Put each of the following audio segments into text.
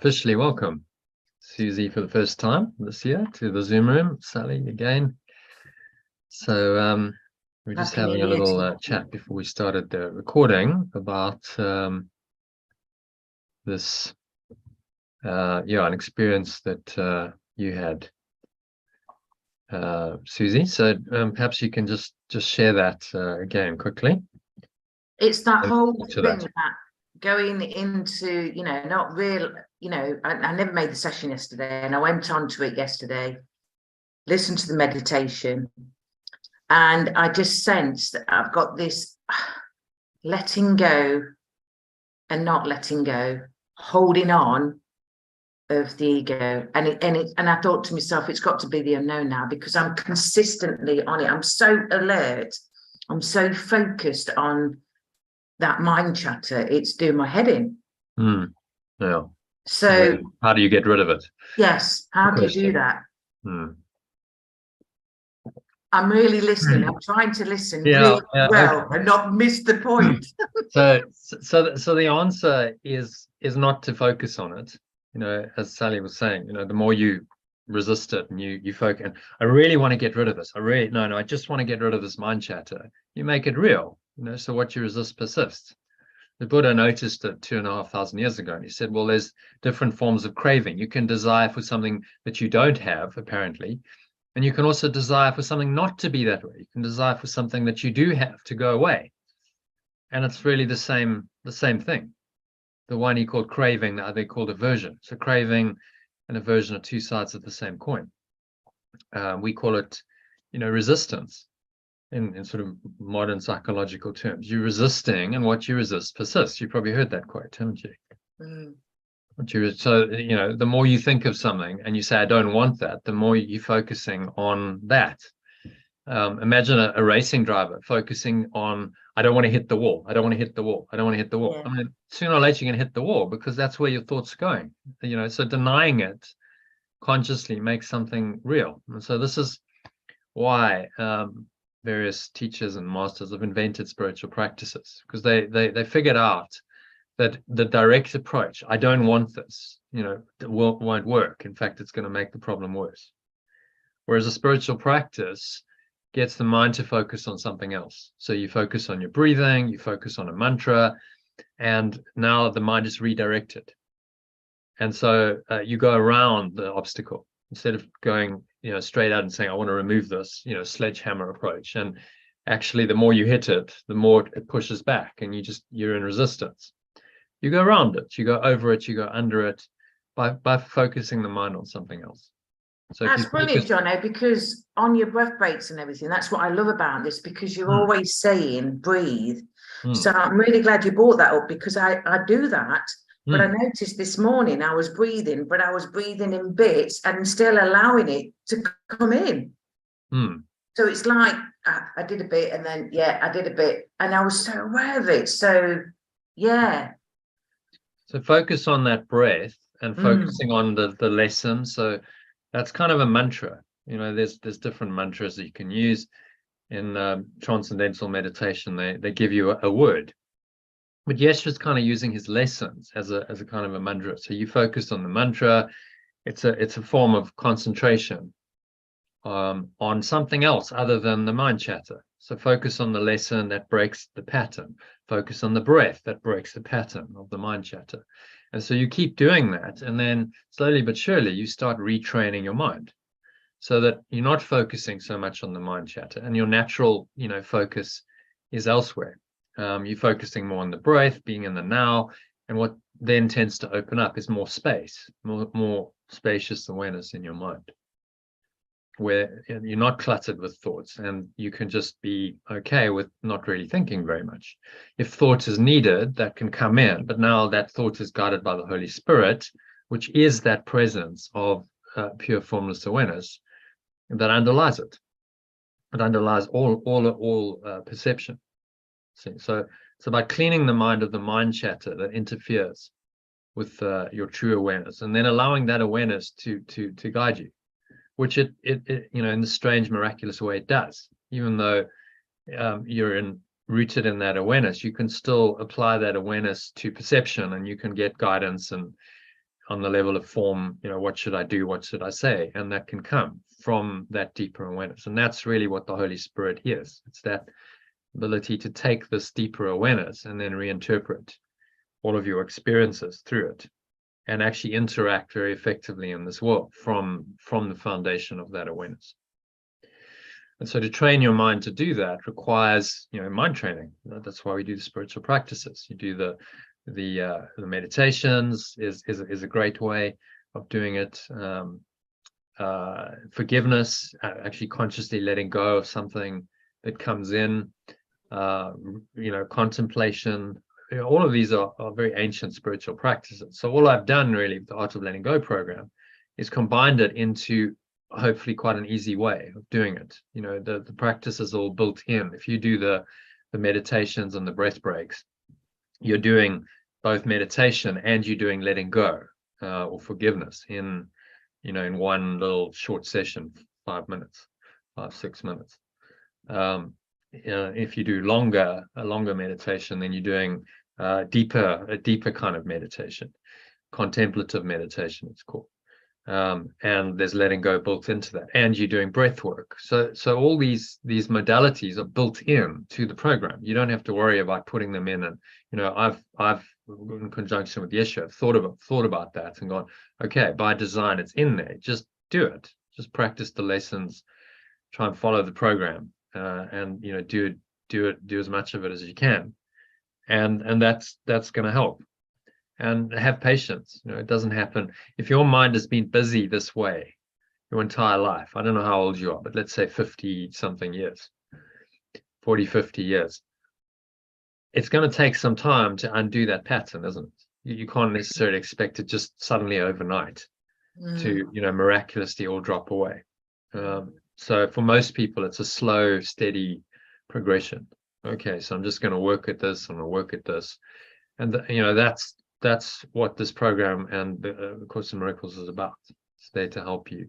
officially welcome Susie for the first time this year to the Zoom room. Sally again. So we're just having a little chat before we started the recording about this, an experience that you had, Susie. So perhaps you can just share that again quickly. It's that whole thing that going into, not real, I never made the session yesterday, and I went on to it yesterday, listened to the meditation, and I just sensed that I've got this letting go and not letting go, holding on of the ego. And I thought to myself, it's got to be the unknown now, because I'm consistently on it. I'm so alert. I'm so focused on that mind chatter. It's doing my head in. Yeah. So how do you get rid of it? Yes. How do you do that? I'm really listening. I'm trying to listen really well and not miss the point. So the answer is not to focus on it. As Sally was saying, the more you resist it and you focus, and I really want to get rid of this. I just want to get rid of this mind chatter. You make it real. So what you resist persists. The Buddha noticed it 2,500 years ago, and he said, well, there's different forms of craving. You can desire for something that you don't have, apparently, and you can also desire for something not to be that way. You can desire for something that you do have to go away, and it's really the same thing. The one he called craving, the other he called aversion. So craving and aversion are two sides of the same coin. We call it, resistance. In sort of modern psychological terms, you're resisting, and what you resist persists. You probably heard that quote, haven't you? So the more you think of something and you say I don't want that, the more you're focusing on that. Imagine a racing driver focusing on I don't want to hit the wall, I don't want to hit the wall, I don't want to hit the wall. I mean, sooner or later you're going to hit the wall, because that's where your thoughts are going. So denying it consciously makes something real. And so this is why various teachers and masters have invented spiritual practices, because they figured out that the direct approach, I don't want this, won't work. In fact, it's going to make the problem worse. Whereas a spiritual practice gets the mind to focus on something else. So you focus on your breathing, you focus on a mantra, and now the mind is redirected. And so you go around the obstacle instead of going straight out and saying, I want to remove this, sledgehammer approach. And actually, the more you hit it, the more it pushes back, and you're in resistance. You go around it, you go over it, you go under it by focusing the mind on something else. So that's brilliant, Jono, because on your breath breaks and everything, that's what I love about this, because you're always saying breathe. So I'm really glad you brought that up, because I do that. But I noticed this morning I was breathing, but I was breathing in bits and still allowing it to come in. So it's like I did a bit, and then I did a bit, and I was so aware of it. So So focus on that breath and focusing on the lesson. So that's kind of a mantra. There's different mantras that you can use in transcendental meditation. They give you a word. But Yeshua's kind of using his lessons as a kind of a mantra. So you focus on the mantra. It's a form of concentration on something else other than the mind chatter. So focus on the lesson that breaks the pattern. Focus on the breath that breaks the pattern of the mind chatter. And so you keep doing that, and then slowly but surely you start retraining your mind, so that you're not focusing so much on the mind chatter, and your natural focus is elsewhere. You're focusing more on the breath, being in the now, and what then tends to open up is more space, more spacious awareness in your mind, where you're not cluttered with thoughts, and you can just be okay with not really thinking very much. If thought is needed, that can come in, but now that thought is guided by the Holy Spirit, which is that presence of pure formless awareness that underlies it. It underlies all perception. So by cleaning the mind of the mind chatter that interferes with your true awareness, and then allowing that awareness to guide you, which it in the strange miraculous way it does. Even though you're rooted in that awareness, you can still apply that awareness to perception, and you can get guidance and on the level of form, what should I do? What should I say? And that can come from that deeper awareness. And that's really what the Holy Spirit is. It's that ability to take this deeper awareness and then reinterpret all of your experiences through it, and actually interact very effectively in this world from the foundation of that awareness. And so to train your mind to do that requires, mind training. That's why we do the spiritual practices. You do the meditations is a great way of doing it. Forgiveness, actually consciously letting go of something that comes in, contemplation. All of these are very ancient spiritual practices. So all I've done really with the Art of Letting Go program is combined it into hopefully quite an easy way of doing it. The practice is all built in. If you do the meditations and the breath breaks, you're doing both meditation and you're doing letting go or forgiveness in one little short session, 5 minutes, 6 minutes. If you do a longer meditation, then you're doing a deeper kind of meditation, contemplative meditation it's called. And there's letting go built into that, and you're doing breath work. So all these modalities are built in to the program. You don't have to worry about putting them in. And I've in conjunction with Yeshua, I've thought about that and gone, okay, by design it's in there. Just do it. Just practice the lessons. Try and follow the program, and do as much of it as you can, and that's going to help. And have patience. It doesn't happen if your mind has been busy this way your entire life. I don't know how old you are, but let's say 50 something years, 40, 50 years. It's going to take some time to undo that pattern, isn't it? You can't necessarily expect it just suddenly overnight to, miraculously all drop away. So for most people, it's a slow, steady progression. Okay, so I'm just going to work at this, I'm going to work at this. And, that's what this program and the Course in Miracles is about. It's there to help you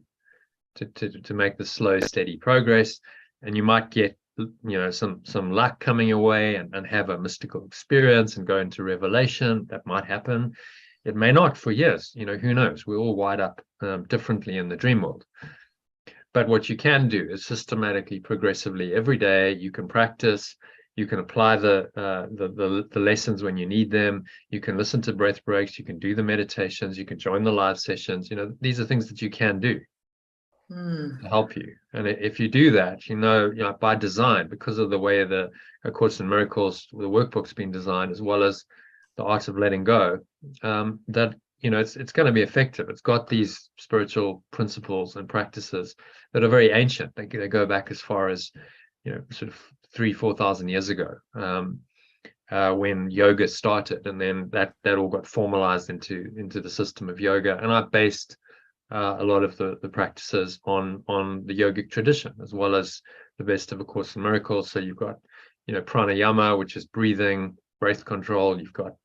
to make the slow, steady progress. And you might get, some luck coming your way and have a mystical experience and go into revelation. That might happen. It may not for years. Who knows? We're all wired up differently in the dream world. But what you can do is systematically, progressively, every day, you can practice. You can apply the lessons when you need them. You can listen to breath breaks. You can do the meditations. You can join the live sessions. These are things that you can do to help you. And if you do that, by design, because of the way the A Course in Miracles, the workbook's been designed, as well as the Art of Letting Go, that it's going to be effective. It's got these spiritual principles and practices that are very ancient. They go back as far as sort of 3,000-4,000 years ago, when yoga started, and then that all got formalized into the system of yoga. And I based a lot of the practices on the yogic tradition, as well as the best of A Course in Miracles. So you've got pranayama, which is breathing, breath control. You've got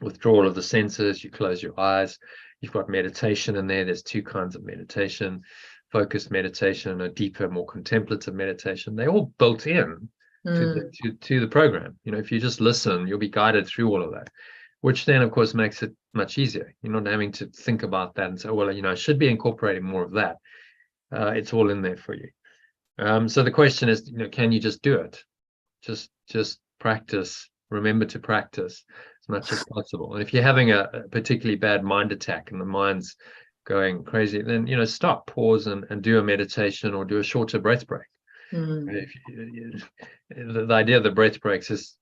withdrawal of the senses. You close your eyes. You've got meditation in there. There's 2 kinds of meditation: focused meditation, a deeper, more contemplative meditation. They're all built in to the program. If you just listen, you'll be guided through all of that, which then of course makes it much easier. You're not having to think about that and say, well, I should be incorporating more of that. It's all in there for you. So the question is, can you just do it? Just practice. Remember to practice as much as possible. And if you're having a particularly bad mind attack and the mind's going crazy, then stop, pause, and do a meditation or do a shorter breath break. The idea of the breath breaks is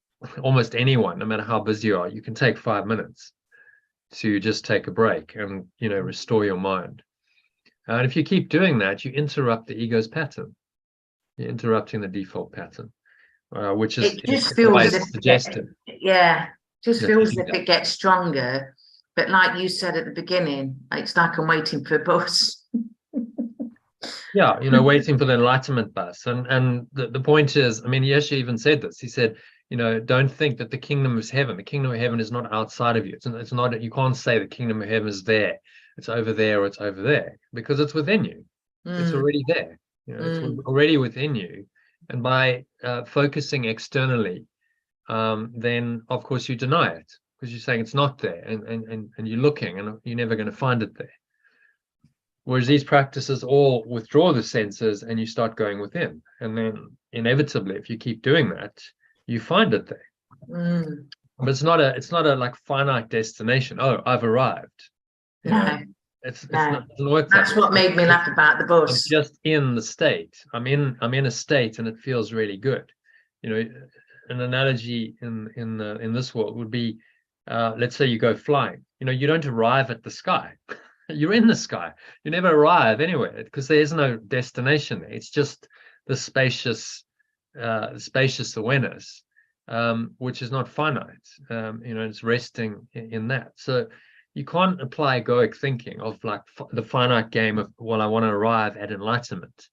almost anyone, no matter how busy you are, you can take 5 minutes to just take a break and restore your mind. And if you keep doing that, you interrupt the ego's pattern. You're interrupting the default pattern, which is it just feels as if suggested. Just feels as if it gets stronger. But like you said at the beginning, it's like I'm waiting for a bus. Yeah, waiting for the enlightenment bus. And the point is, Yeshua even said this. He said, don't think that the kingdom of heaven is not outside of you. It's not, you can't say the kingdom of heaven is there. It's over there or it's over there, because it's within you. It's already there. It's already within you. And by focusing externally, then of course you deny it. because you're saying it's not there, and you're looking and you're never going to find it there. Whereas these practices all withdraw the senses and you start going within, and then inevitably, if you keep doing that, you find it there. But it's not a like finite destination. Oh, I've arrived. You know, it's not, it doesn't work that's what made me laugh about the bus. I'm just in the state. I'm in a state, and it feels really good. You know, an analogy in this world would be, let's say you go flying. You know, you don't arrive at the sky. You're in the sky. You never arrive anywhere because there is no destination there. It's just the spacious awareness, which is not finite. You know, it's resting in that. So you can't apply egoic thinking of like the finite game of, well, I want to arrive at enlightenment,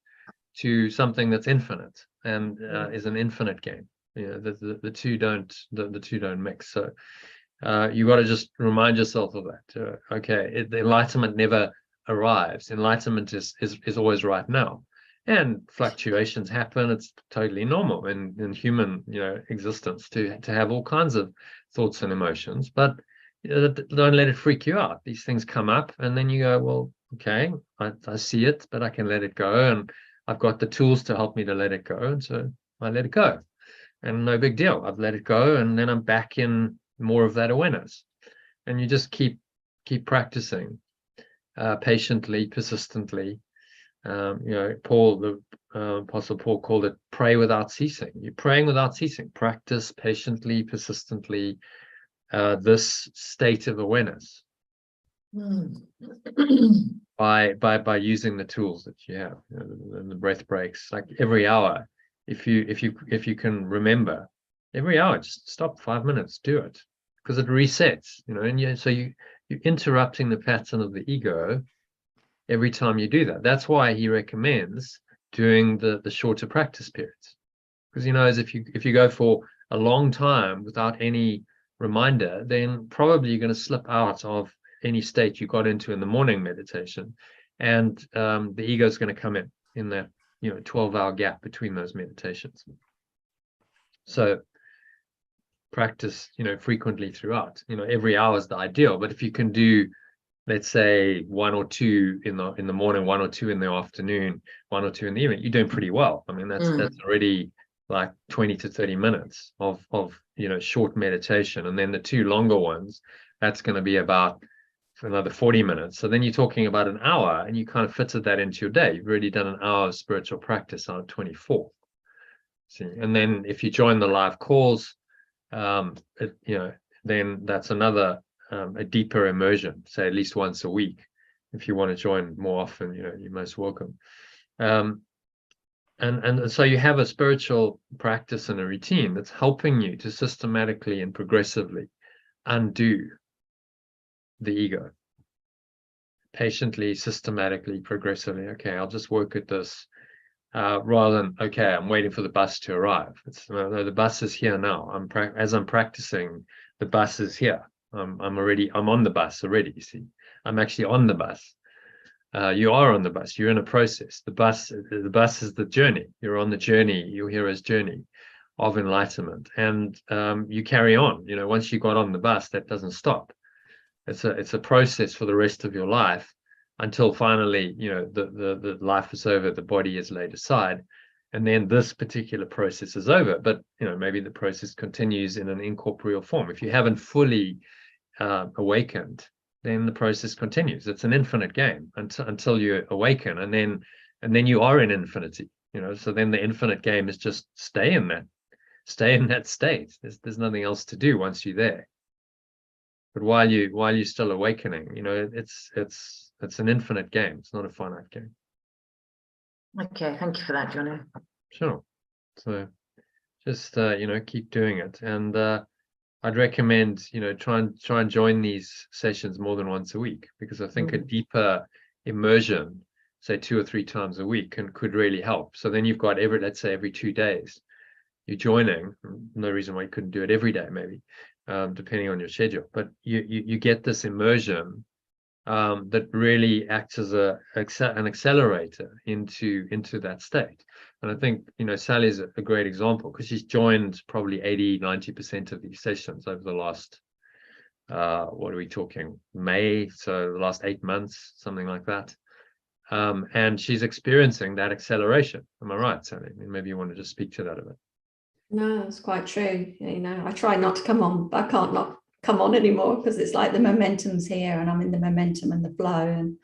to something that's infinite and is an infinite game. You know, the two don't mix. So you got to just remind yourself of that. Okay, the enlightenment never arrives. Enlightenment is always right now, and fluctuations happen. It's totally normal in human, you know, existence to have all kinds of thoughts and emotions. But don't let it freak you out. These things come up, and then you go, well, okay, I see it, but I can let it go, and I've got the tools to help me to let it go, and so I let it go, and no big deal. I've let it go, and then I'm back in more of that awareness, and you just keep practicing patiently, persistently. You know, the Apostle Paul called it pray without ceasing. You're praying without ceasing. Practice patiently, persistently this state of awareness by using the tools that you have. You know, the breath breaks, like every hour. If you can remember, every hour, just stop 5 minutes, do it, because it resets. You know, and you're interrupting the pattern of the ego every time you do that. That's why he recommends doing the shorter practice periods, because he knows if you go for a long time without any reminder, then probably you're going to slip out of any state you got into in the morning meditation, and the ego is going to come in that 12-hour gap between those meditations. So practice frequently throughout. Every hour is the ideal, but if you can do, let's say, 1 or 2 in the morning, 1 or 2 in the afternoon, 1 or 2 in the evening, you're doing pretty well. I mean, that's already like 20 to 30 minutes of short meditation. And then the 2 longer ones, that's going to be about another 40 minutes. So then you're talking about an hour, and you kind of fitted that into your day. You've already done an hour of spiritual practice out of 24. See, and then if you join the live calls, then that's another a deeper immersion, say at least once a week. If you want to join more often, you're most welcome. And so you have a spiritual practice and a routine that's helping you to systematically and progressively undo the ego. Patiently, systematically, progressively. Okay, I'll just work at this, rather than, okay, I'm waiting for the bus to arrive. No, the bus is here now. As I'm practicing, the bus is here. I'm on the bus already. You see, I'm actually on the bus. You are on the bus. You're in a process. The bus is the journey. You're on the journey, your hero's journey of enlightenment, and you carry on. Once you got on the bus, that doesn't stop. It's a process for the rest of your life, until finally, the life is over, the body is laid aside, and then this particular process is over. But maybe the process continues in an incorporeal form. If you haven't fully awakened, then the process continues. It's an infinite game until you awaken, and then you are in infinity. So then the infinite game is just stay in that state. There's nothing else to do once you're there. But while you're still awakening, it's an infinite game. It's not a finite game. Okay, thank you for that, Johnny. Sure. So just keep doing it, and I'd recommend try and join these sessions more than once a week, because I think a deeper immersion, say 2 or 3 times a week, could really help. So then you've got let's say every 2 days you're joining. No reason why you couldn't do it every day, maybe, depending on your schedule. But you get this immersion that really acts as an accelerator into that state. And I think Sally's a great example, because she's joined probably 80-90% of these sessions over the last what are we talking, May, so the last 8 months, something like that. And she's experiencing that acceleration. Am I right, Sally? I mean, maybe you want to just speak to that a bit. No, it's quite true. You know, I try not to come on, but I can't not come on anymore, because it's like the momentum's here and I'm in the momentum and the flow. And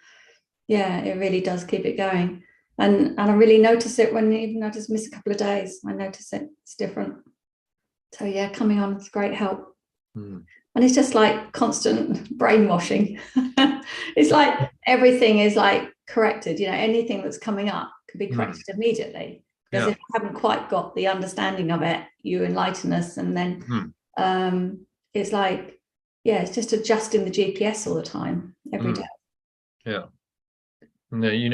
yeah, it really does keep it going. And I really notice it when even I just miss a couple of days. I notice it. It's different. So yeah, coming on is great help. And it's just like constant brainwashing. It's like everything is like corrected, you know, anything that's coming up could be corrected immediately. Because if you haven't quite got the understanding of it, you enlighten us, and then it's like, yeah, it's just adjusting the GPS all the time, every day. Yeah. No, you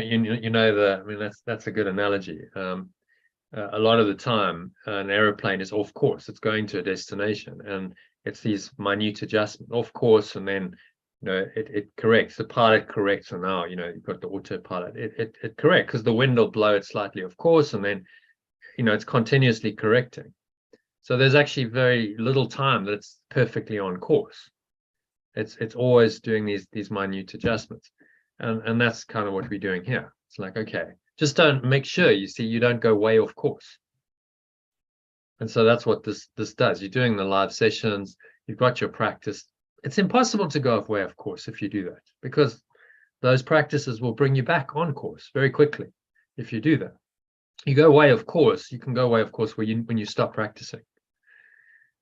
know I mean, that's a good analogy. A lot of the time, an aeroplane is off course. It's going to a destination, and it's these minute adjustments off course, and then it corrects. The pilot corrects, and now you've got the autopilot. It corrects because the wind will blow it slightly off course, and then it's continuously correcting. So there's actually very little time that it's perfectly on course. It's always doing these minute adjustments, and that's kind of what we're doing here. It's like, okay, just don't make sure you don't go way off course. And so that's what this does. You're doing the live sessions, you've got your practice. It's impossible to go way off course if you do that, because those practices will bring you back on course very quickly. If you do that, you go way off course, you can go way off course when you stop practicing,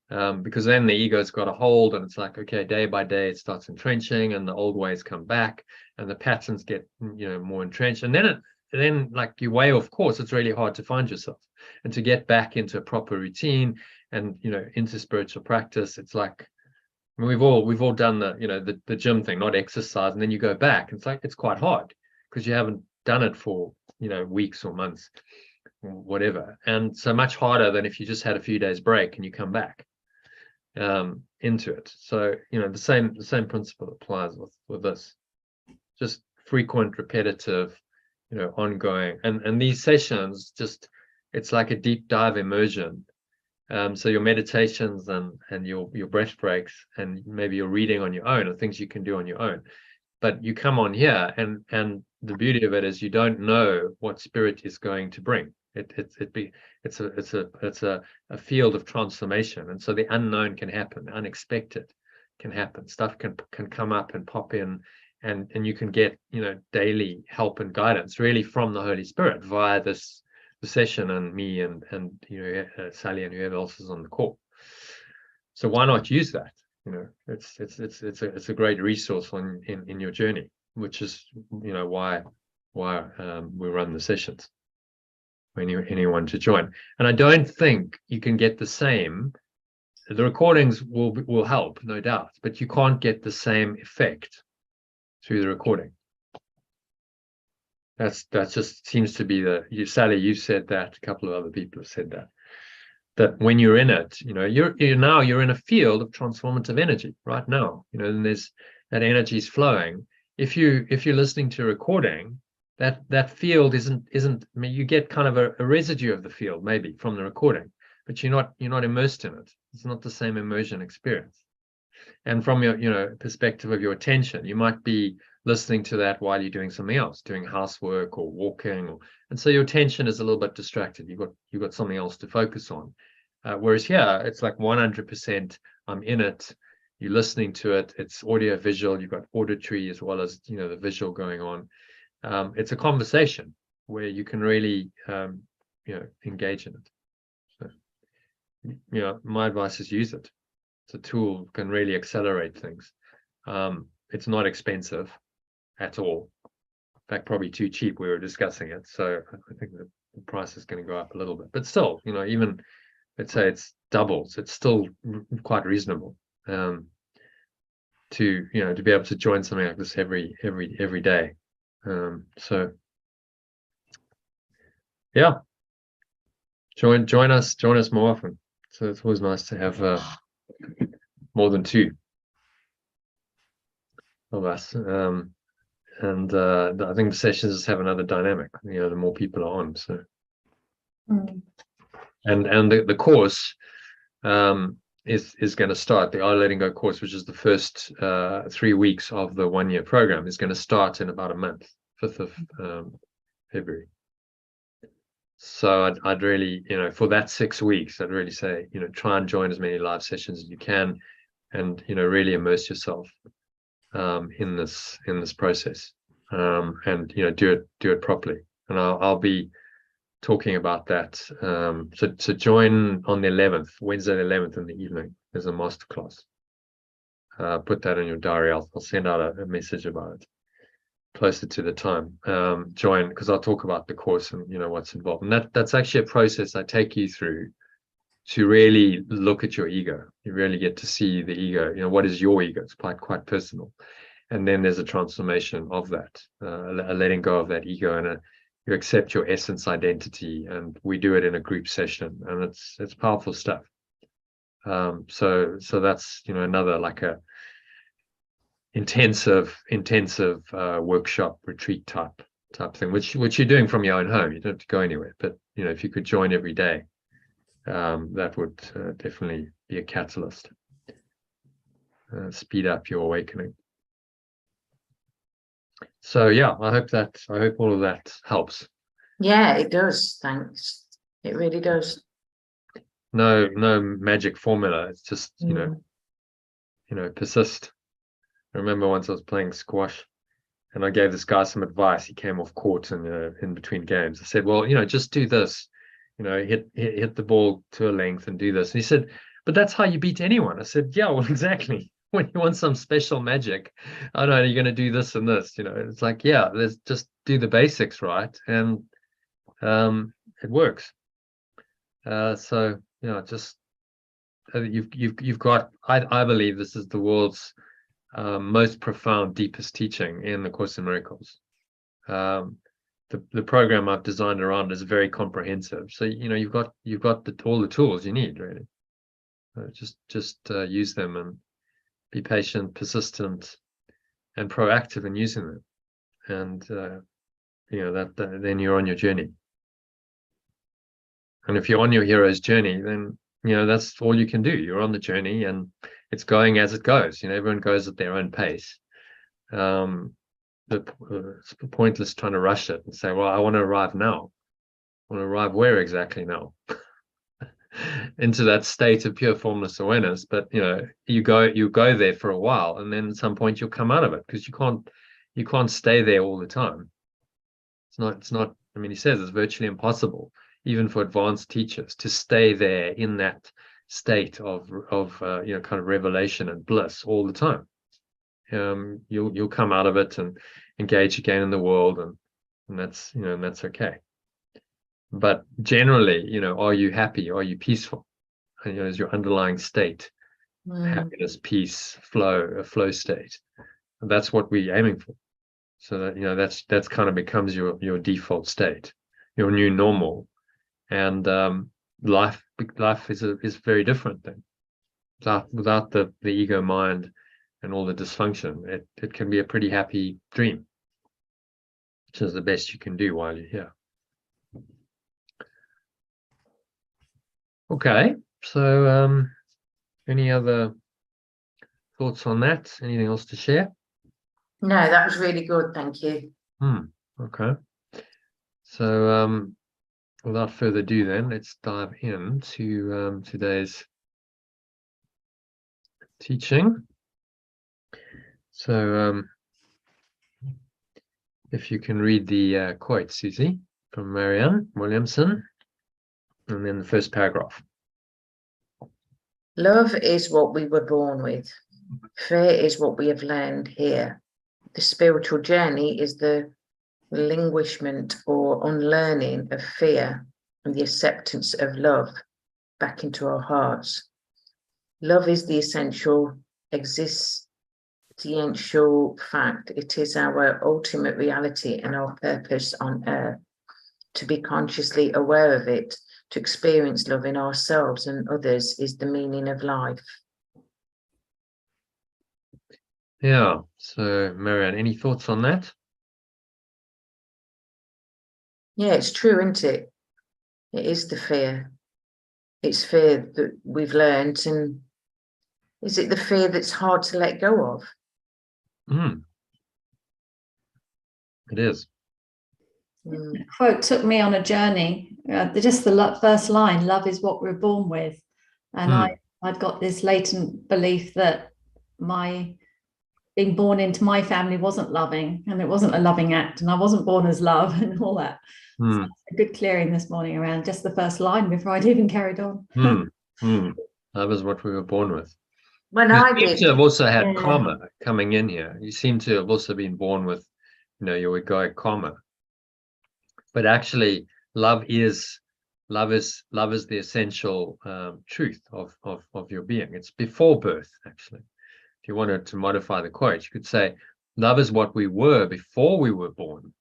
because then the ego's got a hold, and it's like, okay, day by day it starts entrenching, and the old ways come back, and the patterns get more entrenched, and then like you way off course, it's really hard to find yourself and to get back into a proper routine and into spiritual practice. It's like, I mean, we've all done the gym thing, not exercise, and then you go back. It's like, it's quite hard because you haven't done it for weeks or months or whatever, and so much harder than if you just had a few days break and you come back into it. So the same principle applies with this. Just frequent, repetitive, ongoing, and these sessions, just it's like a deep dive immersion. So your meditations and your breath breaks, and maybe your reading on your own, or things you can do on your own, but you come on here, and the beauty of it is you don't know what spirit is going to bring. It's a field of transformation, and so the unknown can happen, unexpected can happen, stuff can come up and pop in, and you can get daily help and guidance really from the Holy Spirit via the session and me and Sally and whoever else is on the call. So why not use that? It's a great resource in your journey, which is why we run the sessions for anyone to join. And I don't think you can get the same. The recordings will help, no doubt, but you can't get the same effect through the recording. That just seems to be Sally, you've said that, a couple of other people have said that when you're in it, you're in a field of transformative energy right now, and there's that energy is flowing. If you're listening to a recording, that field isn't, I mean, you get kind of a residue of the field maybe from the recording, but you're not immersed in it. It's not the same immersion experience. And from your perspective of your attention, you might be listening to that while you're doing something else, doing housework or walking, and so your attention is a little bit distracted. You've got something else to focus on. Whereas here, it's like 100%. I'm in it. You're listening to it. It's audio visual. You've got auditory as well as the visual going on. It's a conversation where you can really engage in it. So my advice is use it. It's a tool, can really accelerate things. It's not expensive at all. In fact, probably too cheap. We were discussing it, so I think the price is going to go up a little bit. But still, even let's say it's doubles, it's still quite reasonable to be able to join something like this every day. So yeah, join us more often. So it's always nice to have more than two of us. And I think the sessions have another dynamic, the more people are on. So and the course is going to start. The I Letting Go course, which is the first 3 weeks of the 1-year program, is going to start in about a month, 5th of February. So I'd really, for that 6 weeks, I'd really say, try and join as many live sessions as you can, and really immerse yourself in this process, and do it properly. And I'll be talking about that. So join on the 11th, Wednesday the 11th in the evening. There's a masterclass. Put that in your diary. I'll send out a message about it closer to the time. Join, because I'll talk about the course and what's involved. And that's actually a process I take you through to really look at your ego. You really get to see the ego. What is your ego? It's quite personal. And then there's a transformation of that, a letting go of that ego, and you accept your essence identity. And we do it in a group session, and it's powerful stuff. So that's another like a intensive workshop retreat type thing, which you're doing from your own home. You don't have to go anywhere. But if you could join every day, that would definitely be a catalyst. Speed up your awakening. So yeah, I hope all of that helps. Yeah, it does. Thanks. It really does. No magic formula. It's just persist. I remember once I was playing squash, and I gave this guy some advice. He came off court in between games. I said, well, just do this. Hit the ball to a length and do this. And he said, but that's how you beat anyone. I said, yeah, well, exactly. When you want some special magic, I know you're going to do this and this. It's like, yeah, let's just do the basics right, and it works. So just you've got. I believe this is the world's most profound, deepest teaching in the Course in Miracles. The program I've designed around is very comprehensive. So you've got all the tools you need, really. Just use them and be patient, persistent, and proactive in using them. And then you're on your journey. And if you're on your hero's journey, then that's all you can do. You're on the journey, and it's going as it goes. Everyone goes at their own pace. It's pointless trying to rush it and say, well, I want to arrive now. I want to arrive where exactly now? Into that state of pure formless awareness. But you go there for a while, and then at some point you'll come out of it, because you can't stay there all the time. It's not. I mean, he says it's virtually impossible, even for advanced teachers, to stay there in that state of kind of revelation and bliss all the time. You'll come out of it and engage again in the world, and that's that's okay. But generally, are you happy? Are you peaceful? And, is your underlying state happiness, peace, a flow state? And that's what we're aiming for. So that that's kind of becomes your default state, your new normal. And life is very different then. Without the ego mind and all the dysfunction, it can be a pretty happy dream, which is the best you can do while you're here. Okay, so any other thoughts on that? Anything else to share? No, that was really good. Thank you. Okay. So without further ado, then let's dive into today's teaching. So if you can read the quote, Susie, from Marianne Williamson, and then the first paragraph. Love is what we were born with. Fear is what we have learned here. The spiritual journey is the relinquishment or unlearning of fear and the acceptance of love back into our hearts. Love is the essential existential fact. It is our ultimate reality and our purpose on earth. To be consciously aware of it, to experience love in ourselves and others, is the meaning of life. Yeah. So, Marianne, any thoughts on that? Yeah, it's true, isn't it? It is the fear. It's fear that we've learned, and Is it the fear that's hard to let go of? It is. The quote took me on a journey. Just the first line, love is what we're born with. And I'd got this latent belief that my being born into my family wasn't loving, and it wasn't a loving act, and I wasn't born as love and all that. So a good clearing this morning around just the first line before I'd even carried on. Love is what we were born with. When you I seem did, to have also had karma coming in here. You seem to have also been born with, your egoic karma. But actually, love is the essential truth of your being. It's before birth, actually. If you wanted to modify the quote, you could say, love is what we were before we were born.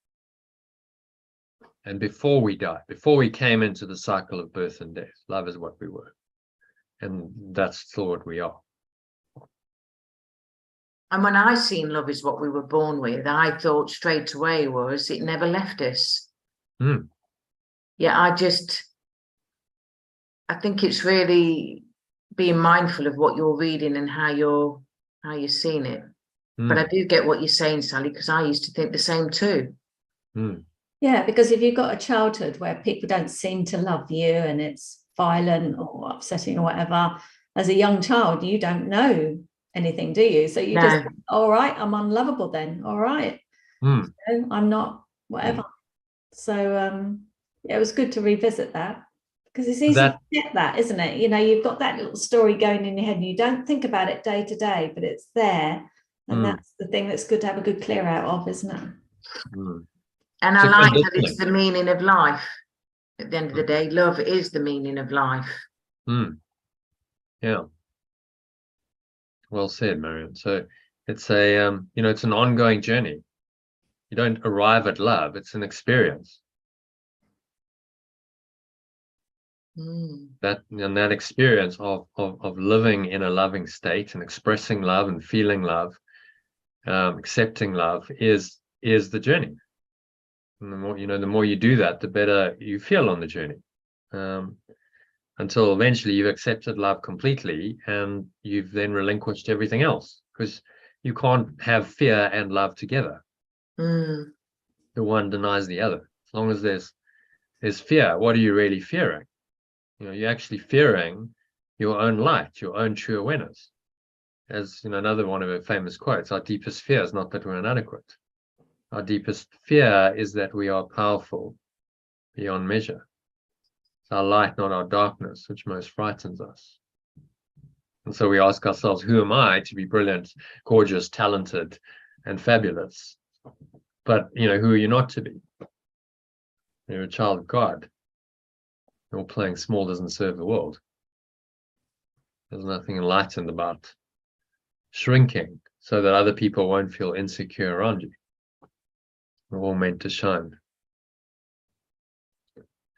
And before we died, before we came into the cycle of birth and death, love is what we were. And that's still what we are. And when I seen love is what we were born with, I thought straight away was it never left us. Yeah, I think it's really being mindful of what you're reading and how you're seeing it. But I do get what you're saying, Sally, because I used to think the same too. Yeah, because if you've got a childhood where people don't seem to love you and it's violent or upsetting or whatever, as a young child, you don't know anything, do you? So you just, all right, I'm unlovable then. All right. I'm not whatever. So it was good to revisit that, because it's easy to get that, isn't it? You've got that little story going in your head and you don't think about it day to day, but it's there. And that's the thing that's good to have a good clear out of, isn't it? And I like that it's the meaning of life. At the end of the day, love is the meaning of life. Yeah. Well said, Marion. So it's it's an ongoing journey. You don't arrive at love, it's an experience. That experience of living in a loving state and expressing love and feeling love, accepting love is the journey. And the more you do that, the better you feel on the journey. Until eventually you've accepted love completely and you've then relinquished everything else, because you can't have fear and love together. The one denies the other. As long as there's fear, what are you really fearing? You're actually fearing your own light, your own true awareness. As another one of her famous quotes, our deepest fear is not that we're inadequate. Our deepest fear is that we are powerful beyond measure. It's our light, not our darkness, which most frightens us. And so we ask ourselves, who am I to be brilliant, gorgeous, talented, and fabulous? But, who are you not to be? You're a child of God. You're playing small doesn't serve the world. There's nothing enlightened about shrinking so that other people won't feel insecure around you. We're all meant to shine,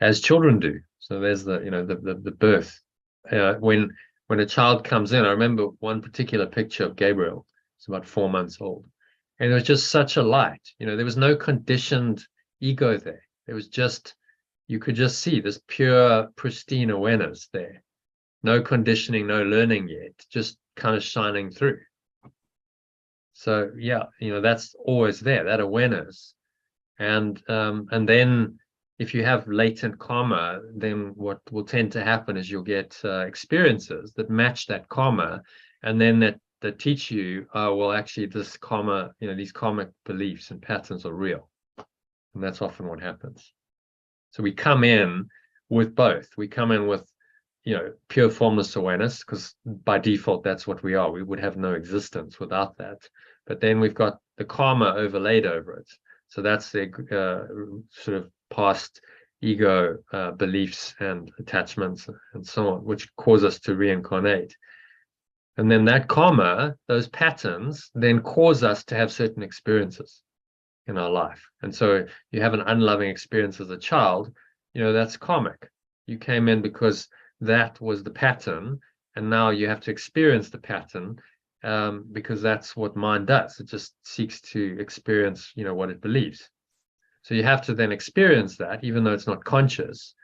as children do. So there's the birth. When a child comes in, I remember one particular picture of Gabriel. It's about 4 months old, and it was just such a light. There was no conditioned ego there. It was just, you could just see this pure, pristine awareness there. No conditioning, no learning yet, just kind of shining through. So yeah, that's always there, that awareness. And then if you have latent karma, then what will tend to happen is you'll get experiences that match that karma, and then that teach you, well, actually this karma, these karmic beliefs and patterns are real. And that's often what happens. So we come in with both. We come in with, pure formless awareness, because by default, that's what we are. We would have no existence without that. But then we've got the karma overlaid over it. So that's the sort of past ego beliefs and attachments and so on, which cause us to reincarnate. And then that karma, those patterns, then cause us to have certain experiences in our life. And so you have an unloving experience as a child, that's karmic. You came in because that was the pattern, and now you have to experience the pattern, because that's what mind does. It just seeks to experience, what it believes. So you have to then experience that, even though it's not conscious.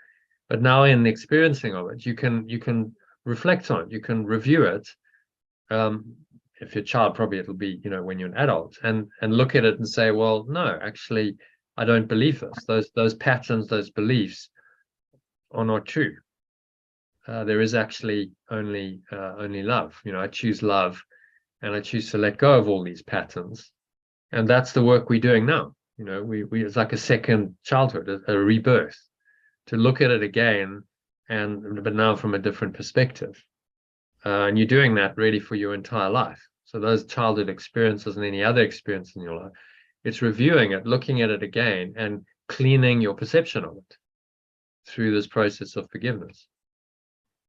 But now in the experiencing of it, you can reflect on it, you can review it, if you're a child, probably it'll be, you know, when you're an adult, and look at it and say, well, no, actually, I don't believe this. Those patterns, those beliefs are not true. There is actually only love. You know, I choose love, and I choose to let go of all these patterns, and that's the work we're doing now. You know, we it's like a second childhood, a rebirth, to look at it again, but now from a different perspective. And you're doing that really for your entire life. So those childhood experiences and any other experience in your life, it's reviewing it, looking at it again, and cleaning your perception of it through this process of forgiveness.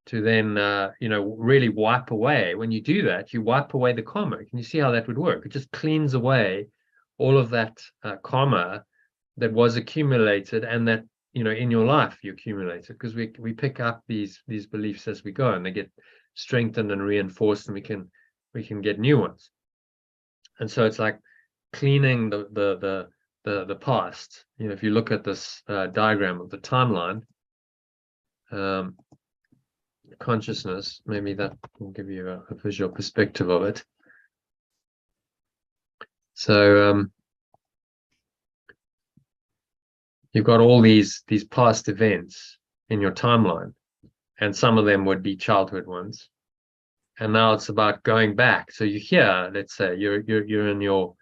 To then, you know, really wipe away. When you do that, you wipe away the karma. Can you see how that would work? It just cleans away all of that karma that was accumulated, and that, you know, in your life you accumulated, because we pick up these beliefs as we go, and they get strengthened and reinforced, and we can get new ones. And so it's like cleaning the past. You know, if you look at this diagram of the timeline, consciousness, maybe that will give you a visual perspective of it. So you've got all these past events in your timeline, and some of them would be childhood ones. And now it's about going back. So you're here, let's say you're in your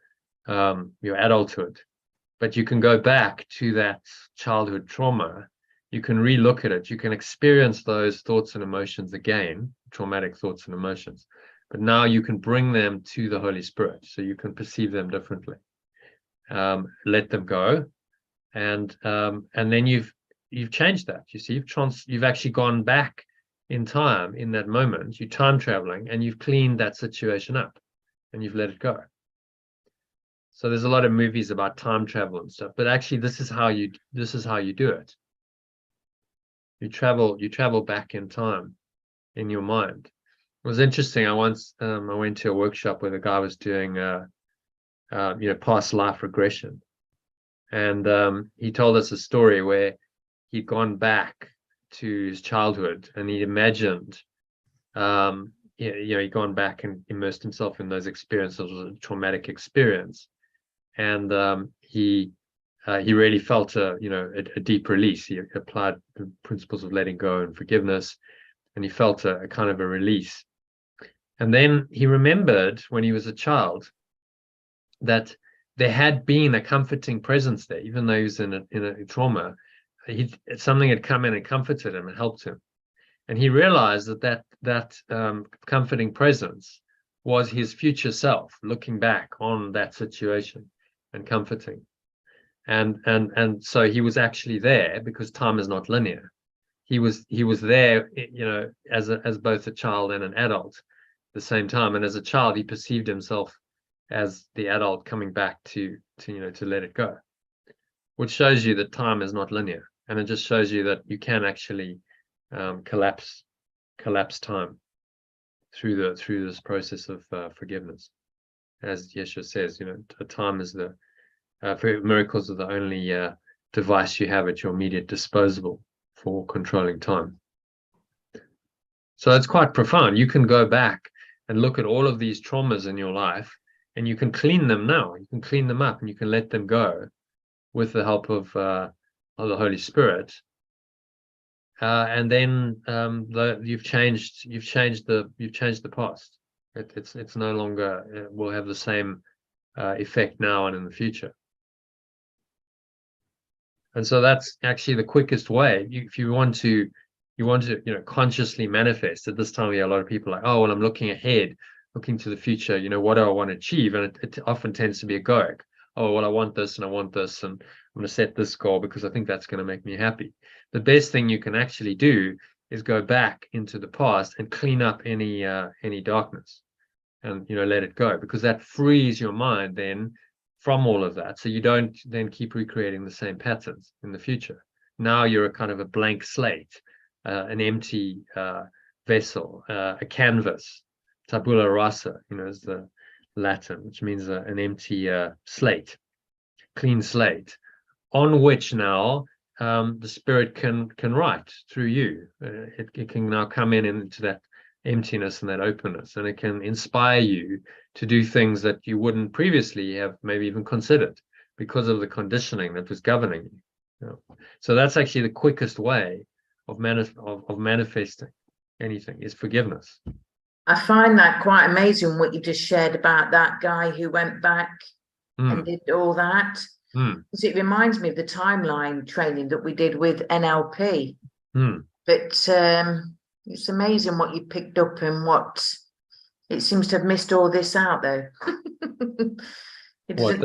adulthood, but you can go back to that childhood trauma. You can relook at it. You can experience those thoughts and emotions again, traumatic thoughts and emotions. But now you can bring them to the Holy Spirit, so you can perceive them differently. Let them go, and then you've changed that. You see, you've actually gone back in time, in that moment. You're time traveling, and you've cleaned that situation up, and you've let it go. So there's a lot of movies about time travel and stuff, but actually this is how you do it. You travel back in time in your mind. It was interesting. I went to a workshop where the guy was doing you know, past life regression, and he told us a story where he'd gone back to his childhood, and he imagined you know, he'd gone back and immersed himself in those experiences. It was a traumatic experience, and he really felt a deep release. He applied the principles of letting go and forgiveness, and he felt a kind of a release. And then he remembered when he was a child that there had been a comforting presence there, even though he was in a trauma. Something had come in and comforted him and helped him, and he realized that comforting presence was his future self looking back on that situation and comforting. And so he was actually there, because time is not linear. He was there, you know, as both a child and an adult at the same time. And as a child, he perceived himself as the adult coming back to let it go, which shows you that time is not linear. And it just shows you that you can actually collapse time through this process of forgiveness. As Yeshua says, you know, time is miracles are the only device you have at your immediate disposal for controlling time. So it's quite profound. You can go back and look at all of these traumas in your life, and you can clean them now. You can clean them up, and you can let them go with the help of the Holy Spirit. And then you've changed the past. It's no longer, it will have the same effect now and in the future. And so that's actually the quickest way. If you want to consciously manifest. At this time of year, a lot of people are like, oh, well, I'm looking ahead, looking to the future. You know, what do I want to achieve? And it often tends to be egoic. Oh, well, I want this and I want this, and I'm going to set this goal because I think that's going to make me happy. The best thing you can actually do is go back into the past and clean up any darkness, and let it go, because that frees your mind then from all of that, so you don't then keep recreating the same patterns in the future. Now you're a kind of a blank slate, an empty vessel, a canvas. Tabula rasa, is the Latin, which means an empty slate, clean slate, on which now the Spirit can write through you. It can now come into emptiness and that openness, and it can inspire you to do things that you wouldn't previously have maybe even considered because of the conditioning that was governing you. You know? So that's actually the quickest way of manifesting anything, is forgiveness. I find that quite amazing what you just shared about that guy who went back and did all that. Because it reminds me of the timeline training that we did with NLP. But it's amazing what you picked up and what it seems to have missed all this out, though. It doesn't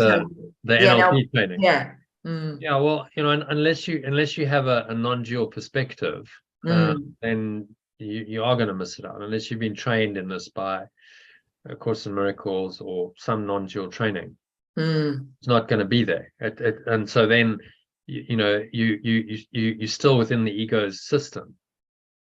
the NLP training. Yeah. Yeah, well, you know, unless you have a non-dual perspective, then you are going to miss it out, unless you've been trained in this by A Course in Miracles or some non-dual training. It's not going to be there. And so then you're still within the ego's system,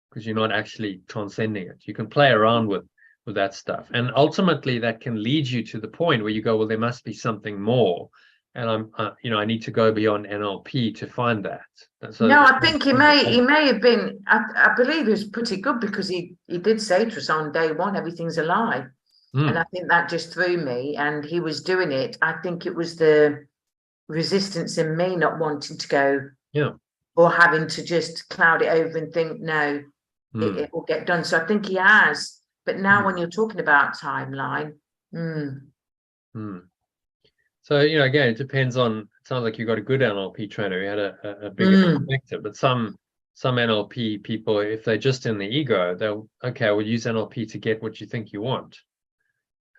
because you're not actually transcending it. You can play around with that stuff, and ultimately that can lead you to the point where you go, well, there must be something more, and I need to go beyond NLP to find that. So no, I think he may have been. I believe he was pretty good, because he did say to us on day one, everything's a lie. And I think that just threw me, and he was doing it. I think it was the resistance in me not wanting to go, or having to just cloud it over and think, no, it will get done. So I think he has. But now when you're talking about timeline, So, again, it depends on, it sounds like you got a good NLP trainer who had a bigger perspective, but some NLP people, if they're just in the ego, we'll use NLP to get what you think you want.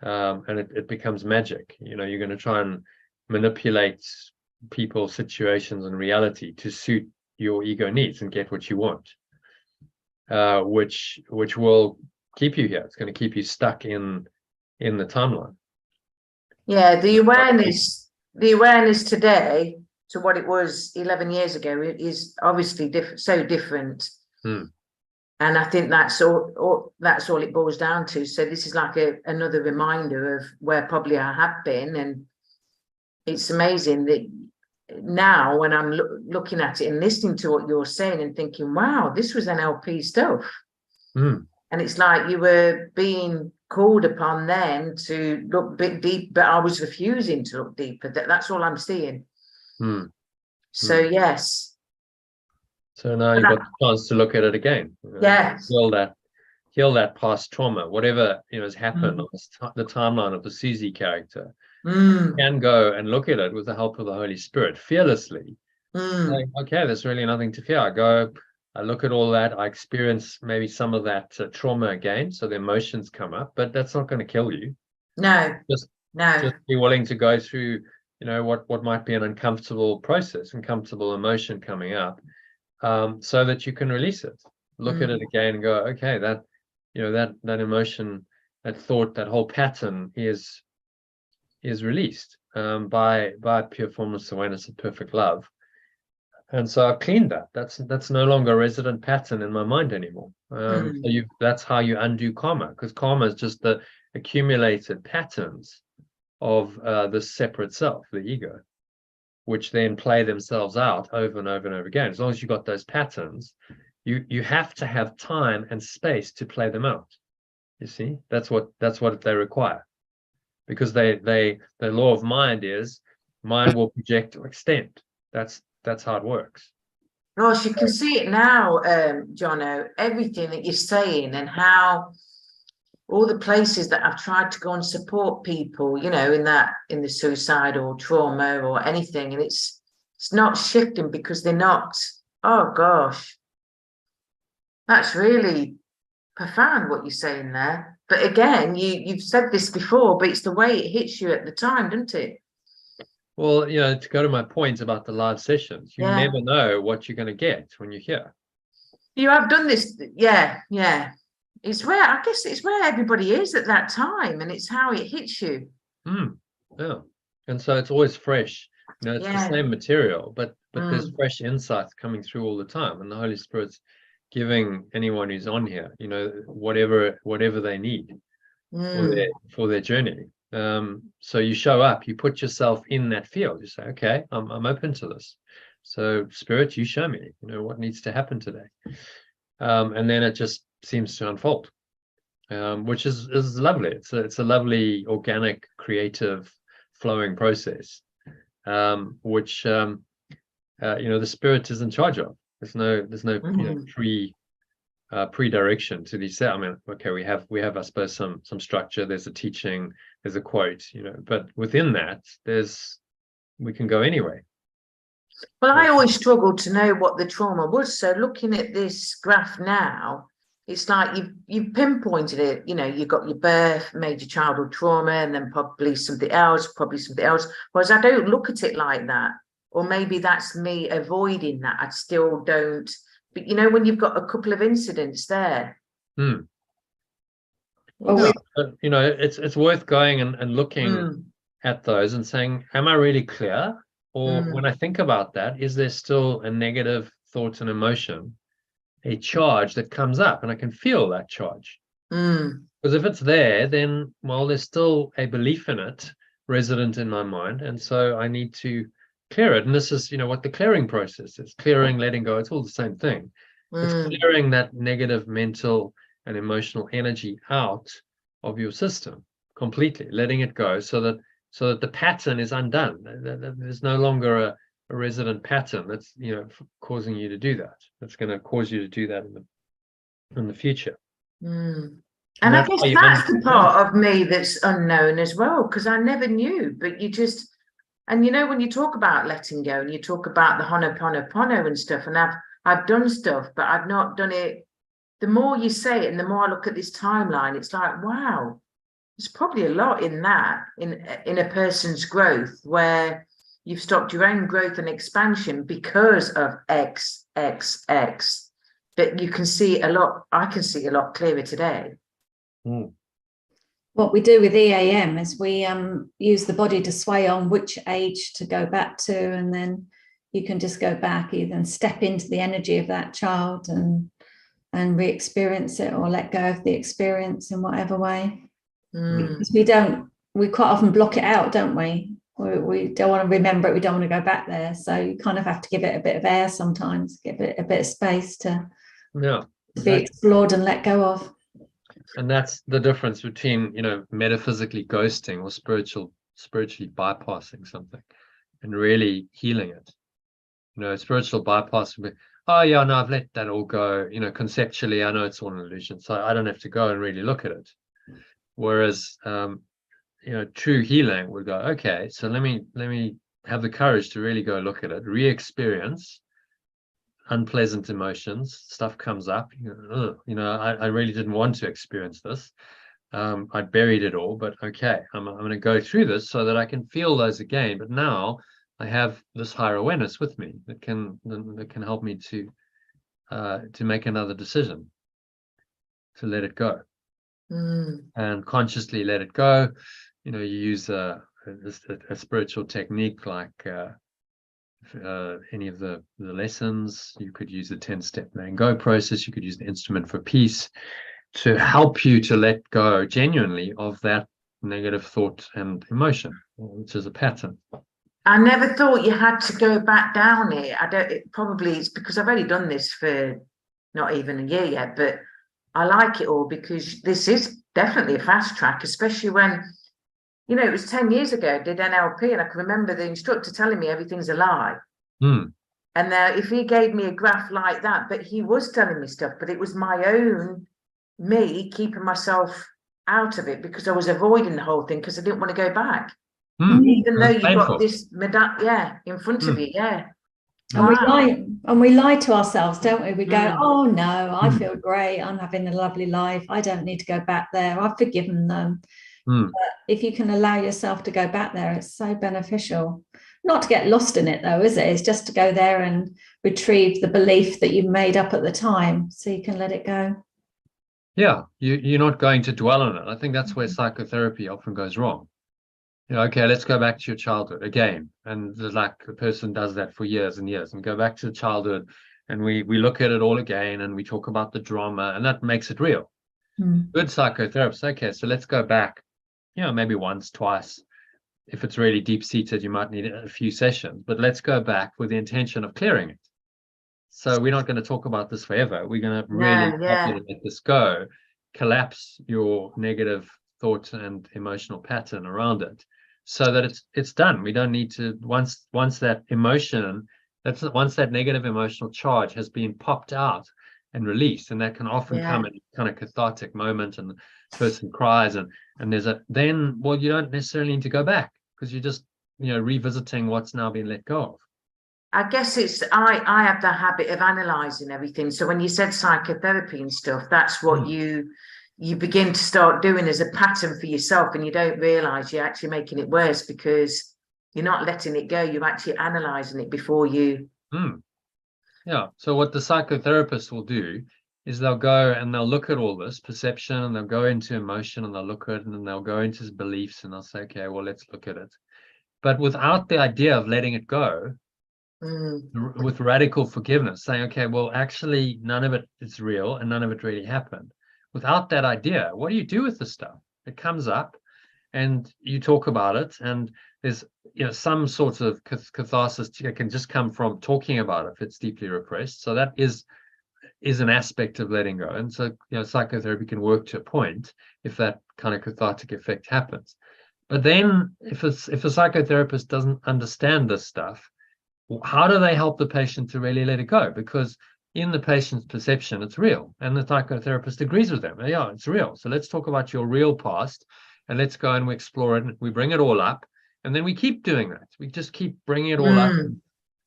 And it becomes magic. You're going to try and manipulate people, situations, and reality to suit your ego needs and get what you want, which will keep you here. It's going to keep you stuck in the timeline. Yeah, the awareness today to what it was 11 years ago is obviously so different. And I think that's all it boils down to. So this is like another reminder of where probably I have been. And it's amazing that now when I'm looking at it and listening to what you're saying and thinking, wow, this was NLP stuff. And it's like you were being called upon then to look a bit deep, but I was refusing to look deeper. That's all I'm seeing. So yes. So now you've got the chance to look at it again. Yes. Heal that past trauma, whatever has happened on the timeline of the Susie character. You can go and look at it with the help of the Holy Spirit fearlessly. Like, okay, there's really nothing to fear. I look at all that. I experience maybe some of that trauma again, so the emotions come up, but that's not going to kill you. No. Just be willing to go through, what might be an uncomfortable process, uncomfortable emotion coming up. So that you can release it, look at it again and go, okay, that emotion, that thought, that whole pattern is released by pure formless awareness of perfect love. And so I've cleaned that. That's no longer a resident pattern in my mind anymore. So that's how you undo karma, because karma is just the accumulated patterns of the separate self, the ego, which then play themselves out over and over and over again. As long as you've got those patterns, you have to have time and space to play them out. You see, that's what they require, because the law of mind is mind will project or extend. That's how it works. Gosh, you can see it now, Jono, everything that you're saying, and how all the places that I've tried to go and support people, in the suicide or trauma or anything, and it's not shifting because they're not. Oh gosh, that's really profound what you're saying there. But again, you've said this before, but it's the way it hits you at the time, doesn't it? Well, to go to my point about the live sessions, you never know what you're going to get when you're here. You have done this, yeah. It's where everybody is at that time, and it's how it hits you. Yeah, and so it's always fresh. It's the same material, but there's fresh insights coming through all the time, and the Holy Spirit's giving anyone who's on here, whatever they need for their journey. So you show up, you put yourself in that field. You say, okay, I'm open to this. So Spirit, you show me, what needs to happen today, and then it just seems to unfold. which is lovely. It's a lovely, organic, creative, flowing process, which the spirit is in charge of. There's no pre-direction to these. I mean, okay, we have I suppose some structure. There's a teaching, there's a quote, but within that we can go anyway. Well, I always struggled to know what the trauma was. So looking at this graph now, it's like you've pinpointed it. You've got your birth, major childhood trauma, and then probably something else. Whereas I don't look at it like that. Or maybe that's me avoiding that. I still don't. But when you've got a couple of incidents there. Well, it's worth going and looking at those and saying, am I really clear? Or when I think about that, is there still a negative thought and emotion, a charge that comes up, and I can feel that charge? Because if it's there, then, well, there's still a belief in it resident in my mind. And so I need to clear it. And this is, what the clearing process is. Clearing, letting go, it's all the same thing. It's clearing that negative mental and emotional energy out of your system completely, letting it go so that the pattern is undone. There's no longer a resident pattern that's causing you to do that. That's going to cause you to do that in the future. And I guess that's the part of me that's unknown as well, because I never knew. But you just, and when you talk about letting go and you talk about the Ho'oponopono and stuff, and I've done stuff, but I've not done it. The more you say it and the more I look at this timeline, it's like, wow, there's probably a lot in that, in a person's growth, where you've stopped your own growth and expansion because of X. But you can see a lot, I can see a lot clearer today. What we do with EAM is we use the body to sway on which age to go back to, and then you can just go back, either and step into the energy of that child and re-experience it, or let go of the experience in whatever way. Because we quite often block it out, don't we? We don't want to remember it, we don't want to go back there, so you kind of have to give it a bit of air sometimes, give it a bit of space to be explored and let go of. And that's the difference between metaphysically ghosting or spiritually bypassing something and really healing it. Spiritual bypass would be, oh yeah, no, I've let that all go. Conceptually, I know it's all an illusion, so I don't have to go and really look at it. Whereas, true healing would go, okay, so let me have the courage to really go look at it, re-experience unpleasant emotions. Stuff comes up. I really didn't want to experience this. I buried it all, but okay, I'm going to go through this so that I can feel those again. But now I have this higher awareness with me that can help me to make another decision, to let it go, and consciously let it go. You use a spiritual technique like any of the lessons. You could use the 10-step letting go process. You could use the instrument for peace to help you to let go genuinely of that negative thought and emotion, which is a pattern. I never thought you had to go back down it. It's because I've only done this for not even a year yet, but I like it all because this is definitely a fast track, especially when, it was 10 years ago, I did NLP, and I can remember the instructor telling me everything's a lie. And if he gave me a graph like that, but he was telling me stuff, but it was my own me keeping myself out of it because I was avoiding the whole thing because I didn't want to go back. Even though you've got this in front of you, And we lie to ourselves, don't we? We go, oh no, I feel great, I'm having a lovely life, I don't need to go back there, I've forgiven them. But if you can allow yourself to go back there, it's so beneficial. Not to get lost in it though, is it? It's just to go there and retrieve the belief that you made up at the time so you can let it go. Yeah, you're not going to dwell on it. I think that's where psychotherapy often goes wrong. Okay, let's go back to your childhood again. And the person does that for years and years, and go back to the childhood, and we look at it all again, and we talk about the drama, and that makes it real. Good psychotherapists, okay, so let's go back, maybe once, twice. If it's really deep-seated, you might need a few sessions, but let's go back with the intention of clearing it. So we're not going to talk about this forever. We're going to really let this go collapse your negative thought and emotional pattern around it, so that it's done. We don't need to, once that emotion, once that negative emotional charge has been popped out and released, and that can often come in kind of cathartic moment, and the person cries, and then well, you don't necessarily need to go back, because you're just revisiting what's now been let go of. I guess it's I have the habit of analysing everything. So when you said psychotherapy and stuff, that's what you begin to start doing as a pattern for yourself, and you don't realise you're actually making it worse, because you're not letting it go. You're actually analysing it before you. Yeah. So what the psychotherapist will do is they'll go and they'll look at all this perception, and they'll go into emotion, and they'll look at it, and then they'll go into his beliefs, and they'll say, okay, well, let's look at it. But without the idea of letting it go, with radical forgiveness, saying, okay, well, actually, none of it is real, and none of it really happened. Without that idea, what do you do with the stuff? It comes up, and you talk about it, and there's some sort of catharsis can just come from talking about it if it's deeply repressed. So that is an aspect of letting go. And so psychotherapy can work to a point if that kind of cathartic effect happens. But then if a psychotherapist doesn't understand this stuff, how do they help the patient to really let it go? Because in the patient's perception, it's real, and the psychotherapist agrees with them. Yeah, it's real. So let's talk about your real past, and let's go and we explore it, and we bring it all up, and then we keep doing that. We just keep bringing it all up,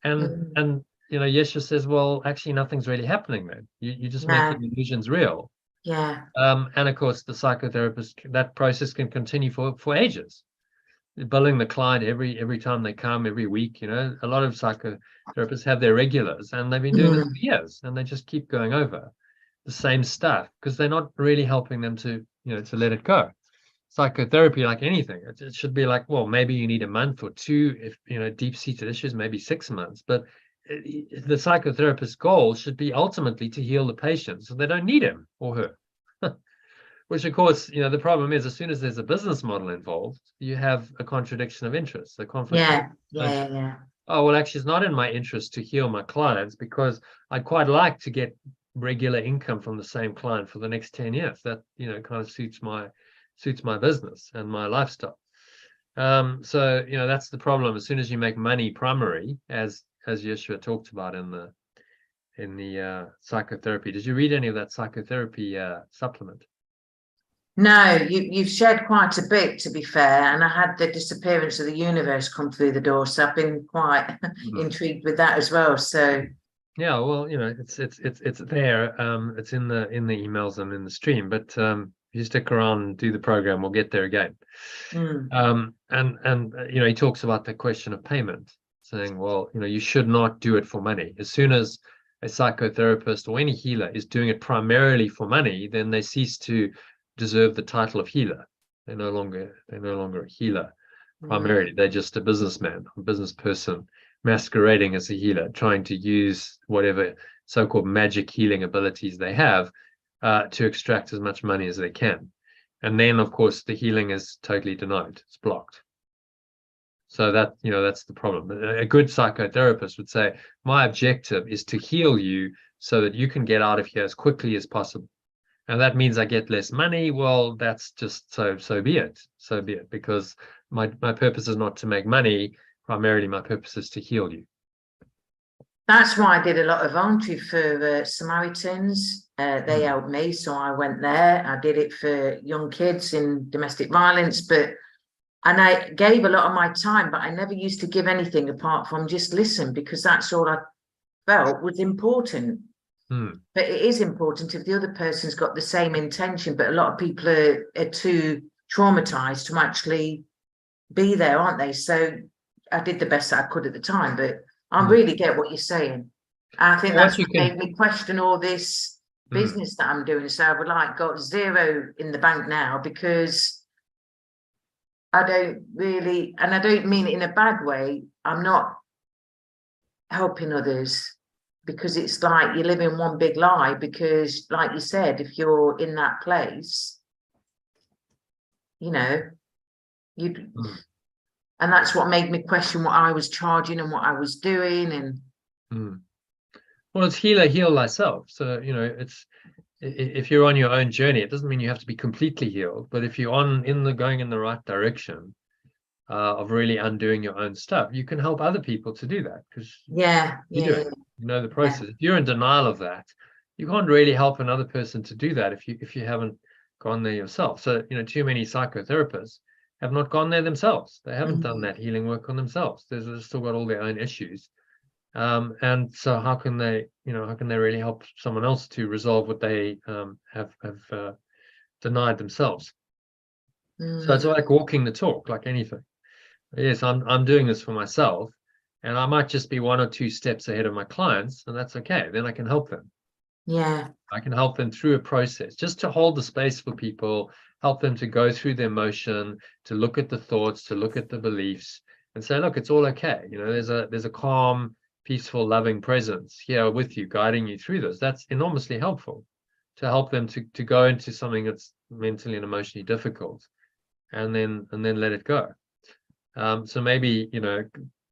and Yeshua says, well, actually, nothing's really happening then. You're just making illusions real. Yeah. And of course, the psychotherapist, that process can continue for ages. Billing the client every time they come, every week. A lot of psychotherapists have their regulars, and they've been doing this for years, and they just keep going over the same stuff because they're not really helping them to let it go. Psychotherapy, like anything, it should be like, well, maybe you need a month or two, if deep-seated issues, maybe 6 months, but the psychotherapist's goal should be ultimately to heal the patient, so they don't need him or her. Which, of course, the problem is, as soon as there's a business model involved, you have a contradiction of interest, a conflict. Yeah. Oh, well, actually, it's not in my interest to heal my clients, because I'd quite like to get regular income from the same client for the next 10 years. That, kind of suits my business and my lifestyle. So, that's the problem. As soon as you make money primary, as Yeshua talked about in the psychotherapy. Did you read any of that psychotherapy supplement? No, you've shared quite a bit, to be fair, and I had the disappearance of the universe come through the door, so I've been quite intrigued with that as well. So yeah, well, it's there. It's in the emails and in the stream, but if you stick around and do the program, we'll get there again. And he talks about the question of payment, saying, well, you should not do it for money. As soon as a psychotherapist or any healer is doing it primarily for money, then they cease to deserve the title of healer. They're no longer a healer primarily. They're just a businessman, a business person masquerading as a healer, trying to use whatever so-called magic healing abilities they have to extract as much money as they can. And then, of course, the healing is totally denied. It's blocked. So that, that's the problem. A good psychotherapist would say, my objective is to heal you so that you can get out of here as quickly as possible. And that means I get less money. Well, that's just so be it. So be it, because my purpose is not to make money. Primarily, my purpose is to heal you. That's why I did a lot of voluntary for Samaritans. They helped me, so I went there. I did it for young kids in domestic violence, and I gave a lot of my time, but I never used to give anything apart from just listen, because that's all I felt was important. But it is important if the other person's got the same intention, but a lot of people are too traumatized to actually be there, aren't they? So I did the best that I could at the time, but I really get what you're saying. I think that's what made me question all this business that I'm doing. So I've got zero in the bank now, because I don't really, and I don't mean it in a bad way, I'm not helping others, because it's like you live in one big lie. Because like you said, if you're in that place, and that's what made me question what I was charging and what I was doing. And well, it's heal thyself. So if you're on your own journey, it doesn't mean you have to be completely healed, but if you're going in the right direction of really undoing your own stuff, you can help other people to do that, because you know the process. If you're in denial of that, you can't really help another person to do that if you haven't gone there yourself. So, you know, too many psychotherapists have not gone there themselves. They haven't done that healing work on themselves. They've still got all their own issues. And so how can they really help someone else to resolve what they have denied themselves? So it's like walking the talk, like anything. Yes, I'm doing this for myself, and I might just be 1 or 2 steps ahead of my clients, and that's okay. Then I can help them. Yeah. I can help them through a process, just to hold the space for people, help them to go through their motion, to look at the thoughts, to look at the beliefs, and say, look, it's all okay. You know, there's a calm, peaceful, loving presence here with you, guiding you through this. That's enormously helpful, to help them to go into something that's mentally and emotionally difficult, and then let it go. So maybe, you know,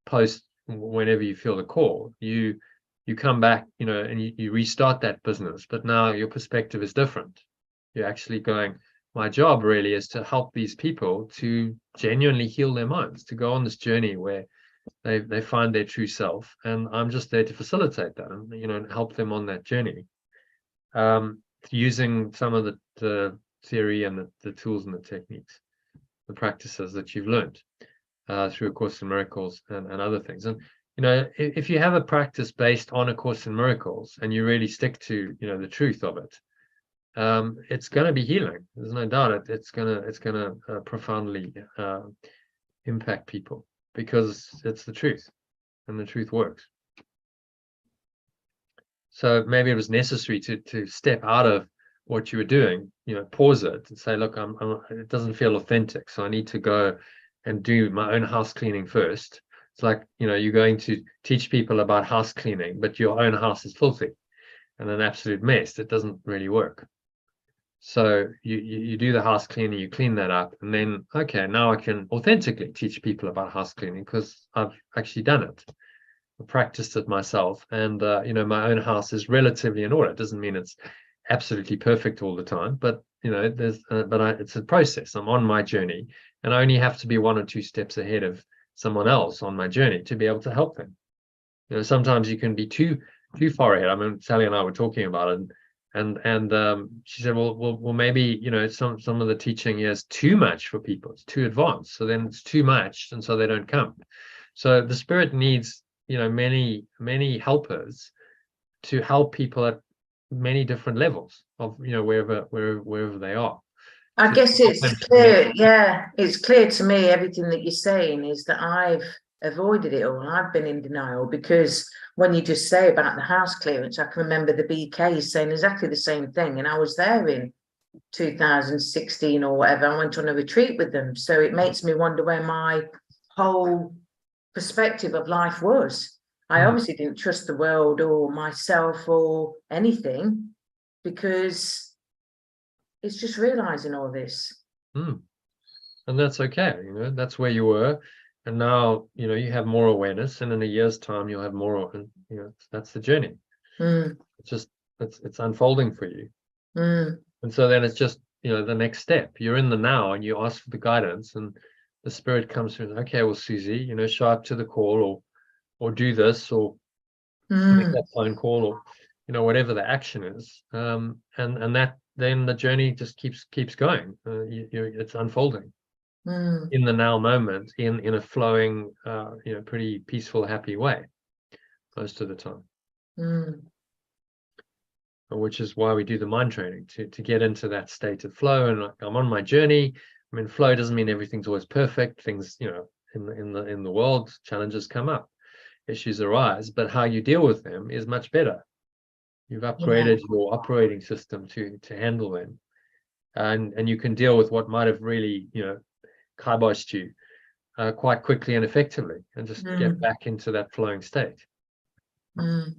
post whenever you feel the call, you come back, you know, and you restart that business, but now your perspective is different. You're actually going, my job really is to help these people to genuinely heal their minds, to go on this journey where they find their true self, and I'm just there to facilitate that, and, you know, help them on that journey, using some of the theory and the tools and the techniques, the practices that you've learned through A Course in Miracles and other things. And, you know, if you have a practice based on A Course in Miracles and you really stick to, you know, the truth of it, it's going to be healing. There's no doubt it's going to profoundly impact people, because it's the truth, and the truth works. So maybe it was necessary to step out of what you were doing, you know, pause it and say, look, it doesn't feel authentic, so I need to go and do my own house cleaning first. It's like, you know, you're going to teach people about house cleaning, but your own house is filthy and an absolute mess. It doesn't really work. So you do the house cleaning, you clean that up, and then, okay, now I can authentically teach people about house cleaning, because I've actually done it. I practiced it myself, and you know, my own house is relatively in order. It doesn't mean it's absolutely perfect all the time, but, you know, it's a process. I'm on my journey, and I only have to be 1 or 2 steps ahead of someone else on my journey to be able to help them. You know, sometimes you can be too far ahead. I mean, Sally and I were talking about it, and she said, well, maybe, you know, some of the teaching is too much for people. It's too advanced, so then it's too much, and so they don't come. So the Spirit needs, you know, many helpers to help people at many different levels of, you know, wherever they are. I guess it's clear. Yeah, it's clear to me, everything that you're saying is that I've avoided it all. I've been in denial, because when you just say about the house clearance, I can remember the BK saying exactly the same thing, and I was there in 2016 or whatever. I went on a retreat with them, so it makes me wonder where my whole perspective of life was. I obviously didn't trust the world or myself or anything, because it's just realizing all this. And that's okay. You know, that's where you were, and now, you know, you have more awareness, and in a year's time you'll have more, and, you know, that's the journey. It's just it's unfolding for you. And so then it's just, you know, the next step. You're in the now, and you ask for the guidance, and the Spirit comes through. Okay, well, Susie, you know, show up to the call, or do this, or make that phone call, or, you know, whatever the action is, and that, then the journey just keeps going. It's unfolding in the now moment, in a flowing, you know, pretty peaceful, happy way most of the time. Which is why we do the mind training, to get into that state of flow. And I'm on my journey. I mean, flow doesn't mean everything's always perfect. Things, you know, in the world, challenges come up, issues arise, but how you deal with them is much better. You've upgraded your operating system to handle them, and you can deal with what might have really, you know, kiboshed you quite quickly and effectively, and just get back into that flowing state. And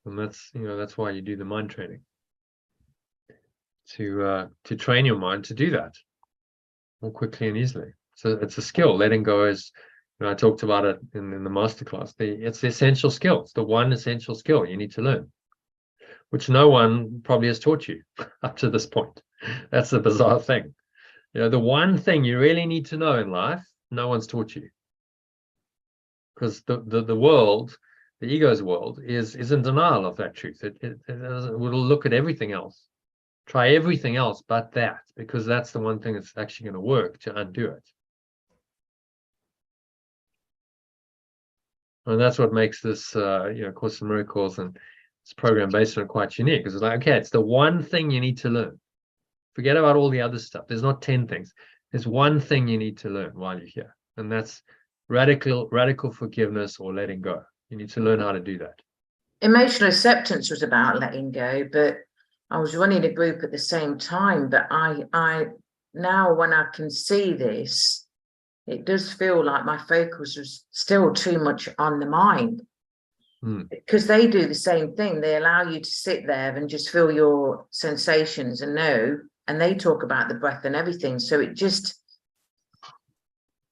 that's, you know, that's why you do the mind training, to train your mind to do that more quickly and easily. So it's a skill. Letting go is, you know, I talked about it in the masterclass. It's the essential skill. It's the one essential skill you need to learn. which no one probably has taught you up to this point. That's the bizarre thing. You know, the one thing you really need to know in life, no one's taught you. Because the world, the ego's world, is in denial of that truth. It will look at everything else, try everything else but that, because that's the one thing that's actually going to work to undo it. And that's what makes this, Course in Miracles and this program based on it quite unique. Because it's like, okay, it's the one thing you need to learn. Forget about all the other stuff. There's not 10 things. There's one thing you need to learn while you're here, and that's radical forgiveness or letting go. You need to learn how to do that. Emotional acceptance was about letting go, but I was running a group at the same time. But I now, when I can see this, it does feel like my focus was still too much on the mind, because they do the same thing. They allow you to sit there and just feel your sensations and know, and they talk about the breath and everything. So it just,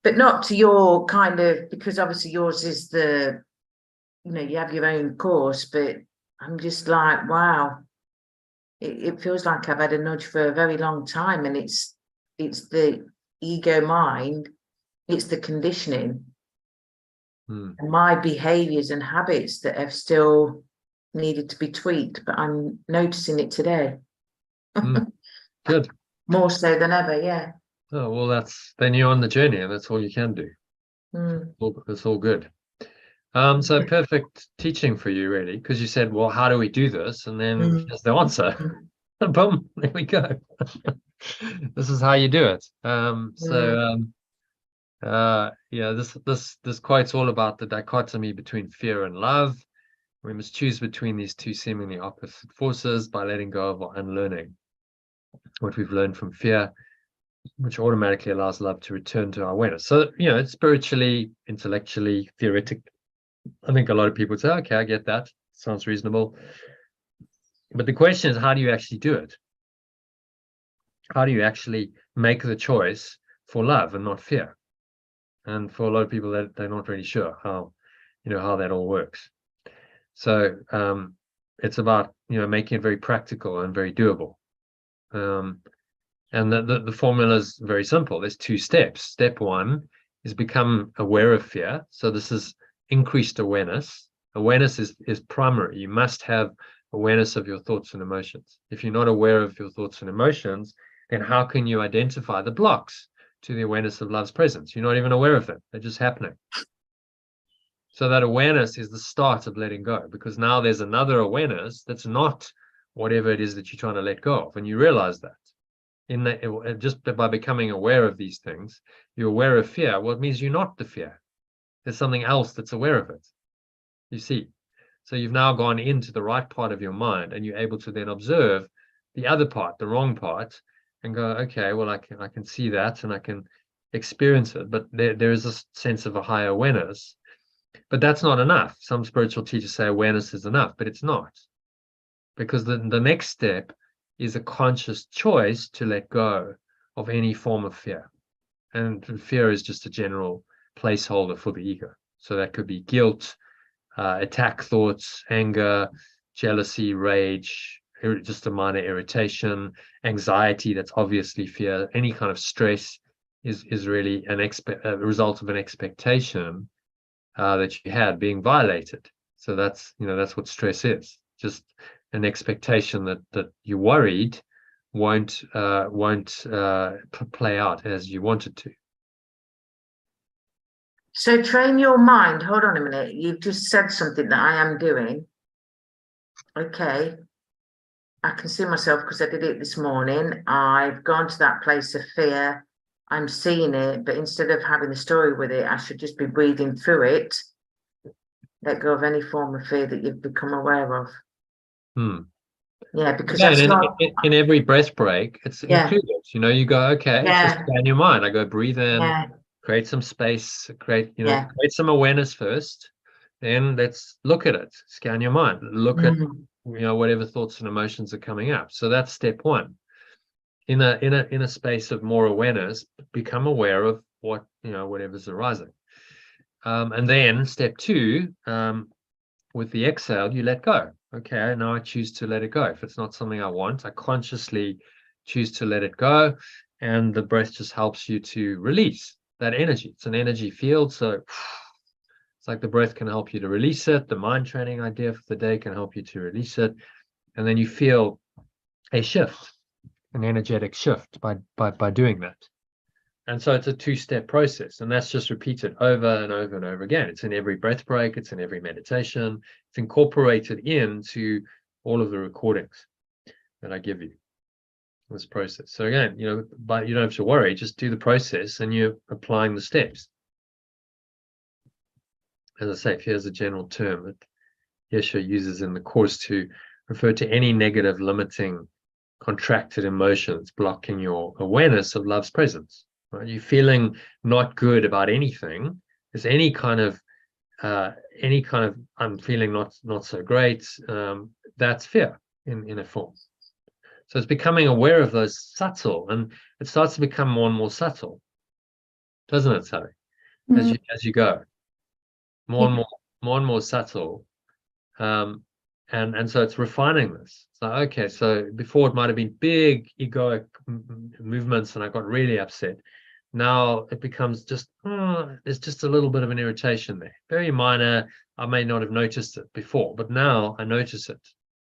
but not to your kind of, because obviously yours is the, you have your own course, but I'm just like, wow, it feels like I've had a nudge for a very long time, and it's the ego mind. It's the conditioning and my behaviors and habits that have still needed to be tweaked, but I'm noticing it today. Good. More so than ever, yeah. Oh, well, then you're on the journey, and that's all you can do. It's all good. So perfect teaching for you, really, because you said, well, how do we do this? And then here's the answer. Boom, there we go. This is how you do it. This quote's all about the dichotomy between fear and love. We must choose between these two seemingly opposite forces by letting go of or unlearning what we've learned from fear, which automatically allows love to return to our awareness. So, it's spiritually, intellectually, theoretic. I think a lot of people say, okay, I get that. Sounds reasonable. But the question is, how do you actually do it? How do you actually make the choice for love and not fear? And for a lot of people, they're not really sure how that all works. So it's about, making it very practical and very doable. And the formula is very simple. There's 2 steps. Step 1 is become aware of fear. So this is increased awareness. Awareness is primary. You must have awareness of your thoughts and emotions. If you're not aware of your thoughts and emotions, then how can you identify the blocks to the awareness of love's presence? You're not even aware of them. They're just happening. So that awareness is the start of letting go, because now there's another awareness that's not whatever it is that you're trying to let go of. And you realize that just by becoming aware of these things, you're aware of fear. Well, it means you're not the fear. There's something else that's aware of it. You see? So you've now gone into the right part of your mind, and you're able to then observe the other part, the wrong part, and go, okay, well, I can see that and I can experience it, but there is a sense of a higher awareness. But that's not enough. Some spiritual teachers say awareness is enough, but it's not. Because the next step is a conscious choice to let go of any form of fear. And fear is just a general placeholder for the ego. So that could be guilt, attack thoughts, anger, jealousy, rage, just a minor irritation, anxiety, that's obviously fear. Any kind of stress is really a result of an expectation that you had being violated. So that's what stress is. Just an expectation that you're worried won't play out as you want it to. So train your mind. Hold on a minute. You've just said something that I am doing. Okay. I can see myself because I did it this morning. I've gone to that place of fear. I'm seeing it, but instead of having the story with it, I should just be breathing through it. Let go of any form of fear that you've become aware of. Yeah, because that's in every breath break, it's included. You go, okay, just scan your mind. I go breathe in, create some space, create some awareness first. Then let's look at it. Scan your mind. Look at whatever thoughts and emotions are coming up. So that's step 1. In a space of more awareness, become aware of whatever's arising. And then step 2, with the exhale, you let go. Okay, now I choose to let it go. If it's not something I want, I consciously choose to let it go. And the breath just helps you to release that energy. It's an energy field. So it's like the breath can help you to release it. The mind training idea for the day can help you to release it. And then you feel a shift, an energetic shift by doing that. And so it's a two-step process, and that's just repeated over and over and over again. It's in every breath break, it's in every meditation, it's incorporated into all of the recordings that I give you, this process. So again, but you don't have to worry, just do the process and you're applying the steps. As I say, here's a general term that Yeshua uses in the course to refer to any negative, limiting, contracted emotions blocking your awareness of love's presence. Right? You're feeling not good about anything. There's any kind of I'm feeling not so great. That's fear in a form. So it's becoming aware of those subtle, and it starts to become more and more subtle, doesn't it, Sally? As you go, more and more subtle. And so it's refining this. So, okay, so before it might have been big egoic movements and I got really upset. Now it becomes just, there's just a little bit of an irritation there. Very minor. I may not have noticed it before, but now I notice it.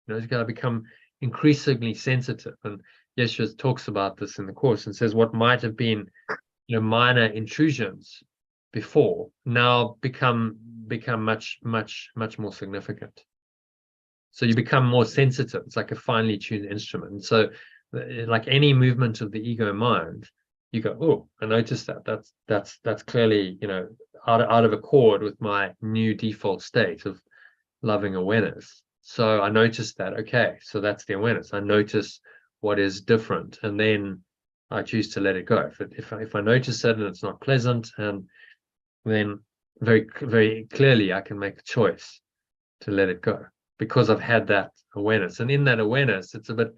It's got to become increasingly sensitive. And Yeshua talks about this in the course and says what might have been, minor intrusions before now become much more significant. So you become more sensitive. It's like a finely tuned instrument. And so like any movement of the ego mind, you go, oh, I noticed that. That's clearly, out of accord with my new default state of loving awareness. So I noticed that, okay, so that's the awareness. I notice what is different, and then I choose to let it go. If I notice it and it's not pleasant, and then very, very clearly I can make a choice to let it go, because I've had that awareness. And in that awareness, it's a bit,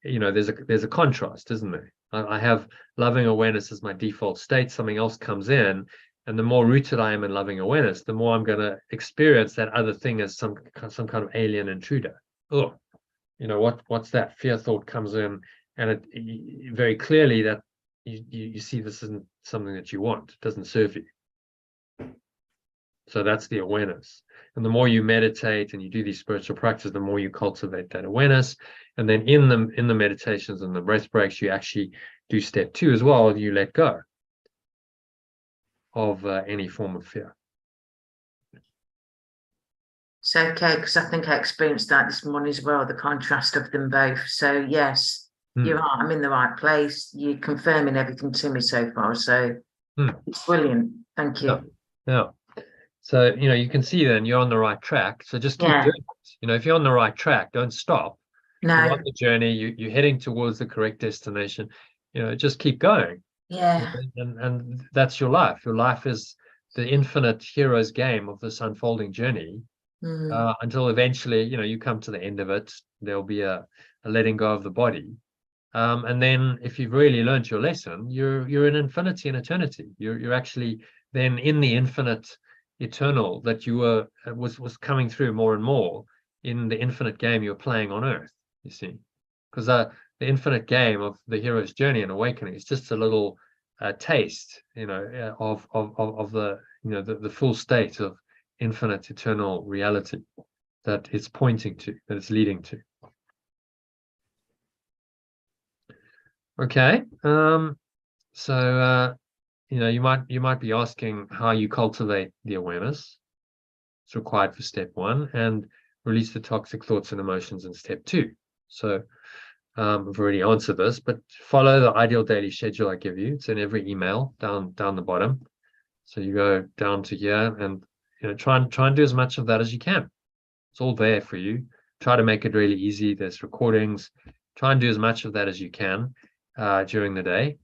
there's a contrast, isn't there? I have loving awareness as my default state. Something else comes in, and the more rooted I am in loving awareness, the more I'm going to experience that other thing as some kind of alien intruder. Oh, what's that? Fear thought comes in, and it very clearly that you see this isn't something that you want. It doesn't serve you. So that's the awareness. And the more you meditate and you do these spiritual practices, the more you cultivate that awareness. And then in the meditations and the breath breaks, you actually do step 2 as well. You let go of any form of fear. It's okay, because I think I experienced that this morning as well, the contrast of them both. So yes, you are. I'm in the right place. You're confirming everything to me so far. So it's brilliant. Thank you. Yeah. So, you can see then you're on the right track. So just keep doing it. If you're on the right track, don't stop. No. You're on the journey, you're heading towards the correct destination. Just keep going. Yeah. And that's your life. Your life is the infinite hero's game of this unfolding journey until eventually, you come to the end of it. There'll be a letting go of the body. And then if you've really learned your lesson, you're in infinity and eternity. You're actually then in the infinite eternal that you was coming through more and more in the infinite game you're playing on earth, you see, because the infinite game of the hero's journey and awakening is just a little taste of the full state of infinite eternal reality that it's pointing to, that it's leading to. Okay. So you might be asking how you cultivate the awareness. It's required for step 1, and release the toxic thoughts and emotions in step 2. So I've already answered this, but follow the ideal daily schedule I give you. It's in every email down the bottom. So you go down to here and try and do as much of that as you can. It's all there for you. Try to make it really easy. There's recordings. Try and do as much of that as you can during the day.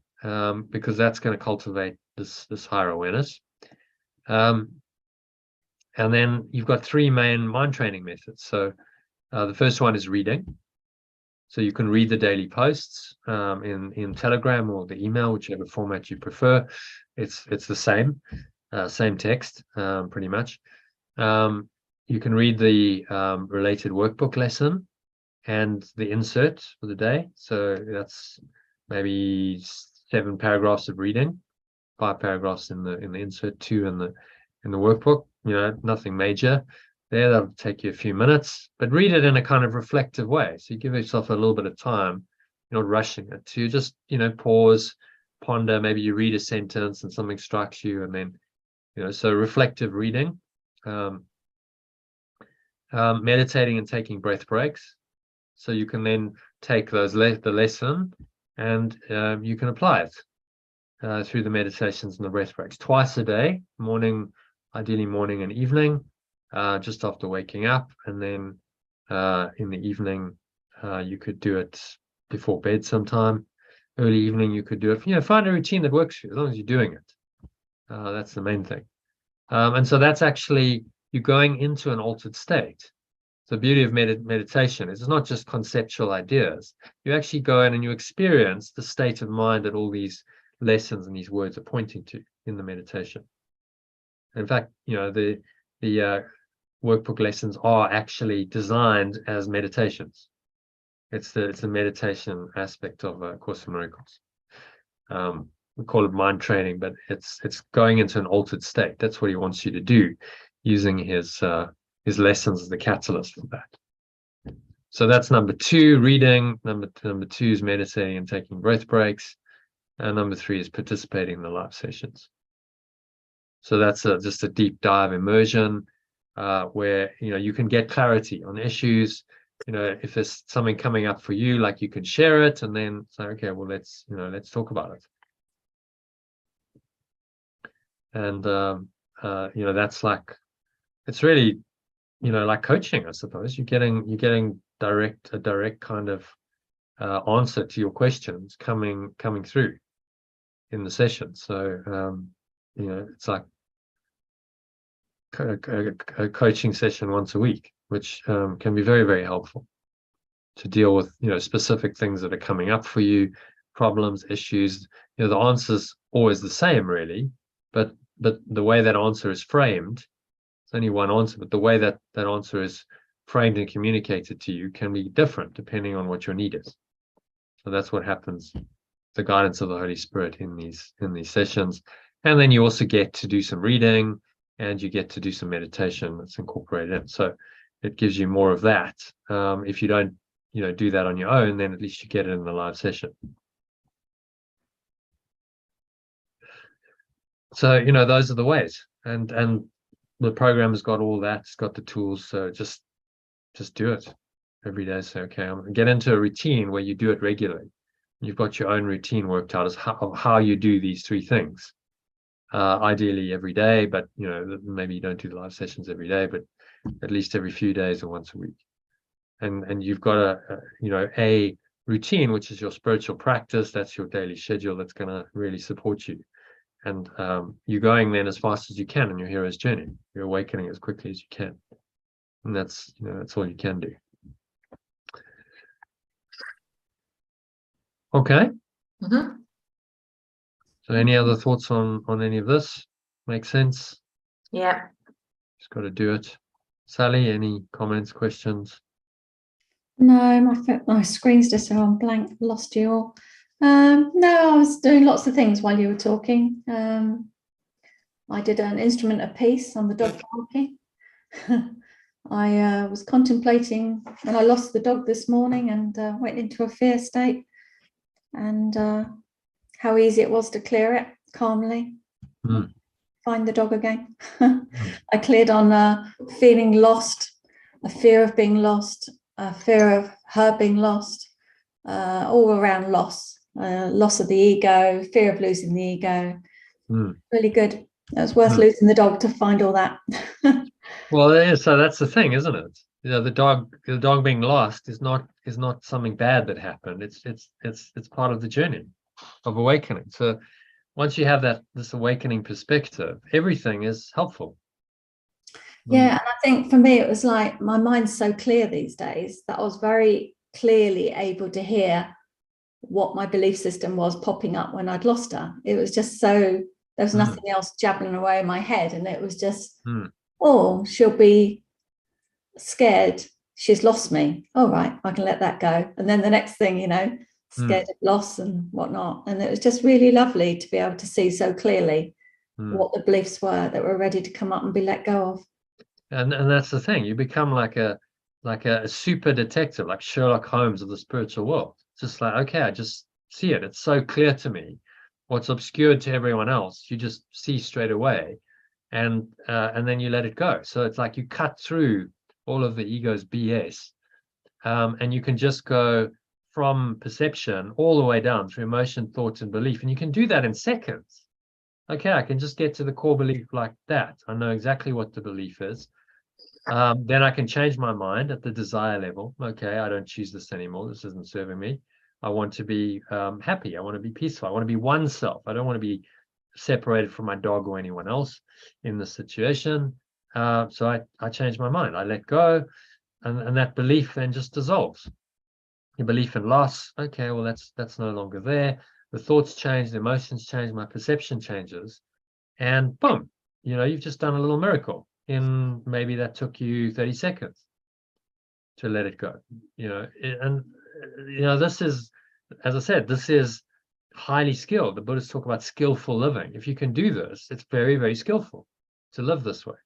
Because that's going to cultivate this higher awareness. And then you've got 3 main mind training methods. So the first one is reading. So you can read the daily posts in Telegram or the email, whichever format you prefer. It's the same text, pretty much. you can read the related workbook lesson and the insert for the day. So that's maybe 7 paragraphs of reading, 5 paragraphs in the insert, 2 in the workbook. You know, nothing major there. That'll take you a few minutes, but read it in a kind of reflective way. So you give yourself a little bit of time. You're not rushing it. To just, you know, pause, ponder. Maybe you read a sentence and something strikes you, and then, you know, so reflective reading, meditating and taking breath breaks. So you can then take those the lesson and you can apply it through the meditations and the breath breaks twice a day, morning, ideally morning and evening, just after waking up, and then in the evening you could do it before bed sometime. Early evening you could do it. You know, find a routine that works for you as long as you're doing it. That's the main thing. And so that's actually you going into an altered state. The beauty of meditation is it's not just conceptual ideas. You actually go in and you experience the state of mind that all these lessons and these words are pointing to in the meditation. In fact, you know, the workbook lessons are actually designed as meditations. It's the meditation aspect of A Course in Miracles. We call it mind training, but it's going into an altered state. That's what he wants you to do, using his lessons as the catalyst for that. So that's number 2, reading. Number 2 is meditating and taking breath breaks. And number 3 is participating in the live sessions. So that's just a deep dive immersion where, you know, you can get clarity on issues. You know, if there's something coming up for you, like you can share it and then say, okay, well, let's talk about it. And you know, that's like, it's really, you know, like coaching, I suppose. You're getting a direct kind of answer to your questions coming through in the session. So you know, it's like a coaching session once a week, which can be very, very helpful to deal with, you know, specific things that are coming up for you, problems, issues. You know, the answer's always the same, really, but the way that answer is framed, it's only one answer, but the way that answer is framed and communicated to you can be different depending on what your need is. So that's what happens, the guidance of the Holy Spirit in these sessions. And then you also get to do some reading and you get to do some meditation that's incorporated in. So it gives you more of that. If you don't, you know, do that on your own, then at least you get it in the live session. So, you know, those are the ways. And the program has got all that. It's got the tools. So just do it every day. Say, okay, I'm going to get into a routine where you do it regularly. You've got your own routine worked out as how you do these 3 things. Ideally every day, but, you know, maybe you don't do the live sessions every day, but at least every few days or once a week. And you've got a routine, which is your spiritual practice. That's your daily schedule. That's going to really support you. And you're going then as fast as you can in your hero's journey. You're awakening as quickly as you can. And that's, you know, that's all you can do. Okay. Mm-hmm. So any other thoughts on any of this? Make sense? Yeah. Just got to do it. Sally, any comments, questions? No, my screen's just on blank. Lost you all. No, I was doing lots of things while you were talking. I did an instrument of peace on the dog barking. I was contemplating when I lost the dog this morning and went into a fear state, and how easy it was to clear it calmly, find the dog again. I cleared on feeling lost, a fear of being lost, a fear of her being lost, all around loss, loss of the ego, fear of losing the ego. Really good. It was worth losing the dog to find all that. Well, so that's the thing, isn't it? You know, the dog being lost is not something bad that happened. It's part of the journey of awakening. So once you have this awakening perspective, everything is helpful. Yeah, and I think for me it was like my mind's so clear these days that I was very clearly able to hear what my belief system was popping up when I'd lost her. It was just so, there was nothing else jabbering away in my head, and it was just, oh, she'll be scared she's lost me. All right, I can let that go. And then the next thing, scared of loss and whatnot. And it was just really lovely to be able to see so clearly what the beliefs were that were ready to come up and be let go of. And that's the thing. You become like a super detective, like Sherlock Holmes of the spiritual world. It's just like, okay, I just see it. It's so clear to me. What's obscured to everyone else, you just see straight away, and then you let it go. So it's like you cut through all of the ego's BS, and you can just go from perception all the way down through emotion, thoughts, and belief. And you can do that in seconds. Okay, I can just get to the core belief like that. I know exactly what the belief is. Then I can change my mind at the desire level. Okay, I don't choose this anymore. This isn't serving me. I want to be happy. I want to be peaceful. I want to be oneself. I don't want to be separated from my dog or anyone else in the situation. So I change my mind. I let go, and that belief then just dissolves. Your belief in loss. Okay, well that's no longer there. The thoughts change, the emotions change, my perception changes, and boom, you've just done a little miracle. In maybe that took you 30 seconds to let it go. This is, as I said, this is highly skilled. The Buddhists talk about skillful living. If you can do this, it's very, very skillful to live this way,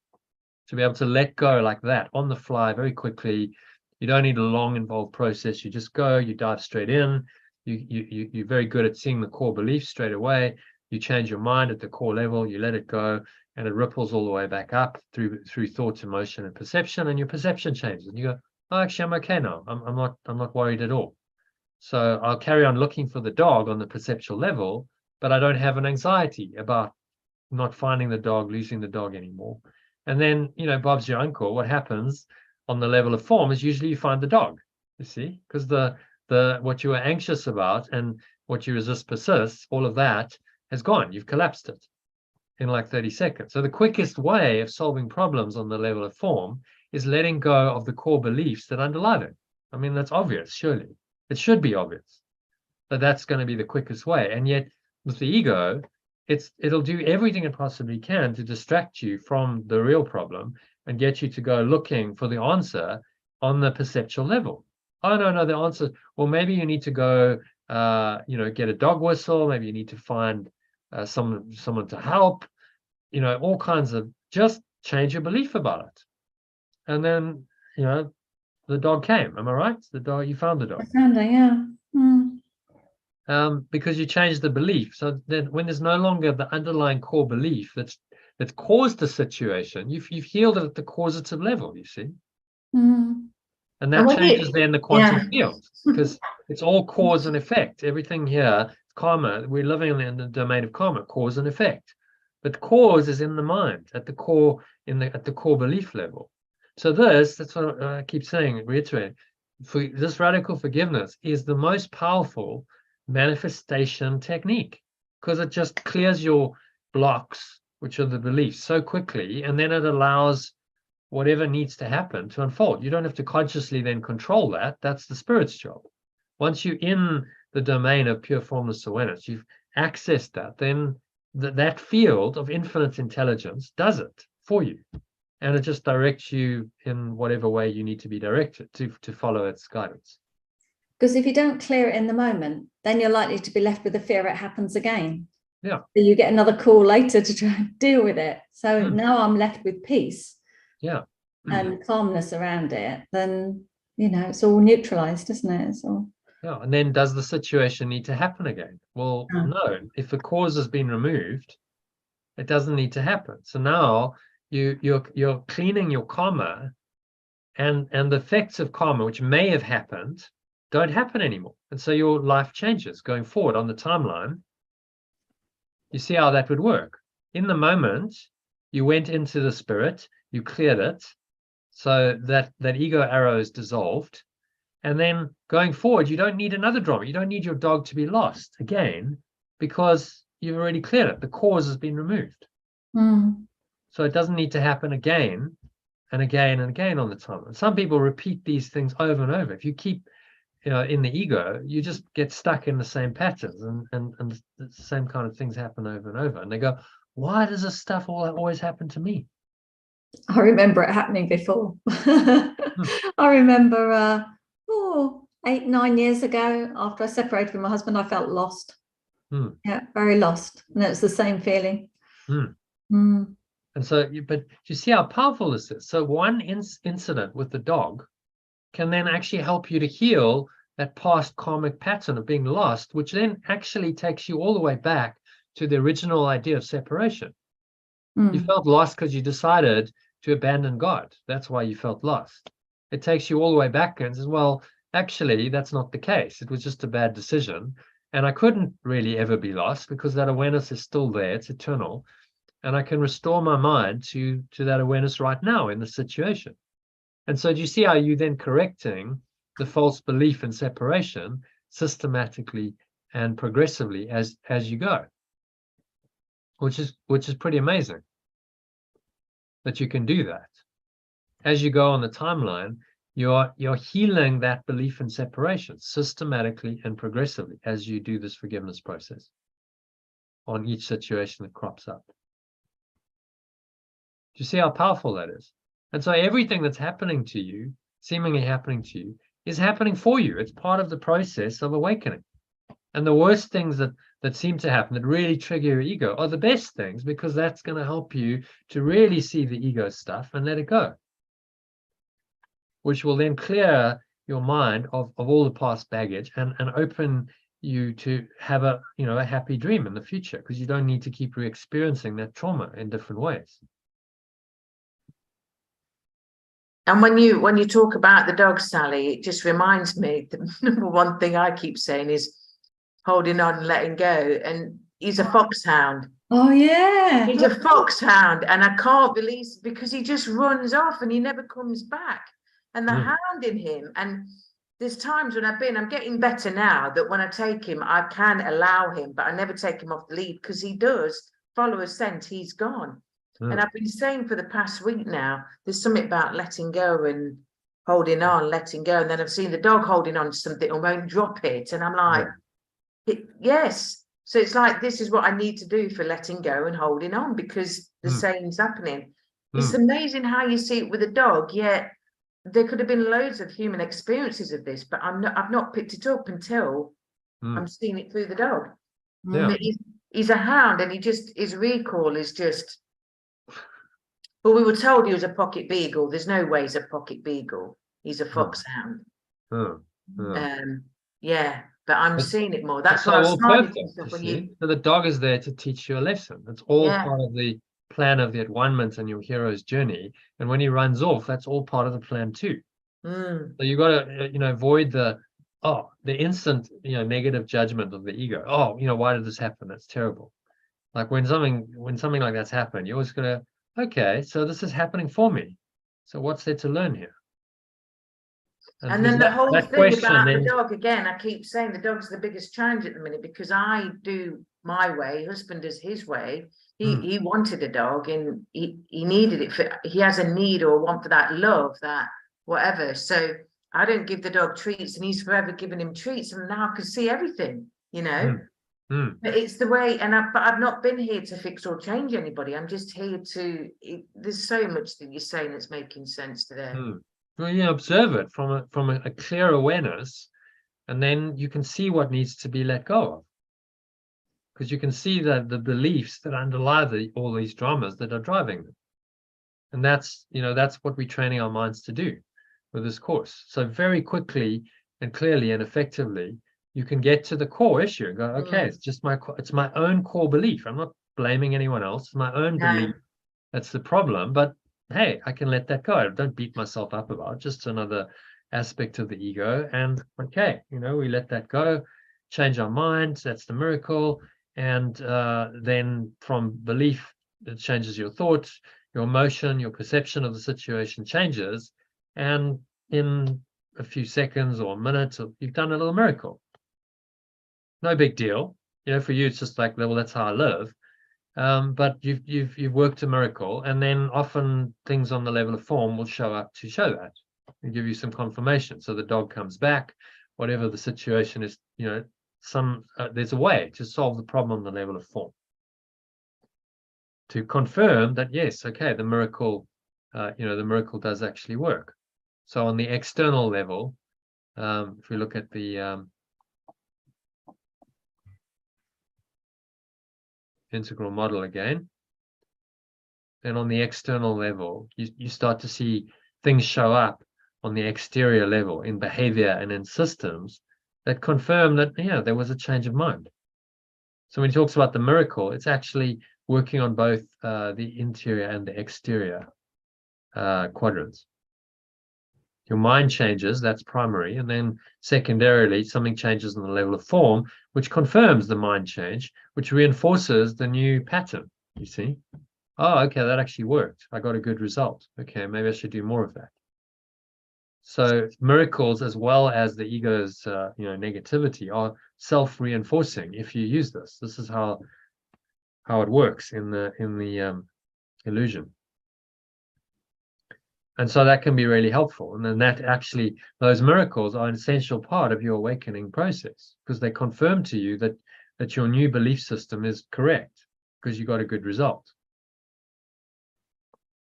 to be able to let go like that on the fly very quickly. You don't need a long involved process. You just go, you dive straight in. You're very good at seeing the core beliefs straight away. You change your mind at the core level, you let it go, and it ripples all the way back up through thoughts, emotion, and perception, and your perception changes. And you go, oh, actually, I'm okay now. I'm not worried at all. So I'll carry on looking for the dog on the perceptual level, but I don't have an anxiety about not finding the dog, losing the dog anymore. And then, Bob's your uncle. What happens on the level of form is usually you find the dog, you see, because the what you were anxious about and what you resist persists, all of that has gone. You've collapsed it in like 30 seconds. So the quickest way of solving problems on the level of form is letting go of the core beliefs that underlie them. I mean, that's obvious, surely. It should be obvious, but that's going to be the quickest way. And yet with the ego, it'll do everything it possibly can to distract you from the real problem and get you to go looking for the answer on the perceptual level. Oh, no, the answer, well, maybe you need to go, get a dog whistle. Maybe you need to find someone to help, all kinds of, just change your belief about it. And then, the dog came. Am I right? You found the dog. I found it, yeah. Because you changed the belief. So then when there's no longer the underlying core belief that's caused the situation, you've healed it at the causative level, you see. And that changes then the quantum field, because it's all cause and effect. Everything here, karma, we're living in the domain of karma, cause and effect. But the cause is in the mind, at the core, at the core belief level. So that's what I keep saying, reiterating. For this radical forgiveness is the most powerful manifestation technique, because it just clears your blocks, which are the beliefs, so quickly, and then it allows whatever needs to happen to unfold. You don't have to consciously then control that. That's the spirit's job. Once you're in the domain of pure formless awareness, you've accessed that, then that field of infinite intelligence does it for you. And it just directs you in whatever way you need to be directed to follow its guidance. Because if you don't clear it in the moment, then you're likely to be left with the fear it happens again. Yeah. So you get another call later to try and deal with it. So now I'm left with peace. Yeah. And calmness around it, then it's all neutralized, isn't it? It's all... Yeah. And then does the situation need to happen again? Well, no. If the cause has been removed, it doesn't need to happen. So now you're cleaning your karma, and the effects of karma, which may have happened, don't happen anymore. And so your life changes going forward on the timeline. You see how that would work. In the moment, you went into the spirit, you cleared it, so that ego arrow is dissolved. And then going forward, you don't need another drama. You don't need your dog to be lost again, because you've already cleared it. The cause has been removed. So it doesn't need to happen again and again and again on the timeline. Some people repeat these things over and over. If you keep in the ego, you just get stuck in the same patterns, and the same kind of things happen over and over. And they go, why does this stuff always happen to me? I remember it happening before. I remember 8, 9 years ago, after I separated from my husband, I felt lost. Yeah, very lost. And it's the same feeling. And so, but you see how powerful this is. So one incident with the dog can then actually help you to heal that past karmic pattern of being lost, which then actually takes you all the way back to the original idea of separation. You felt lost because you decided to abandon God. That's why you felt lost. It takes you all the way back and says, well, actually, that's not the case. It was just a bad decision. And I couldn't really ever be lost because that awareness is still there. It's eternal. And I can restore my mind to that awareness right now in the situation. And so do you see how you then correcting the false belief in separation systematically and progressively as you go, which is pretty amazing that you can do that. As you go on the timeline, you're healing that belief in separation systematically and progressively as you do this forgiveness process on each situation that crops up. Do you see how powerful that is? And so everything that's happening to you, seemingly happening to you, is happening for you. It's part of the process of awakening. And the worst things that seem to happen, that really trigger your ego, are the best things, because that's going to help you to really see the ego stuff and let it go, which will then clear your mind of all the past baggage and open you to have a happy dream in the future, because you don't need to keep re-experiencing that trauma in different ways. And when you talk about the dog, Sally, it just reminds me, the number one thing I keep saying is holding on and letting go. And he's a foxhound. Oh, yeah. He's a foxhound. And I can't believe, because he just runs off and he never comes back. And the hound in him. And there's times when I'm getting better now, that when I take him, I can allow him, but I never take him off the lead, because he does follow a scent, he's gone. And I've been saying for the past week now, there's something about letting go and holding on, letting go. And then I've seen the dog holding on to something and won't drop it. And I'm like, yes. So it's like, this is what I need to do for letting go and holding on, because the same's happening. It's amazing how you see it with a dog, yet there could have been loads of human experiences of this, but I've not picked it up until I'm seeing it through the dog. Yeah. He's a hound, and his recall is just. But we were told he was a pocket beagle. There's no way he's a pocket beagle. He's a foxhound. Yeah, but I'm seeing it more. That's why I'm smiling. So the dog is there to teach you a lesson. It's all part of the plan of the at-one-ment and your hero's journey. And when he runs off, that's all part of the plan too. So you got to avoid the instant negative judgment of the ego. Oh, why did this happen? That's terrible. Like when something like that's happened, you always got to, okay, so this is happening for me. So what's there to learn here? And then the whole thing about the dog, again, I keep saying the dog's the biggest challenge at the minute, because I do my way, husband does his way. He wanted a dog, and he needed it he has a need or want for that love, that whatever. So I don't give the dog treats, and he's forever giving him treats, and now I can see everything, But it's the way, but I've not been here to fix or change anybody. I'm just here there's so much that you're saying that's making sense today. Well, observe it from a clear awareness, and then you can see what needs to be let go of, because you can see that the beliefs that underlie all these dramas that are driving them. And that's what we're training our minds to do with this course. So very quickly and clearly and effectively, you can get to the core issue and go, okay, it's just it's my own core belief. I'm not blaming anyone else. It's my own belief that's the problem. But hey, I can let that go. I don't beat myself up about it. Just another aspect of the ego. And okay, we let that go, change our minds. That's the miracle. And then from belief, it changes your thoughts, your emotion, your perception of the situation changes. And in a few seconds or minutes, you've done a little miracle. No big deal. For you, it's just like, well, that's how I live. But you've worked a miracle, and then often things on the level of form will show up to show that and give you some confirmation. So the dog comes back, whatever the situation is, there's a way to solve the problem on the level of form, to confirm that yes, okay, the miracle the miracle does actually work. So on the external level, if we look at the integral model again, then on the external level, you start to see things show up on the exterior level in behavior and in systems that confirm that, yeah, there was a change of mind. So when he talks about the miracle, it's actually working on both the interior and the exterior quadrants. Your mind changes, that's primary, and then secondarily, something changes on the level of form, which confirms the mind change, which reinforces the new pattern, you see. Oh, okay, that actually worked. I got a good result. Okay, maybe I should do more of that. So miracles, as well as the ego's negativity, are self-reinforcing if you use this. This is how it works in the illusion. And so that can be really helpful. And then that actually, those miracles are an essential part of your awakening process, because they confirm to you that your new belief system is correct, because you got a good result.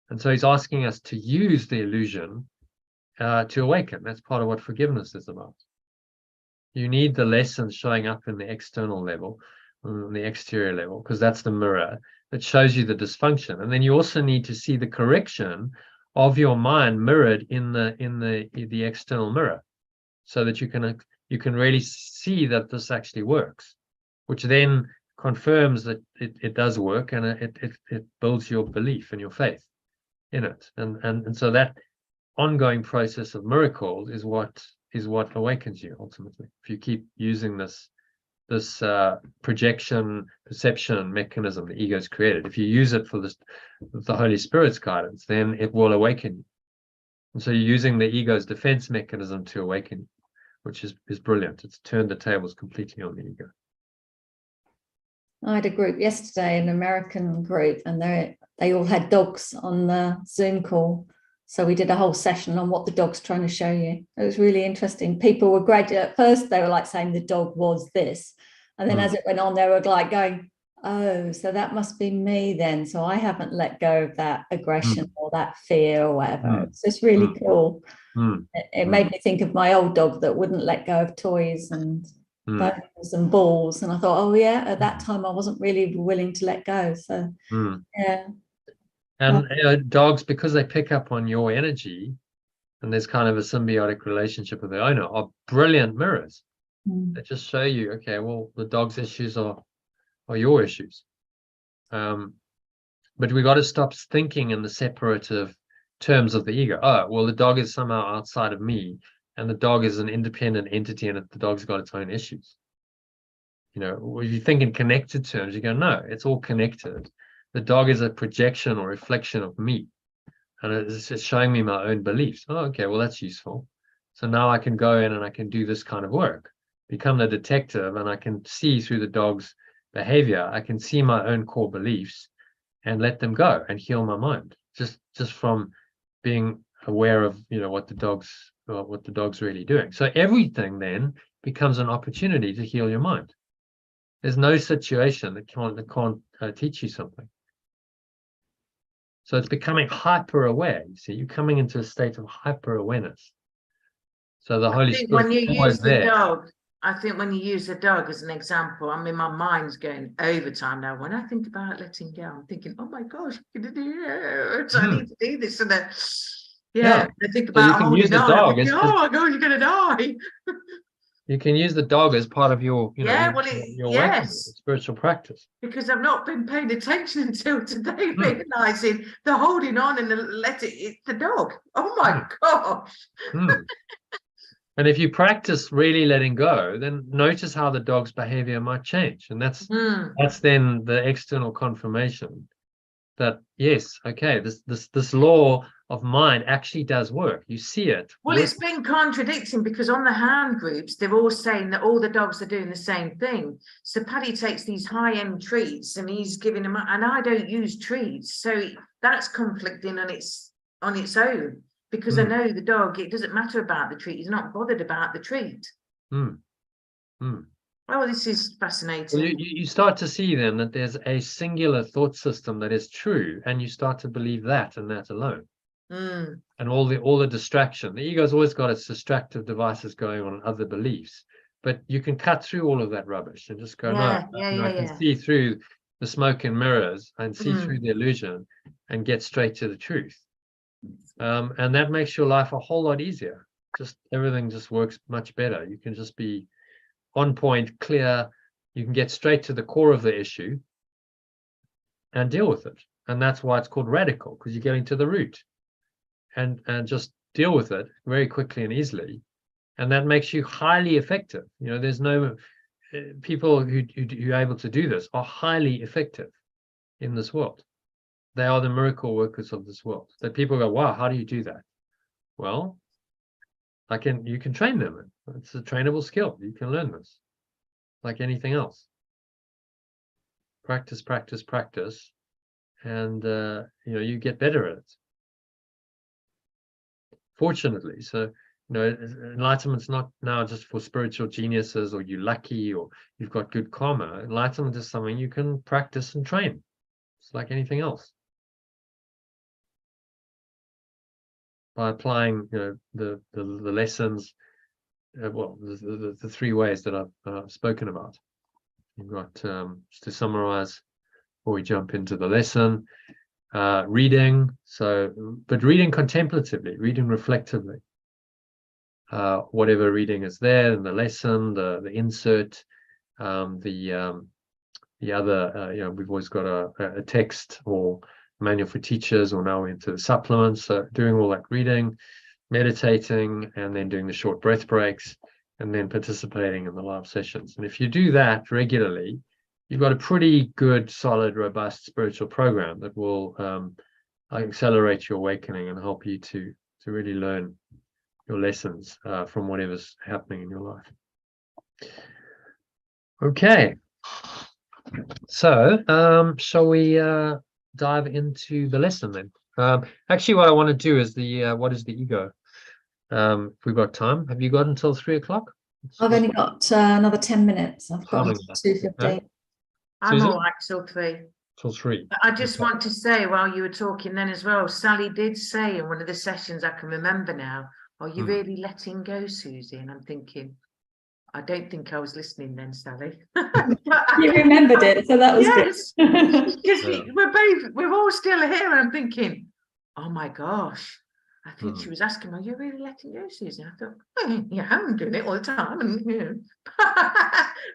And so he's asking us to use the illusion to awaken. That's part of what forgiveness is about. You need the lessons showing up in the external level, on the exterior level, because that's the mirror that shows you the dysfunction. And then you also need to see the correction of your mind mirrored in the external mirror, so that you can really see that this actually works, which then confirms that it does work, and it builds your belief and your faith in it. And so that ongoing process of miracles is what awakens you ultimately. If you keep using this projection perception mechanism the ego's created, if you use it for the Holy Spirit's guidance, then it will awaken you. And so you're using the ego's defense mechanism to awaken you, which is brilliant. It's turned the tables completely on the ego. I had a group yesterday, an American group, and they all had dogs on the Zoom call. So we did a whole session on what the dog's trying to show you. It was really interesting. People were gradually, at first they were like saying the dog was this. And then as it went on, they were like going, oh, so that must be me then. So I haven't let go of that aggression or that fear or whatever. It's just really cool. It made me think of my old dog that wouldn't let go of toys and bones and balls. And I thought, oh yeah, at that time I wasn't really willing to let go. So yeah. And dogs, because they pick up on your energy, and there's kind of a symbiotic relationship with the owner, are brilliant mirrors. They just show you, okay, well, the dog's issues are your issues. But we got to stop thinking in the separative terms of the ego. Oh, well, the dog is somehow outside of me, and the dog is an independent entity, and the dog's got its own issues. If you think in connected terms, you go, no, it's all connected. The dog is a projection or reflection of me, and it's just showing me my own beliefs. Oh, okay, well, that's useful. So now I can go in and I can do this kind of work, become the detective, and I can see through the dog's behavior. I can see my own core beliefs and let them go and heal my mind, just from being aware of what the dog's really doing. So everything then becomes an opportunity to heal your mind. There's no situation that can't teach you something. So it's becoming hyper aware. You see, you're coming into a state of hyper awareness. So the Holy Spirit when you is always use the there. dog, I think when you use the dog as an example, I mean, my mind's going overtime now. When I think about letting go, I'm thinking, oh my gosh, I'm gonna do it. I need to do this. And then, I think about so you can use the dog. Oh my God, you're gonna die. You can use the dog as part of your, yes, spiritual practice. Because I've not been paying attention until today, realizing the holding on and it's the dog. Oh my gosh. And if you practice really letting go, then notice how the dog's behavior might change. And that's then the external confirmation that, yes, okay, this law of mind actually does work. You see it. Well, it's been contradicting, because on the hand groups, they're all saying that all the dogs are doing the same thing. So Paddy takes these high-end treats and he's giving them, and I don't use treats. So that's conflicting on its own, because I know the dog, it doesn't matter about the treat. He's not bothered about the treat. Oh, this is fascinating. Well, you start to see then that there's a singular thought system that is true, and you start to believe that and that alone. and all the distraction. The ego's always got its distractive devices going on, other beliefs, but you can cut through all of that rubbish and just go, I can see through the smoke and mirrors and see through the illusion and get straight to the truth. And that makes your life a whole lot easier. Just everything just works much better. You can just be on point, clear. You can get straight to the core of the issue and deal with it. And that's why it's called radical, because you're getting to the root and just deal with it very quickly and easily. And that makes you highly effective. You know, there's no people who are able to do this are highly effective in this world. They are the miracle workers of this world. That people go, wow, how do you do that? Well, you can train them. It's a trainable skill. You can learn this like anything else. Practice, practice, practice, and you get better at it. Fortunately, so enlightenment's not now just for spiritual geniuses or you're lucky or you've got good karma. Enlightenment is something you can practice and train. It's like anything else. By applying the lessons, the three ways that I've spoken about. You've got, just to summarize before we jump into the lesson, reading, but reading contemplatively, reading reflectively. Whatever reading is there in the lesson, the insert, the other, we've always got a text or manual for teachers, or now into the supplements. So doing all that reading, meditating, and then doing the short breath breaks, and then participating in the live sessions. And if you do that regularly, you've got a pretty good, solid, robust spiritual program that will accelerate your awakening and help you to really learn your lessons from whatever's happening in your life. Okay, so shall we dive into the lesson then? Actually, what I want to do is what is the ego? If we've got time. Have you got until 3 o'clock? I've only got another 10 minutes. I've got 2:15. I'm all right till 3. Till 3. I just want to say, while you were talking then as well, Sally did say in one of the sessions, I can remember now, are you really letting go, Susie? And I'm thinking, I don't think I was listening then, Sally. You remembered it, so that was good. Because we're all still here, and I'm thinking, oh my gosh. I think she was asking, are you really letting go, Susie? I thought, yeah, I'm doing it all the time. And,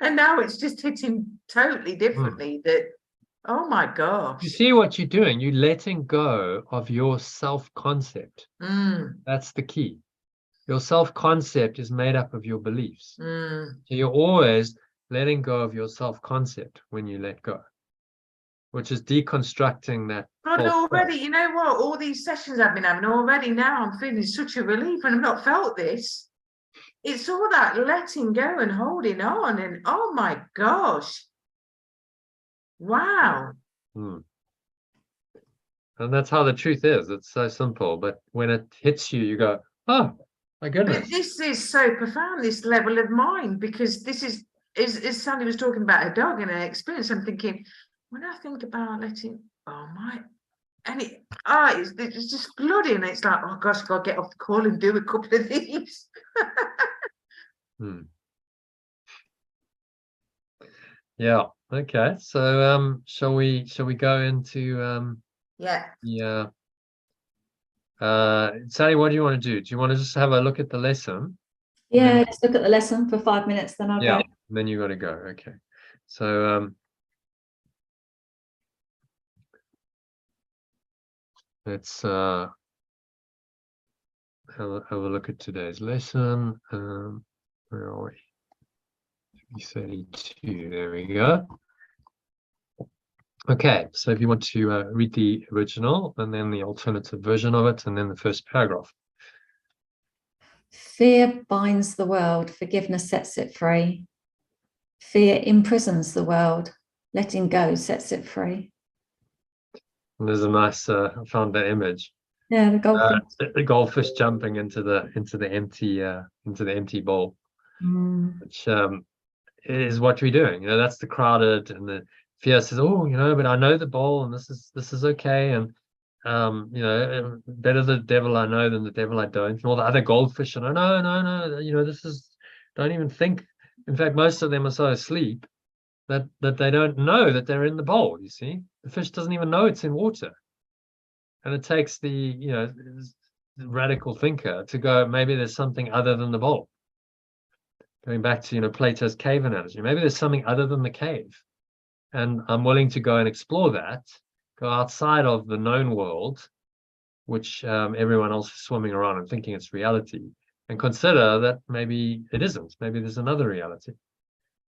and now it's just hitting totally differently that, oh my gosh. You see what you're doing? You're letting go of your self-concept. That's the key. Your self-concept is made up of your beliefs. So you're always letting go of your self-concept when you let go, which is deconstructing that. But already, you know what? All these sessions I've been having already, now I'm feeling such a relief, and I've not felt this. It's all that letting go and holding on, and oh my gosh. Wow. And that's how the truth is. It's so simple, but when it hits you, you go, oh my goodness. But this is so profound, this level of mind, because this is Sandy was talking about her dog and her experience. I'm thinking, when I think about letting, and it's just bloody, and it's like, oh gosh, I've got to get off the call and do a couple of these. Yeah. Okay. So shall we go into Sally, what do you want to do? Do you want to just have a look at the lesson? Yeah, just look at the lesson for 5 minutes, then I'll go. And then you got to go. Okay. So let's have a look at today's lesson. Where are we? 32. There we go. Okay, so if you want to read the original and then the alternative version of it, and then the first paragraph. Fear binds the world, forgiveness sets it free. Fear imprisons the world, letting go sets it free. And there's a nice, I found that image. Yeah, the goldfish. The goldfish jumping into the empty bowl, which is what we're doing. That's the crowded, and the fear says, oh, but I know the bowl, and this is okay, and better the devil I know than the devil I don't, and all the other goldfish. And no, this is, don't even think. In fact, most of them are so asleep that they don't know that they're in the bowl. You see, the fish doesn't even know it's in water, and it takes the radical thinker to go, maybe there's something other than the bowl. Going back to Plato's cave analogy, maybe there's something other than the cave, and I'm willing to go and explore that. Go outside of the known world, which everyone else is swimming around and thinking it's reality, and consider that maybe it isn't. Maybe there's another reality,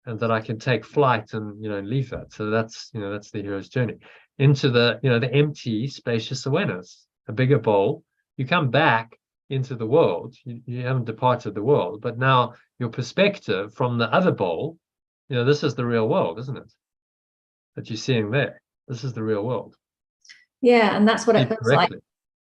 and that I can take flight and leave that. So that's the hero's journey into the the empty, spacious awareness, a bigger bowl. You come back into the world. You haven't departed the world, but now your perspective from the other bowl, this is the real world, isn't it? That you're seeing there. This is the real world. Yeah, and that's what it feels like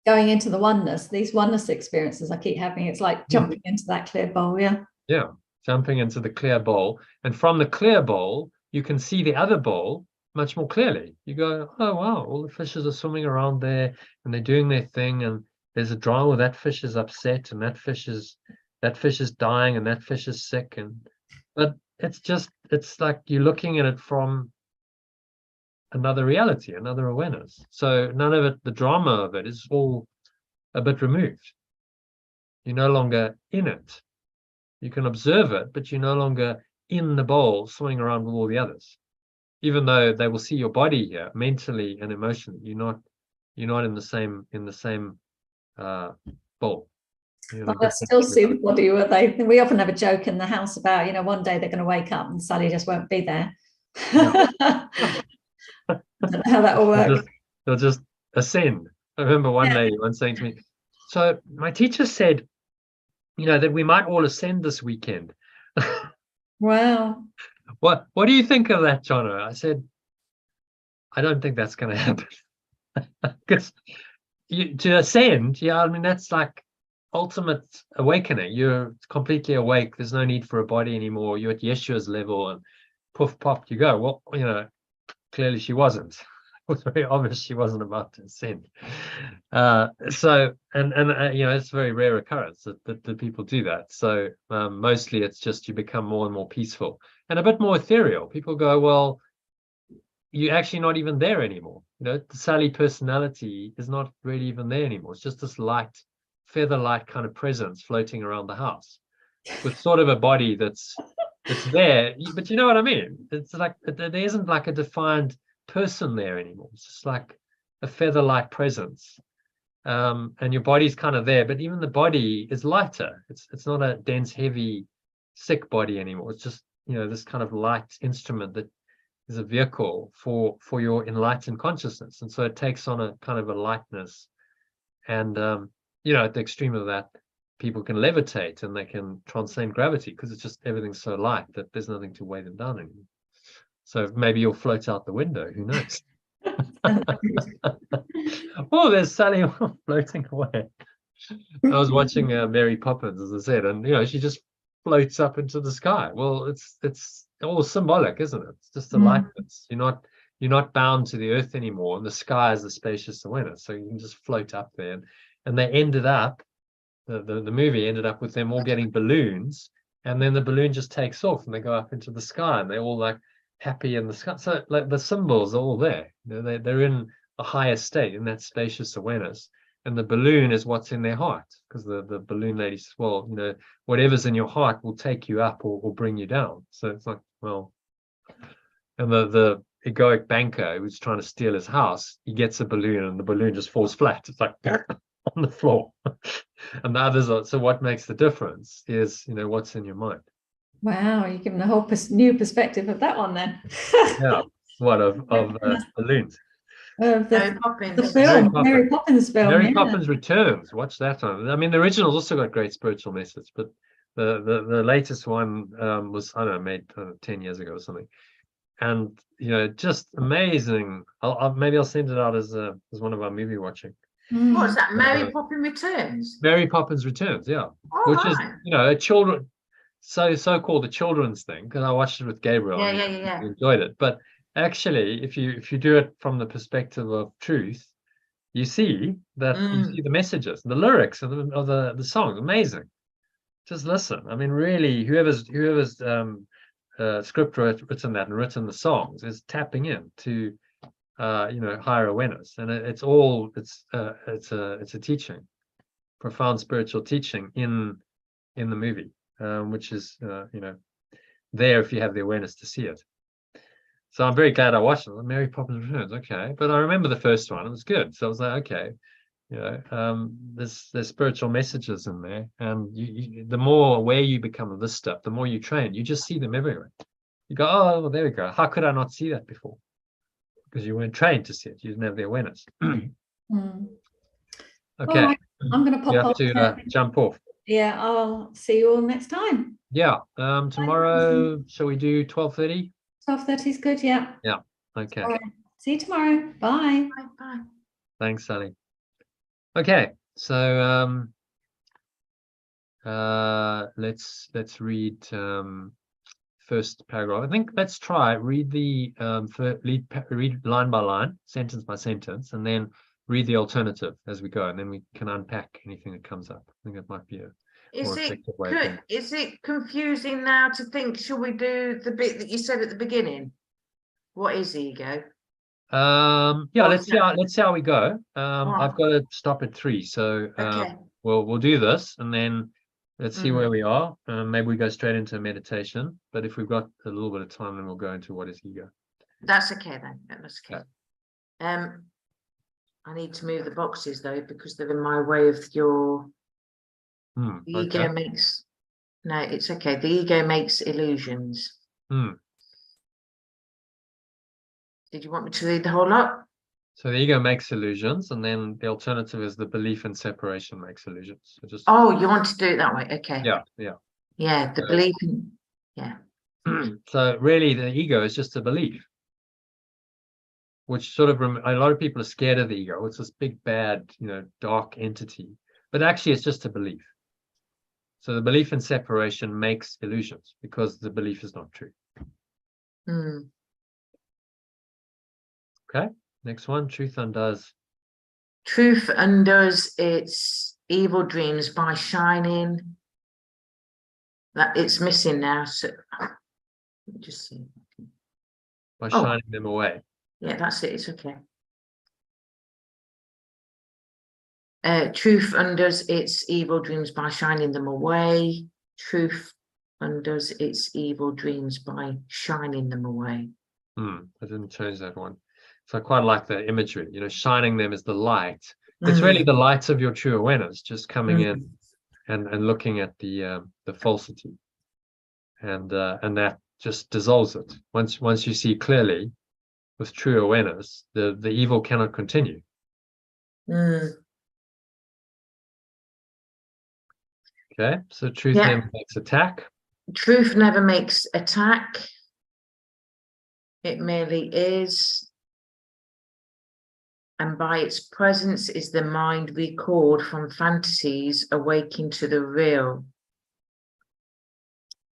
going into the oneness. These oneness experiences I keep having, it's like jumping into that clear bowl. Yeah, jumping into the clear bowl, and from the clear bowl you can see the other bowl much more clearly. You go, oh wow, all the fishes are swimming around there and they're doing their thing, and there's a drama. That fish is upset, and that fish is dying, and that fish is sick, but it's like you're looking at it from another reality, another awareness. So none of it, the drama of it, is all a bit removed. You're no longer in it. You can observe it, but you're no longer in the bowl swimming around with all the others. Even though they will see your body here, mentally and emotionally, you're not in the same bowl. But I still see the body. We often have a joke in the house about one day they're going to wake up and Sally just won't be there. I don't know how that will work. They'll just ascend. I remember one lady once saying to me, so my teacher said, that we might all ascend this weekend. Wow. What do you think of that, Jono? I said, I don't think that's going to happen. Because to ascend, that's like ultimate awakening. You're completely awake. There's no need for a body anymore. You're at Yeshua's level, and poof, pop, you go. Well, clearly she wasn't. It was very obvious she wasn't about to ascend. It's a very rare occurrence that people do that. So mostly it's just you become more and more peaceful and a bit more ethereal. People go, well, you're actually not even there anymore. The Sally personality is not really even there anymore. It's just this light, feather light kind of presence floating around the house with sort of a body that's there, but you know what I mean? It's like there isn't like a defined person there anymore. It's just like a feather-light presence, and your body's kind of there, but even the body is lighter. It's not a dense, heavy, sick body anymore. It's just this kind of light instrument that is a vehicle for your enlightened consciousness, and so it takes on a kind of a lightness, and at the extreme of that, people can levitate and they can transcend gravity because it's just everything's so light that there's nothing to weigh them down anymore. So maybe you'll float out the window. Who knows? Oh, there's Sally floating away. I was watching Mary Poppins, as I said, and she just floats up into the sky. Well, it's all symbolic, isn't it? It's just a lightness. You're not bound to the earth anymore, and the sky is the spacious awareness. So you can just float up there, and they ended up. The movie ended up with them all getting balloons, and then the balloon just takes off and they go up into the sky, and they're all like happy in the sky. So like the symbols are all there. They're in a higher state, in that spacious awareness, and the balloon is what's in their heart, because the balloon lady says, well, whatever's in your heart will take you up or bring you down. So it's like, well, and the egoic banker who's trying to steal his house, he gets a balloon and the balloon just falls flat. It's like on the floor. And the others are, so what makes the difference is what's in your mind. Wow, you're giving a whole new perspective of that one then. Yeah, what of balloons. Mary Poppins. The film, Mary Poppins film. Mary Poppins Returns. Watch that one. I mean, the original's also got great spiritual message, but the latest one was, I don't know, made 10 years ago or something, and just amazing. Maybe I'll send it out as one of our movie watching. What's that? Mary Poppins Returns. Mary Poppins Returns, yeah. Which is a children, so-called a children's thing, because I watched it with Gabriel. Yeah. Enjoyed it, but actually, if you do it from the perspective of truth, you see that you see the messages, the lyrics of the song. Amazing. Just listen. I mean, really, whoever's script written that and written the songs is tapping into higher awareness, and it's a teaching, profound spiritual teaching in the movie, which is there if you have the awareness to see it. So I'm very glad I watched it. Mary Poppins Returns, okay, but I remember the first one; it was good. So I was like, okay, there's spiritual messages in there, and the more aware you become of this stuff, the more you train, you just see them everywhere. You go, oh, well, there we go. How could I not see that before? Because you weren't trained to see it. You didn't have the awareness. Okay. All right. I'm going to pop off. You have to jump off. Yeah, I'll see you all next time. Yeah. Tomorrow, shall we do 12:30? 12:30 is good. Yeah. Yeah. Okay. All right. See you tomorrow. Bye. Bye. Bye. Thanks, Sally. Okay. So let's read first paragraph. I think let's read read line by line, sentence by sentence, and then read the alternative as we go, and then we can unpack anything that comes up. I think that might be a more effective way. Is it confusing now to think, shall we do the bit that you said at the beginning? What is ego? Yeah, let's see how we go. I've got to stop at 3, so okay. we'll do this, and then let's see where we are. Maybe we go straight into meditation, but if we've got a little bit of time, then we'll go into what is ego. That's okay then. That's okay. I need to move the boxes though, because they're in my way of your the ego makes. No, it's okay. The ego makes illusions. Did you want me to read the whole lot? So the ego makes illusions, and then the alternative is the belief in separation makes illusions. So just you want to do it that way? Okay. Yeah. The belief in So really, the ego is just a belief, which sort of a lot of people are scared of the ego. It's this big bad, dark entity, but actually it's just a belief. So the belief in separation makes illusions because the belief is not true. Okay, next one. Truth undoes its evil dreams by shining. That it's missing now. So let me just see. By shining them away. Yeah, that's it. It's okay. Truth undoes its evil dreams by shining them away. Truth undoes its evil dreams by shining them away. I didn't change that one. So I quite like the imagery, shining them as the light. It's really the light of your true awareness, just coming in and looking at the falsity, and that just dissolves it. Once you see clearly with true awareness, the evil cannot continue. Okay, so truth never makes attack. Truth never makes attack. It merely is. And by its presence is the mind recalled from fantasies awaking to the real.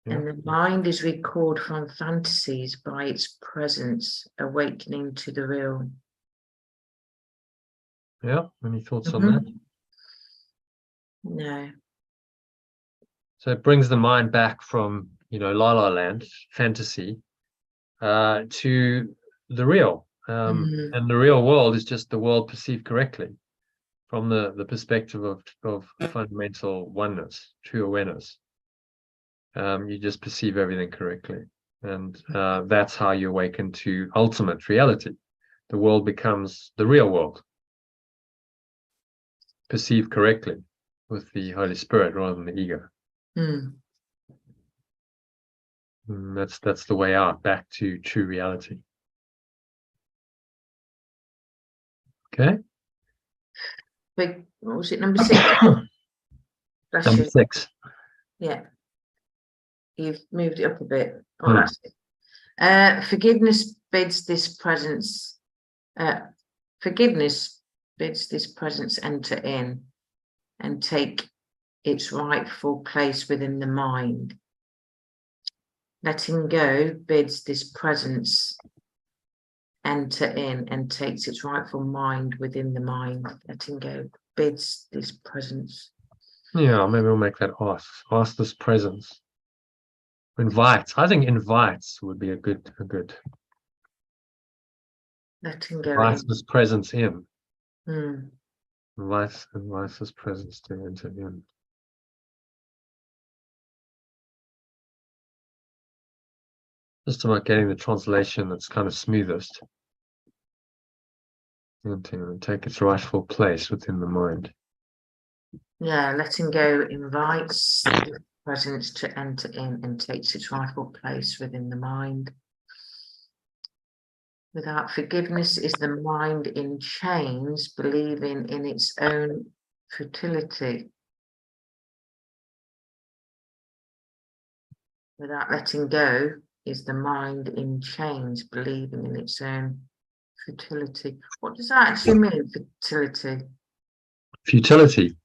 And the mind is recalled from fantasies by its presence awakening to the real. Yeah, any thoughts on that? No. So it brings the mind back from, La La Land, fantasy, to the real. And the real world is just the world perceived correctly from the perspective of fundamental oneness, true awareness. You just perceive everything correctly. And that's how you awaken to ultimate reality. The world becomes the real world, perceived correctly with the Holy Spirit rather than the ego. That's the way out, back to true reality. Okay. What was it, number 6? Number 6. Yeah. You've moved it up a bit. That's it. Forgiveness bids this presence. Forgiveness bids this presence enter in and take its rightful place within the mind. Letting go bids this presence enter in and takes its rightful mind within the mind. Letting go bids this presence. Yeah, maybe we'll make that ask this presence. Invites. I think invites would be a good Letting go. invites this presence in. Mm. Invites this presence to enter in. Just about getting the translation that's kind of smoothest. And take its rightful place within the mind. Yeah, letting go invites the presence to enter in and takes its rightful place within the mind. Without forgiveness is the mind in chains, believing in its own futility. Without letting go is the mind in chains, believing in its own futility. What does that actually mean, futility? Futility.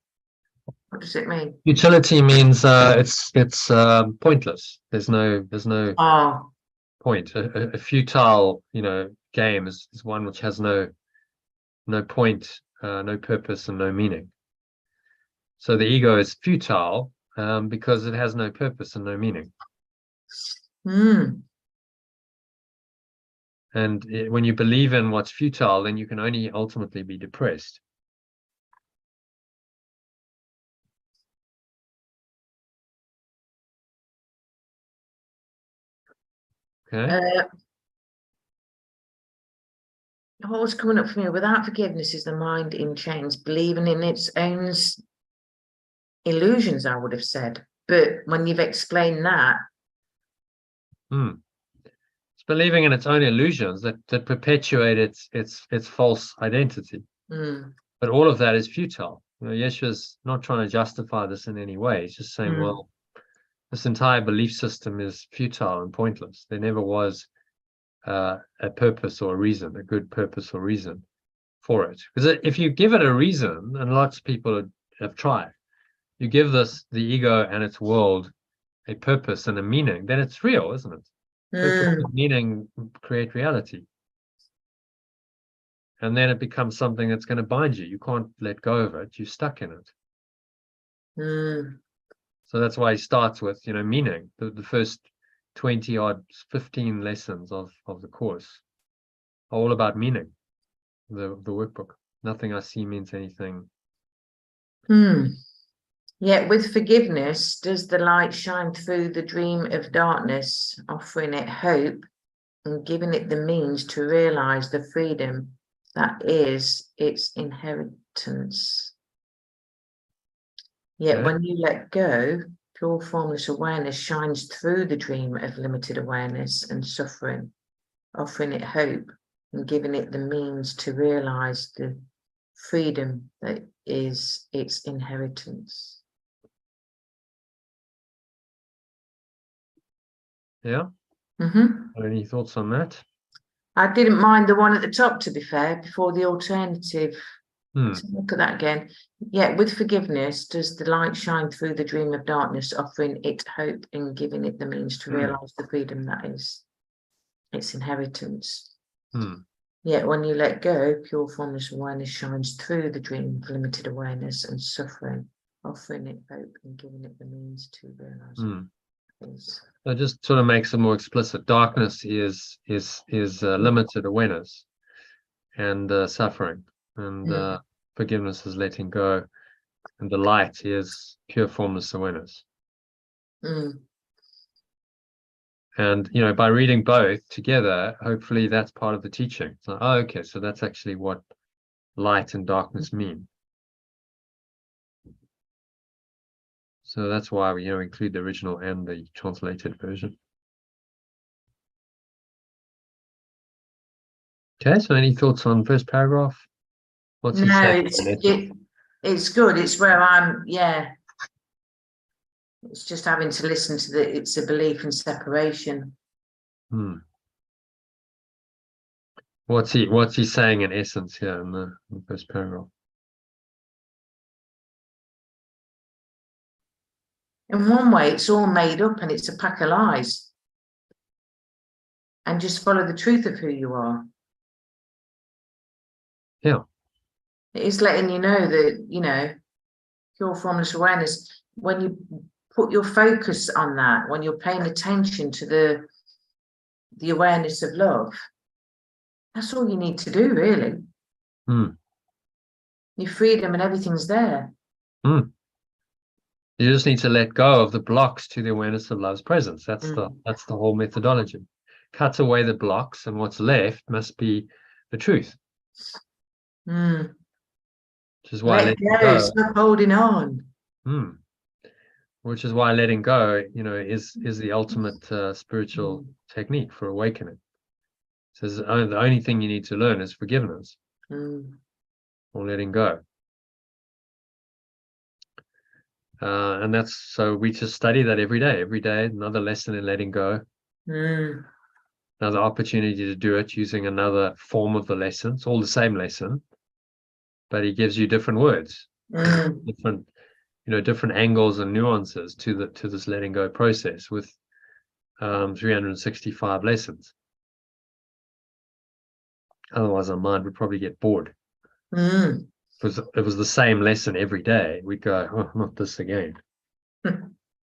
What does it mean? Futility means it's pointless. There's no Oh, point. A futile, game is one which has no point, no purpose, and no meaning. So the ego is futile because it has no purpose and no meaning. And when you believe in what's futile, then you can only ultimately be depressed. Okay. What was coming up for me? Without forgiveness is the mind in chains, believing in its own illusions, I would have said. But when you've explained that, it's believing in its own illusions that perpetuate its false identity. But all of that is futile. Yeshua's not trying to justify this in any way. He's just saying, well, this entire belief system is futile and pointless. There never was a purpose or a reason, a good purpose or reason for it. Because if you give it a reason, and lots of people have tried, you give the ego and its world a purpose and a meaning, then it's real, isn't it? Purpose and meaning create reality. And then it becomes something that's going to bind you. You can't let go of it. You're stuck in it. So that's why he starts with, meaning. The first 20 odd 15 lessons of the course are all about meaning. The workbook. Nothing I see means anything. Yet with forgiveness does the light shine through the dream of darkness, offering it hope and giving it the means to realize the freedom that is its inheritance. Yet when you let go, pure formless awareness shines through the dream of limited awareness and suffering, offering it hope and giving it the means to realize the freedom that is its inheritance. Yeah? Any thoughts on that? I didn't mind the one at the top, to be fair, before the alternative. So look at that again. Yet with forgiveness does the light shine through the dream of darkness, offering it hope and giving it the means to realize the freedom that is its inheritance. Yet when you let go, pure formless awareness shines through the dream of limited awareness and suffering, offering it hope and giving it the means to realize it is. That just sort of makes it more explicit. Darkness is limited awareness and suffering, and forgiveness is letting go, and the light is pure formless awareness. And by reading both together, hopefully that's part of the teaching. So, okay, so that's actually what light and darkness mean. So that's why we include the original and the translated version. Okay, so any thoughts on first paragraph? What's he saying? It's good. It's where I'm, it's just having to listen to it's a belief in separation. What's he saying in essence here in the first paragraph? In one way, it's all made up and it's a pack of lies. And just follow the truth of who you are. Yeah. It is letting you know that, you know, pure formless awareness, when you put your focus on that, when you're paying attention to the awareness of love, that's all you need to do, really. Your freedom and everything's there. You just need to let go of the blocks to the awareness of love's presence. That's the whole methodology. Cut away the blocks, and what's left must be the truth. Which is why Let go, stop holding on. Which is why letting go, you know, is the ultimate spiritual technique for awakening. It says the only thing you need to learn is forgiveness or letting go. And that's, so we just study that every day, another lesson in letting go. Another opportunity to do it using another form of the lesson. It's all the same lesson, but he gives you different words, different, you know, different angles and nuances to this letting go process with 365 lessons. Otherwise our mind would probably get bored. Because it was the same lesson every day, we'd go, oh, not this again.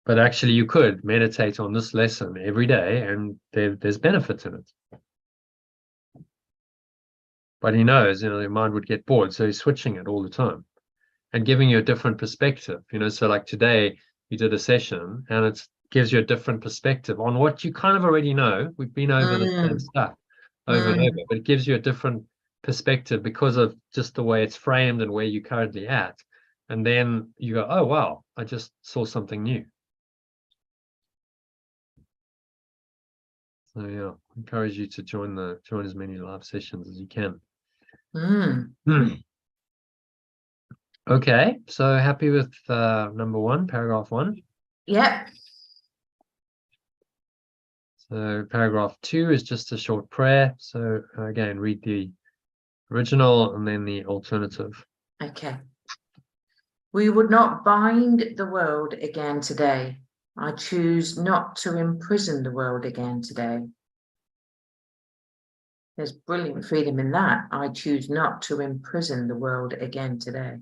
But actually you could meditate on this lesson every day, and there's benefits in it. But he knows, you know, your mind would get bored, so he's switching it all the time and giving you a different perspective. You know, so like today you did a session and it gives you a different perspective on what you kind of already know. We've been over the same stuff over and over, but it gives you a different perspective because of just the way it's framed and where you're currently at. And then you go, oh wow, I just saw something new. So yeah, encourage you to join as many live sessions as you can. Okay, so happy with number 1, paragraph 1? Yep. So paragraph 2 is just a short prayer. So again, read the original and then the alternative. Okay. We would not bind the world again today. I choose not to imprison the world again today. There's brilliant freedom in that. I choose not to imprison the world again today.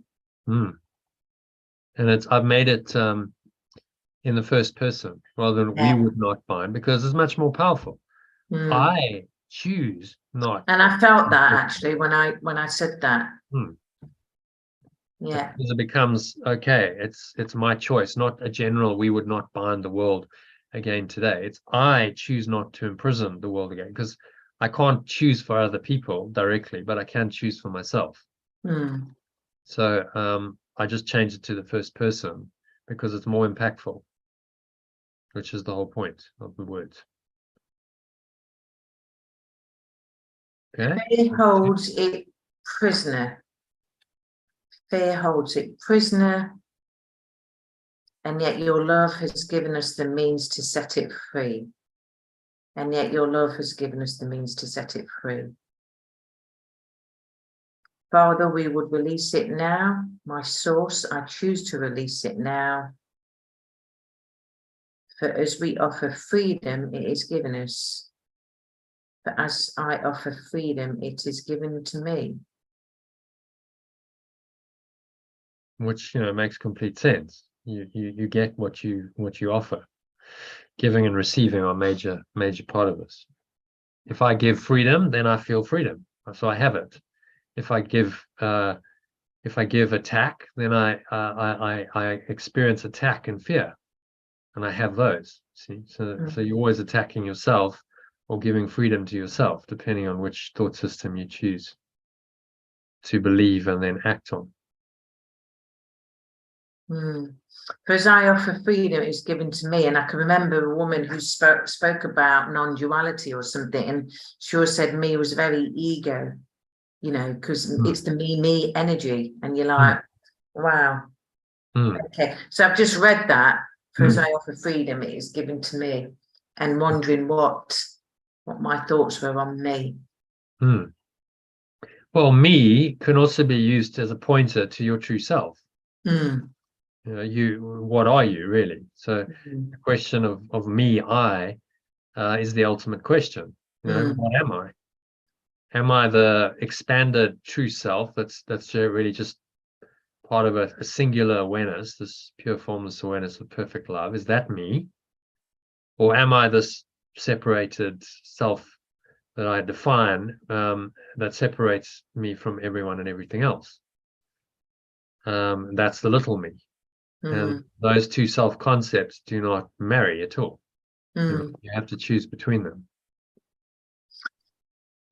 And I've made it in the first person rather than we would not bind, because it's much more powerful. I choose not. And I felt that actually when I said that. Yeah. Because it becomes, okay, it's my choice, not a general, we would not bind the world again today. It's I choose not to imprison the world again, because I can't choose for other people directly, but I can choose for myself. So I just changed it to the first person because it's more impactful, which is the whole point of the words. Okay. Fear holds it prisoner. Fear holds it prisoner, and yet your love has given us the means to set it free. And yet your love has given us the means to set it free. Father, we would release it now. My source, I choose to release it now. For as we offer freedom, it is given us. For as I offer freedom, it is given to me. Which, you know, makes complete sense. You get what you offer. Giving and receiving are major part of this. If I give freedom, then I feel freedom, so I have it. If I give attack, then I experience attack and fear, and I have those. See, so you're always attacking yourself or giving freedom to yourself, depending on which thought system you choose to believe and then act on. For as I offer freedom, it's given to me. And I can remember a woman who spoke about non-duality or something, and she always said me was very ego, you know, because it's the me energy, and you're like, wow. Okay, so I've just read that. For as I offer freedom, it is given to me, and wondering what my thoughts were on me. Well, me can also be used as a pointer to your true self. You know, what are you really? So the question of me, I, is the ultimate question. You know, what am I? Am I the expanded true self that's really just part of a singular awareness, this pure formless awareness of perfect love? Is that me? Or am I this separated self that I define, that separates me from everyone and everything else? That's the little me. And those two self-concepts do not marry at all. You have to choose between them.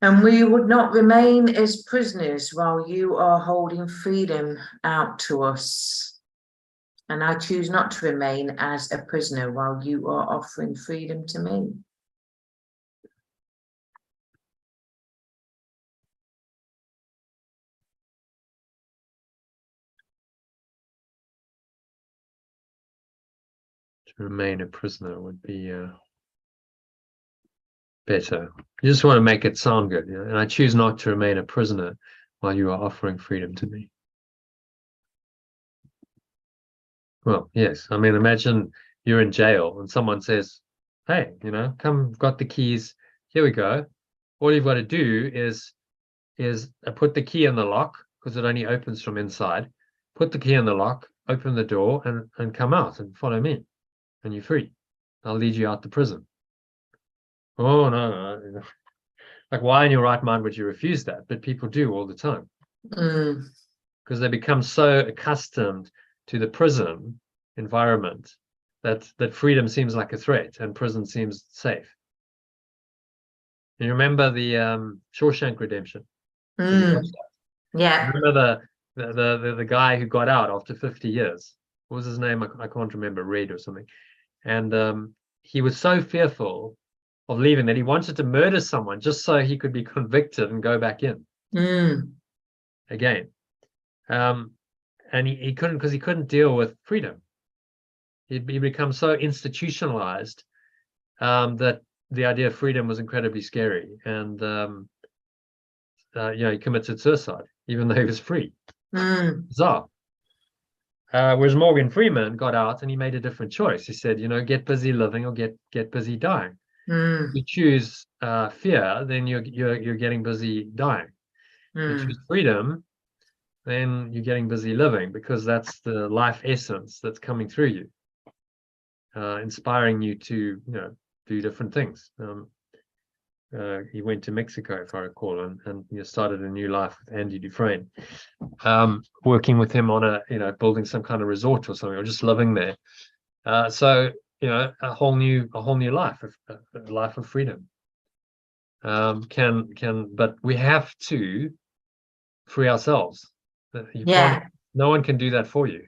And we would not remain as prisoners while you are holding freedom out to us. And I choose not to remain as a prisoner while you are offering freedom to me. To remain a prisoner would be better. You just want to make it sound good. And I choose not to remain a prisoner while you are offering freedom to me. Well, yes. I mean, imagine you're in jail and someone says, hey, come, got the keys. Here we go. All you've got to do is put the key in the lock, because it only opens from inside. Put the key in the lock, open the door, and come out and follow me. And you're free. I'll lead you out to prison. Oh, no. Like, why in your right mind would you refuse that? But people do all the time. Because they become so accustomed to the prison environment that freedom seems like a threat and prison seems safe. You remember the Shawshank Redemption? Yeah. Remember the guy who got out after 50 years? What was his name? I can't remember. Red or something. And he was so fearful of leaving that he wanted to murder someone just so he could be convicted and go back in again. And he couldn't, because he couldn't deal with freedom. He'd become so institutionalized that the idea of freedom was incredibly scary. And he committed suicide, even though he was free. Bizarre. Whereas Morgan Freeman got out and he made a different choice. He said, get busy living or get busy dying. If you choose fear, then you're getting busy dying. If you choose freedom, then you're getting busy living, because that's the life essence that's coming through you, inspiring you to do different things. He went to Mexico, if I recall, and started a new life with Andy Dufresne, working with him on building some kind of resort or something, or just living there. So a whole new life, a life of freedom. But we have to free ourselves. No one can do that for you.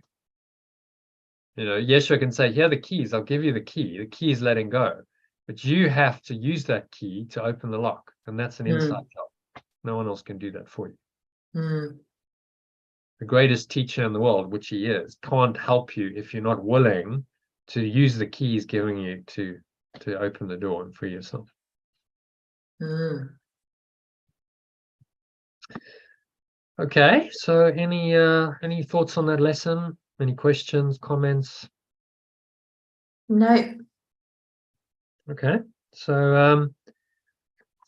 Yeshua can say, here are the keys, I'll give you the key. The key is letting go. But you have to use that key to open the lock. And that's an inside job. No one else can do that for you. The greatest teacher in the world, which he is, can't help you if you're not willing to use the keys giving you to open the door and free yourself. Okay, so any thoughts on that lesson? Any questions, comments? No. Okay, so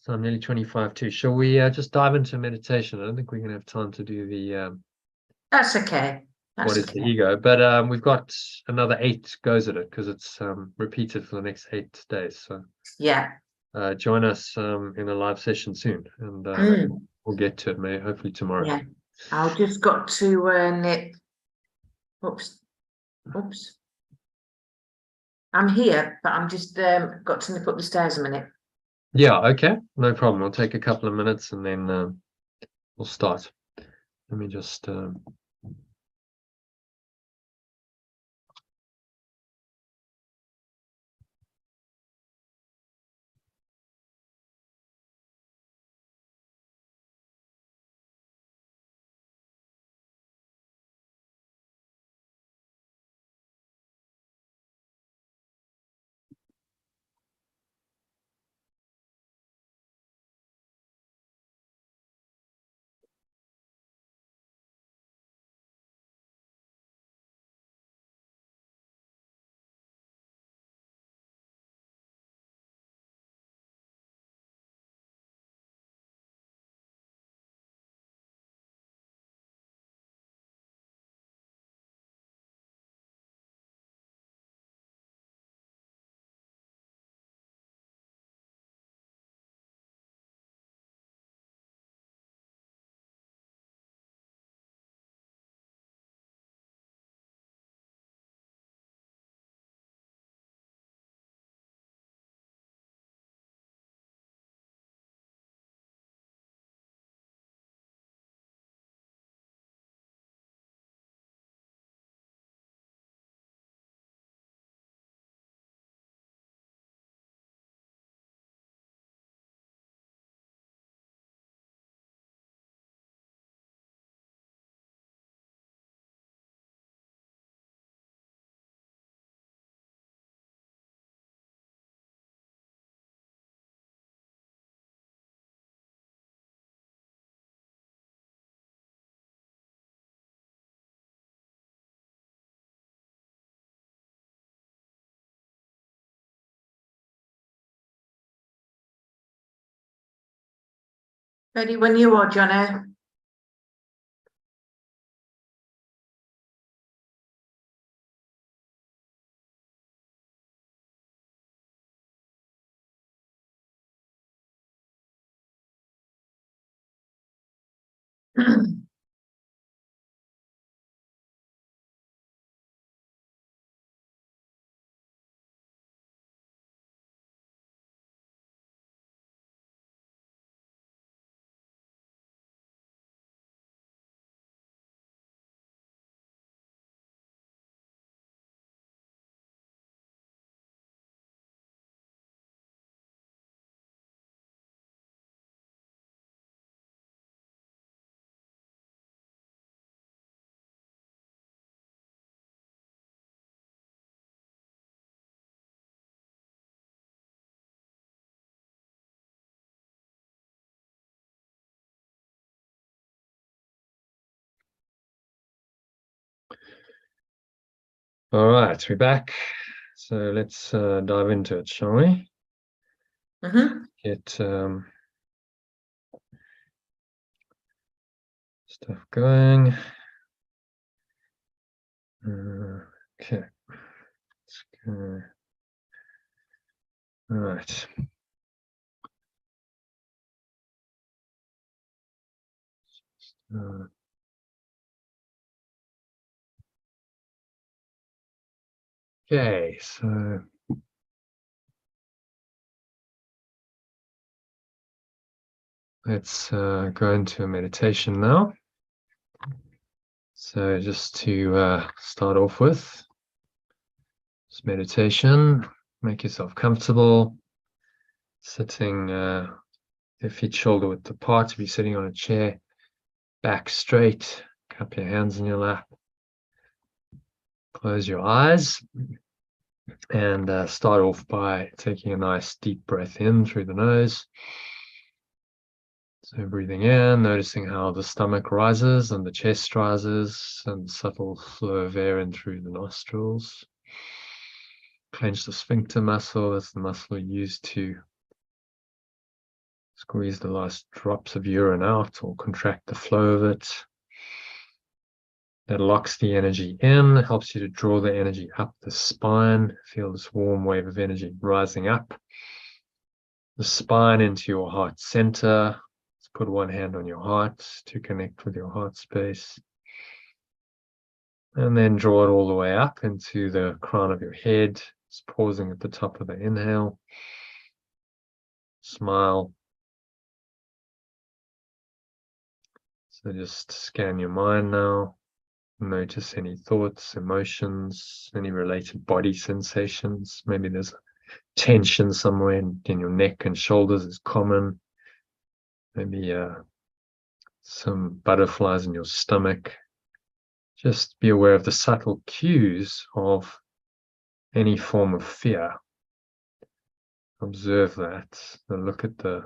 I'm nearly 25 too. Shall we just dive into meditation? I don't think we're going to have time to do the That's okay. What is the ego? But we've got another 8 goes at it, because it's repeated for the next 8 days. So yeah, join us in a live session soon, and we'll get to it hopefully tomorrow. Yeah, I've just got to nip. Oops. I'm here, but I'm just got to nip up the stairs a minute. Yeah, okay, no problem. I'll take a couple of minutes and then we'll start. Let me just Ready when you are, Jono. All right, we're back. So let's dive into it, shall we? Get stuff going. Okay. Let's go. All right. Okay, so let's go into a meditation now. So just to start off with this meditation, make yourself comfortable, sitting your feet shoulder width apart. To be sitting on a chair, back straight, cup your hands in your lap, close your eyes, and start off by taking a nice deep breath in through the nose. So breathing in, noticing how the stomach rises and the chest rises, and subtle flow of air in through the nostrils. Clench the sphincter muscle. That's the muscle you use to squeeze the last drops of urine out or contract the flow of it. That locks the energy in, helps you to draw the energy up the spine. Feel this warm wave of energy rising up the spine into your heart center. Put one hand on your heart to connect with your heart space. And then draw it all the way up into the crown of your head. Just pausing at the top of the inhale. Smile. So just scan your mind now. Notice any thoughts, emotions, any related body sensations. Maybe there's tension somewhere in your neck and shoulders is common. Maybe some butterflies in your stomach. Just be aware of the subtle cues of any form of fear. Observe that. Look at the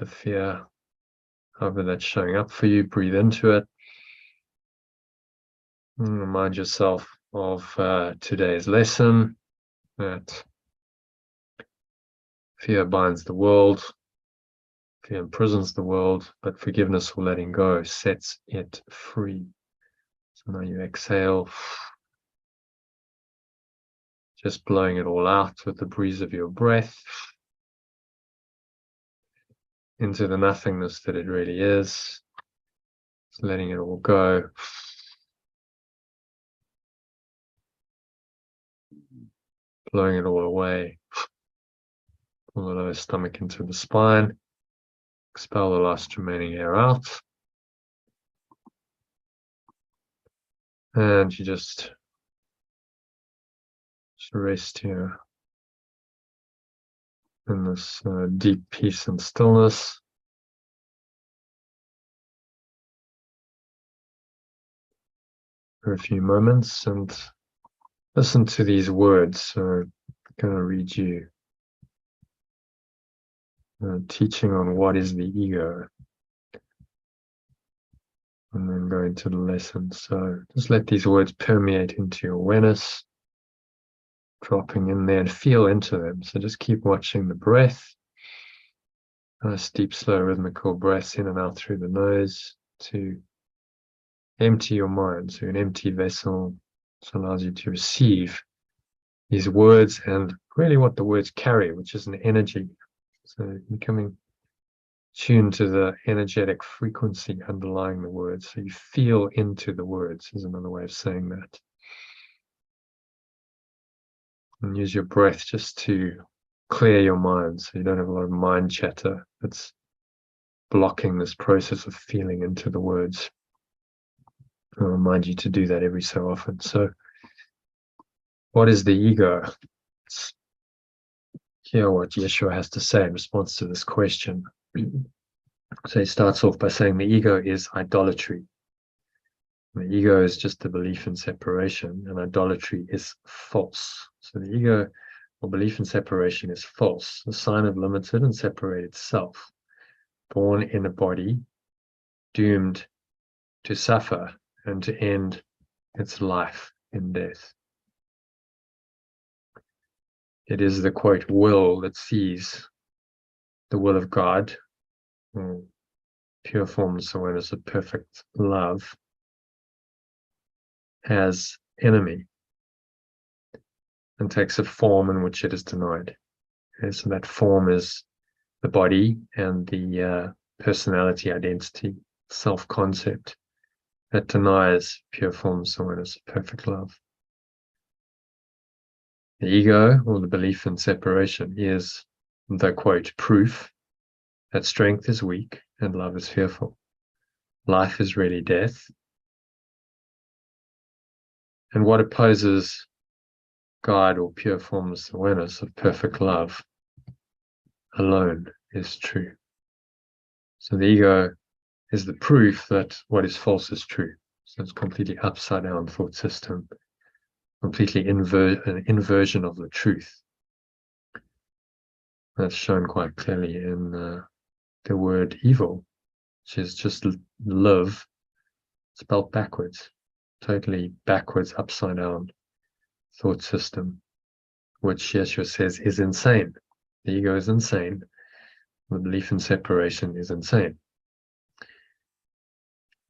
fear, however that's showing up for you. Breathe into it. And remind yourself of today's lesson, that fear binds the world, fear imprisons the world, but forgiveness or letting go sets it free. So now you exhale, just blowing it all out with the breeze of your breath into the nothingness that it really is. Just letting it all go. Blowing it all away. Pull the lower stomach into the spine. Expel the last remaining air out. And you just rest here in this deep peace and stillness. For a few moments and listen to these words. So I'm going to read you teaching on what is the ego, and then go into the lesson. So just let these words permeate into your awareness, dropping in there and feel into them. So just keep watching the breath Nice, deep, slow, rhythmical breaths in and out through the nose to empty your mind. So an empty vessel allows you to receive these words and really what the words carry, which is an energy. So becoming tuned to the energetic frequency underlying the words. So you feel into the words is another way of saying that. And use your breath just to clear your mind so you don't have a lot of mind chatter that's blocking this process of feeling into the words. I'll remind you to do that every so often. So what is the ego? Let's hear what Yeshua has to say in response to this question. So he starts off by saying the ego is idolatry. The ego is just the belief in separation, and idolatry is false. So the ego or belief in separation is false, a sign of limited and separated self, born in a body, doomed to suffer and to end its life in death. It is the, quote, will that sees the will of God, or pure formless awareness of perfect love, as enemy and takes a form in which it is denied. Okay, so that form is the body and the personality, identity, self-concept that denies pure formless awareness of perfect love. The ego, or the belief in separation, is the, quote, proof that strength is weak and love is fearful. Life is really death. And what opposes God or pure formless awareness of perfect love alone is true. So the ego is the proof that what is false is true. So it's completely upside down thought system, completely an inversion of the truth. That's shown quite clearly in the word evil, which is just live, spelled backwards, totally backwards, upside down thought system, which Yeshua says is insane. The ego is insane. The belief in separation is insane.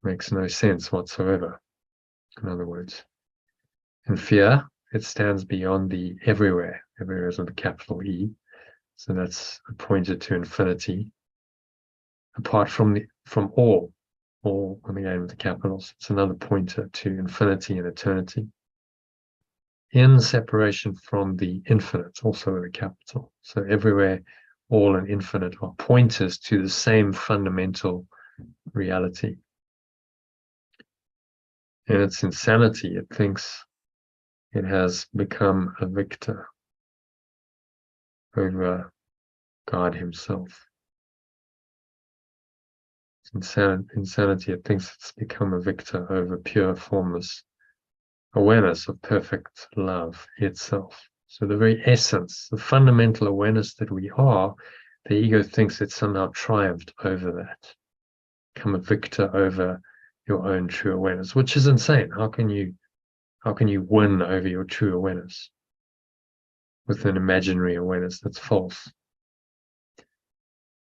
Makes no sense whatsoever, in other words. And fear, it stands beyond the everywhere. Everywhere is with a capital E. So that's pointed to infinity. Apart from all again with the capitals, it's another pointer to infinity and eternity. In separation from the infinite, also with a capital. So everywhere, all and infinite are pointers to the same fundamental reality. In its insanity, it thinks it has become a victor over God himself. Insanity, it thinks it's become a victor over pure formless awareness of perfect love itself. So the very essence, the fundamental awareness that we are, the ego thinks it somehow triumphed over that, become a victor over your own true awareness, which is insane. How can you win over your true awareness with an imaginary awareness that's false?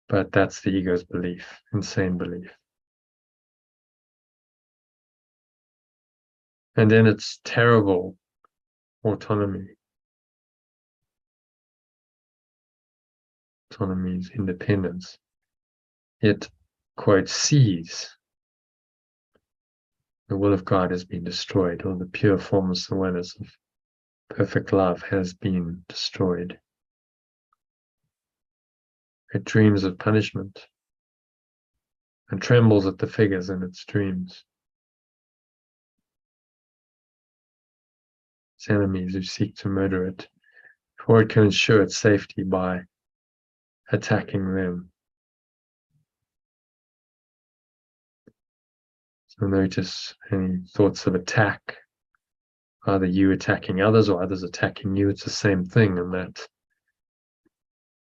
But that's the ego's belief, insane belief. And then it's terrible autonomy. Autonomy is independence. It, quote, sees the will of God has been destroyed, or the pure formless awareness of perfect love has been destroyed. It dreams of punishment and trembles at the figures in its dreams. Its enemies who seek to murder it, before it can ensure its safety by attacking them. So notice any thoughts of attack, either you attacking others or others attacking you. It's the same thing, and that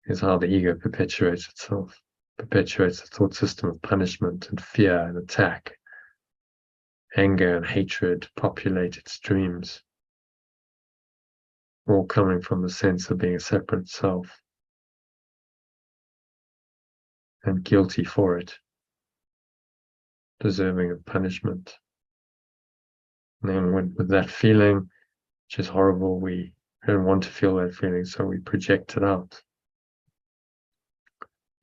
is how the ego perpetuates itself, perpetuates a thought system of punishment and fear and attack. Anger and hatred populate its dreams, all coming from the sense of being a separate self. and guilty for it, deserving of punishment. And then with that feeling, which is horrible, we don't want to feel that feeling, so we project it out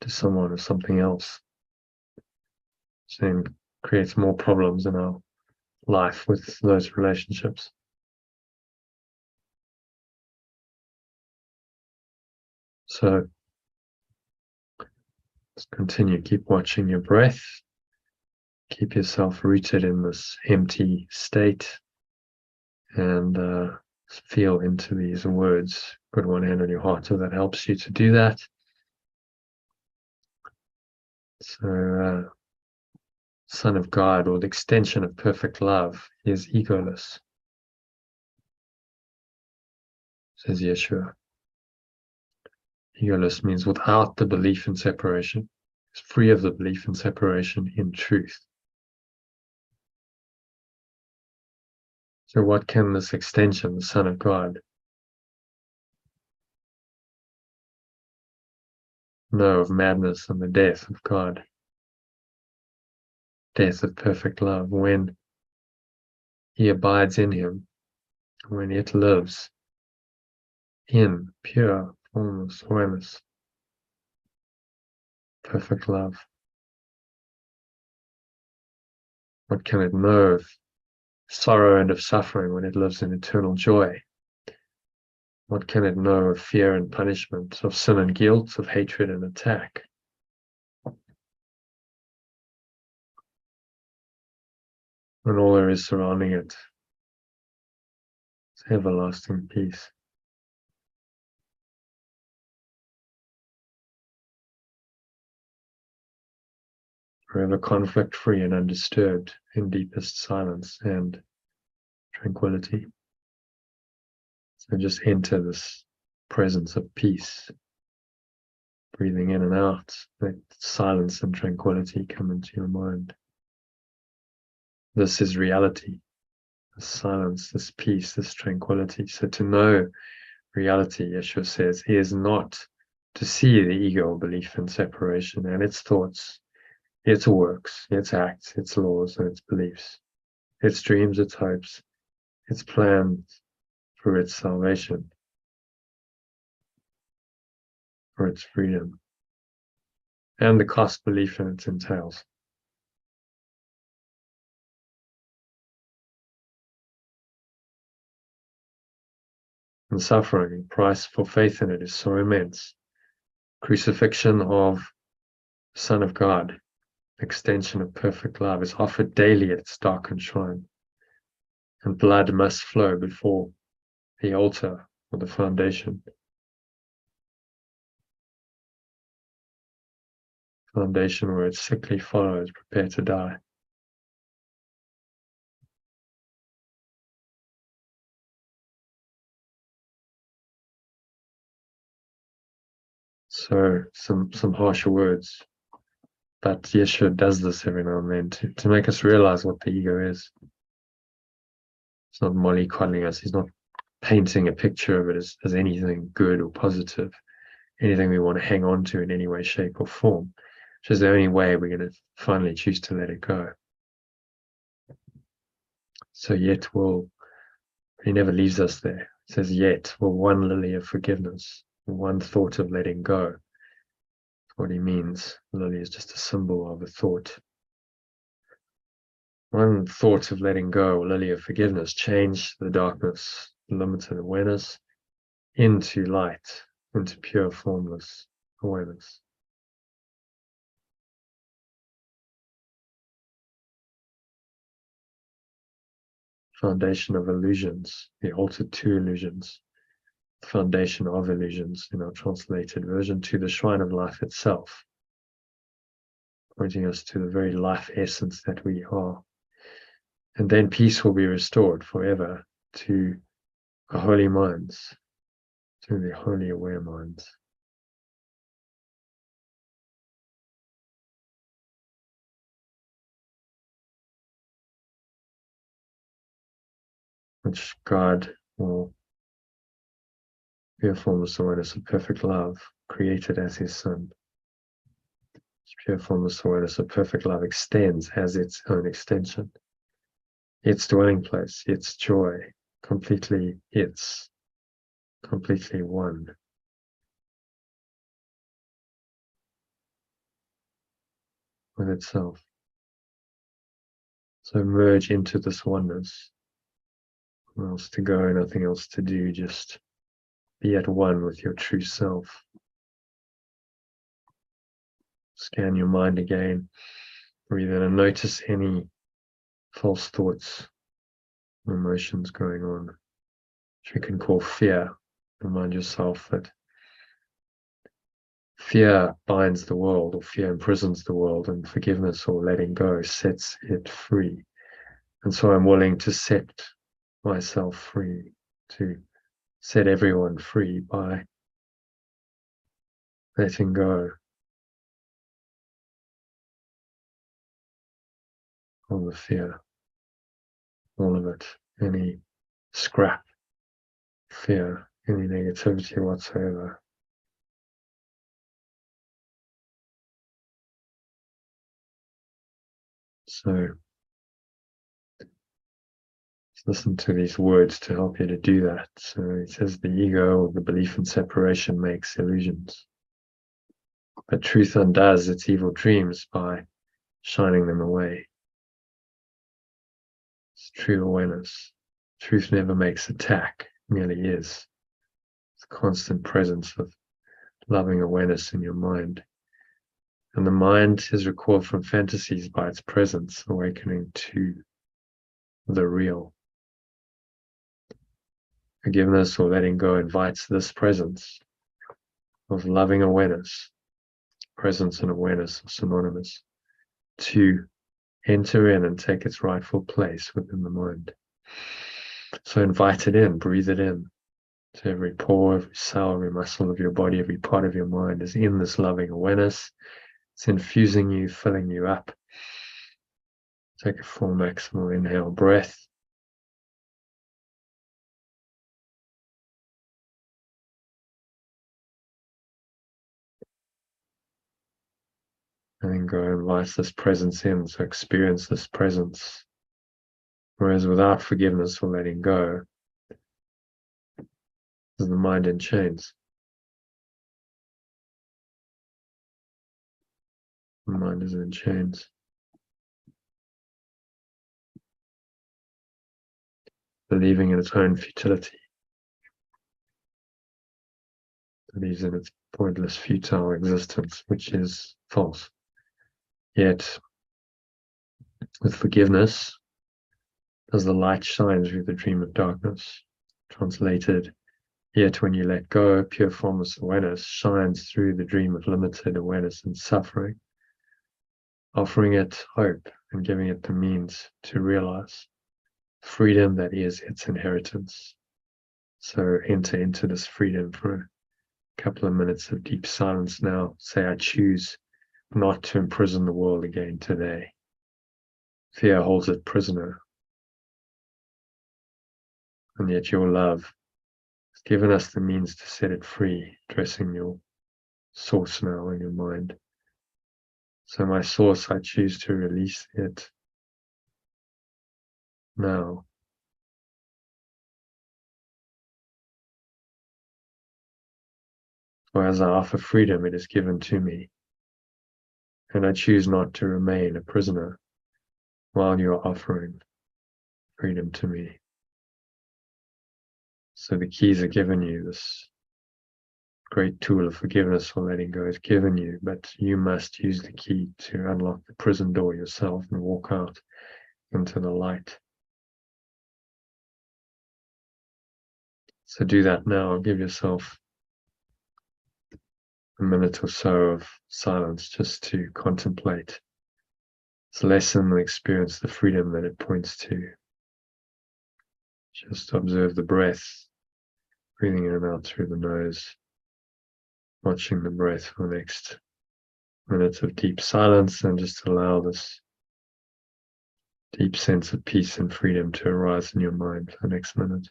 to someone or something else, which then creates more problems in our life with those relationships. So let's continue. Keep watching your breath. Keep yourself rooted in this empty state, and feel into these words. Put one hand on your heart so that helps you to do that. So, Son of God, or the extension of perfect love, is egoless, says Yeshua. Egoless means without the belief in separation. It's free of the belief in separation in truth. So what can this extension, the Son of God, know of madness and the death of God? Death of perfect love, when he abides in him, when it lives in pure formless awareness, perfect love. What can it know of sorrow and of suffering when it lives in eternal joy? What can it know of fear and punishment, of sin and guilt, of hatred and attack? When all there is surrounding it is everlasting peace. Forever conflict-free and undisturbed in deepest silence and tranquility. So just enter this presence of peace, breathing in and out. Let silence and tranquility come into your mind. This is reality, this silence, this peace, this tranquility. So to know reality, Yeshua says, is not to see the ego or belief in separation and its thoughts, its works, its acts, its laws, and its beliefs, its dreams, its hopes, its plans for its salvation, for its freedom, and the cost belief in it entails. And suffering, price for faith in it is so immense. Crucifixion of the Son of God, extension of perfect love, is offered daily at its darkened shrine. And blood must flow before the altar or the foundation. Foundation where its sickly followers prepare to die. So some harsher words, but Yeshua does this every now and then to make us realize what the ego is. It's not mollycoddling us. He's not painting a picture of it as anything good or positive, anything we want to hang on to in any way, shape, or form, which is the only way we're going to finally choose to let it go. So yet he never leaves us there. It says, yet will one lily of forgiveness, one thought of letting go. That's what he means. Lily is just a symbol of a thought. One thought of letting go, or lily of forgiveness, change the darkness, limited awareness, into light, into pure formless awareness. Foundation of illusions, the altered two illusions, foundation of illusions in our translated version, to the shrine of life itself, pointing us to the very life essence that we are. And then peace will be restored forever to the holy minds, to the holy aware minds. Which God will be a formless awareness of perfect love, created as his Son. Pure formless awareness of perfect love extends, has its own extension, its dwelling place, its joy, completely its, completely one. With itself. So merge into this oneness. Nothing else to go, nothing else to do, just be at one with your true self. Scan your mind again, breathe in and notice any false thoughts, emotions going on, which we can call fear. Remind yourself that fear binds the world, or fear imprisons the world, and forgiveness or letting go sets it free. And so I'm willing to set myself free, to set everyone free by letting go of the fear, all of it, any scrap fear, any negativity whatsoever. So listen to these words to help you to do that. So it says the ego, or the belief in separation, makes illusions, but truth undoes its evil dreams by shining them away. It's true awareness. Truth never makes attack, merely is. It's a constant presence of loving awareness in your mind. And the mind is recalled from fantasies by its presence, awakening to the real. Forgiveness or letting go invites this presence of loving awareness. Presence and awareness are synonymous, to enter in and take its rightful place within the mind. So invite it in, breathe it in. To every pore, every cell, every muscle of your body, every part of your mind is in this loving awareness. It's infusing you, filling you up. Take a full maximal inhale breath. And then go and invite this presence in, so experience this presence. Whereas without forgiveness or letting go, is the mind in chains. The mind is in chains. Believing in its own futility. Believes in its pointless, futile existence, which is false. Yet, with forgiveness, as the light shines through the dream of darkness, translated, yet when you let go, pure formless awareness shines through the dream of limited awareness and suffering, offering it hope and giving it the means to realize freedom that is its inheritance. So enter into this freedom for a couple of minutes of deep silence now. Say, I choose not to imprison the world again today. Fear holds it prisoner. And yet your love has given us the means to set it free, addressing your source now in your mind. So my source, I choose to release it now. For as I offer freedom, it is given to me. And I choose not to remain a prisoner while you're offering freedom to me. So the keys are given you. This great tool of forgiveness or letting go is given you, but you must use the key to unlock the prison door yourself and walk out into the light. So do that now. Give yourself a minute or so of silence just to contemplate this lesson and experience the freedom that it points to. Just observe the breath, breathing in and out through the nose, watching the breath for the next minute of deep silence, and just allow this deep sense of peace and freedom to arise in your mind for the next minute.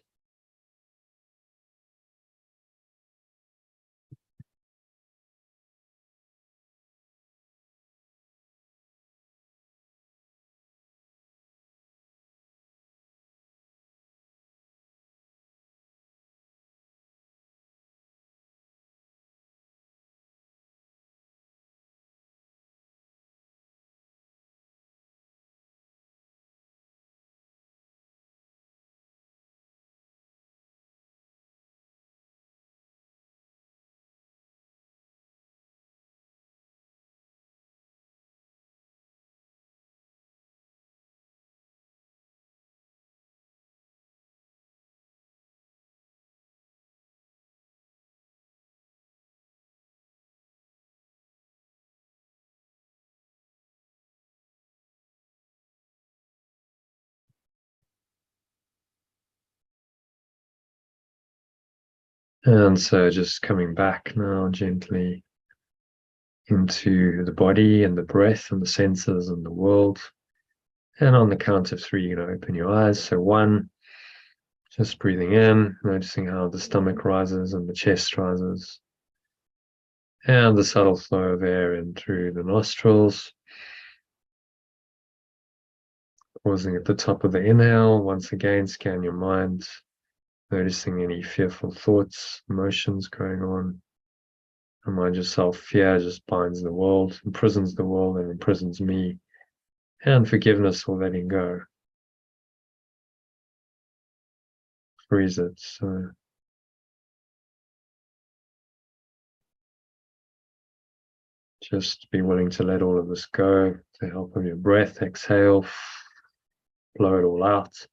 And so just coming back now gently into the body and the breath and the senses and the world. And on the count of 3, you're going to open your eyes. So 1, just breathing in, noticing how the stomach rises and the chest rises. And the subtle flow of air in through the nostrils. Pausing at the top of the inhale. Once again, scan your mind, noticing any fearful thoughts, emotions going on. Remind yourself, fear just binds the world, imprisons the world, and imprisons me. And forgiveness or letting go frees it. So just be willing to let all of this go with the help of your breath. Exhale, blow it all out,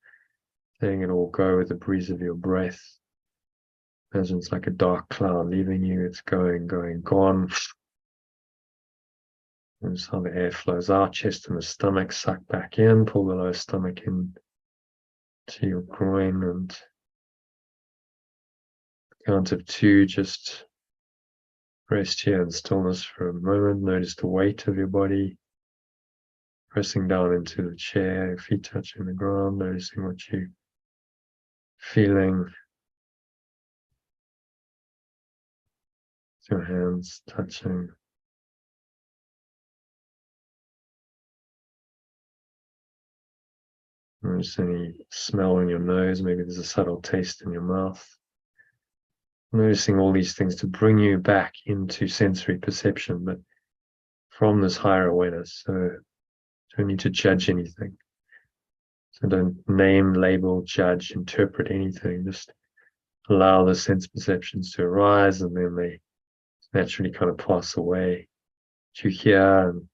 letting it all go with the breeze of your breath. Imagine it's like a dark cloud leaving you. It's going, gone. Notice how the air flows out, chest and the stomach, suck back in, pull the lower stomach in to your groin, and count of 2, just rest here in stillness for a moment. Notice the weight of your body, pressing down into the chair, your feet touching the ground, noticing what you're feeling, your hands touching. Notice any smell in your nose, maybe there's a subtle taste in your mouth. Noticing all these things to bring you back into sensory perception, but from this higher awareness. So don't need to judge anything. So don't name, label, judge, interpret anything. Just allow the sense perceptions to arise, and then they naturally kind of pass away. You hear and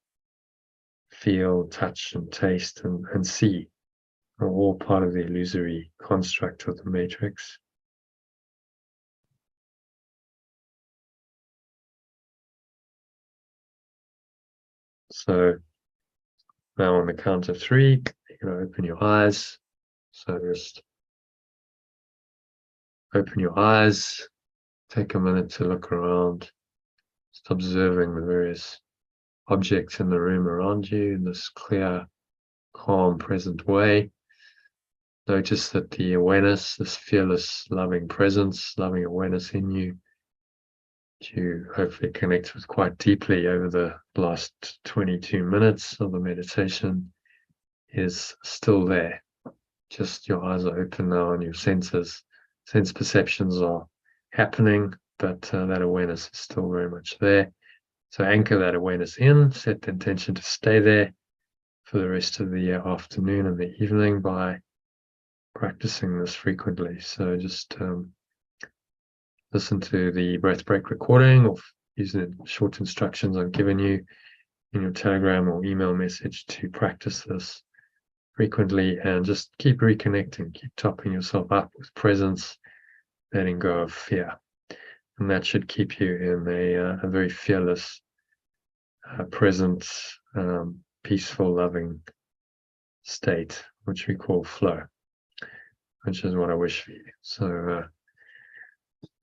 feel, touch and taste and see are all part of the illusory construct of the matrix. So now on the count of 3, you're going to open your eyes. So just open your eyes, take a minute to look around, just observing the various objects in the room around you in this clear, calm, present way. Notice that the awareness, this fearless, loving presence, loving awareness in you, you hopefully connect with quite deeply over the last 22 minutes of the meditation, is still there. Just your eyes are open now and your sense perceptions are happening, but that awareness is still very much there. So anchor that awareness in, set the intention to stay there for the rest of the afternoon and the evening by practicing this frequently. So just listen to the breath break recording or using the short instructions I've given you in your Telegram or email message to practice this frequently, and just keep reconnecting, keep topping yourself up with presence, letting go of fear. And that should keep you in a very fearless, present, peaceful, loving state, which we call flow, which is what I wish for you. So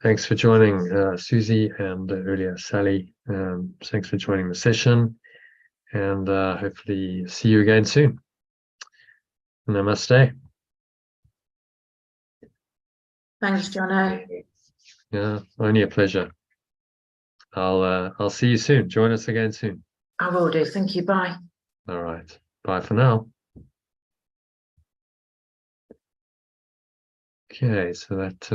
thanks for joining Susie and earlier Sally. Thanks for joining the session, and hopefully see you again soon. Namaste. Thanks, Jono. Yeah, only a pleasure. I'll see you soon. Join us again soon. I will do. Thank you. Bye. All right. Bye for now. Okay, so that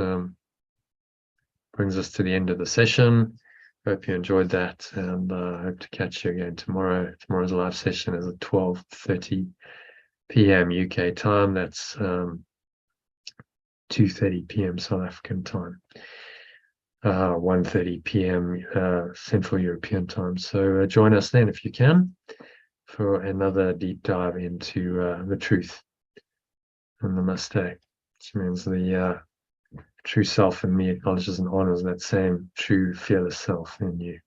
brings us to the end of the session. Hope you enjoyed that, and hope to catch you again tomorrow. Tomorrow's live session is at 12:30 p.m. UK time. That's 2:30 p.m. South African time. 1:30 p.m. Central European time. So join us then if you can for another deep dive into the truth and namaste, which means the true self in me acknowledges and honors that same true fearless self in you.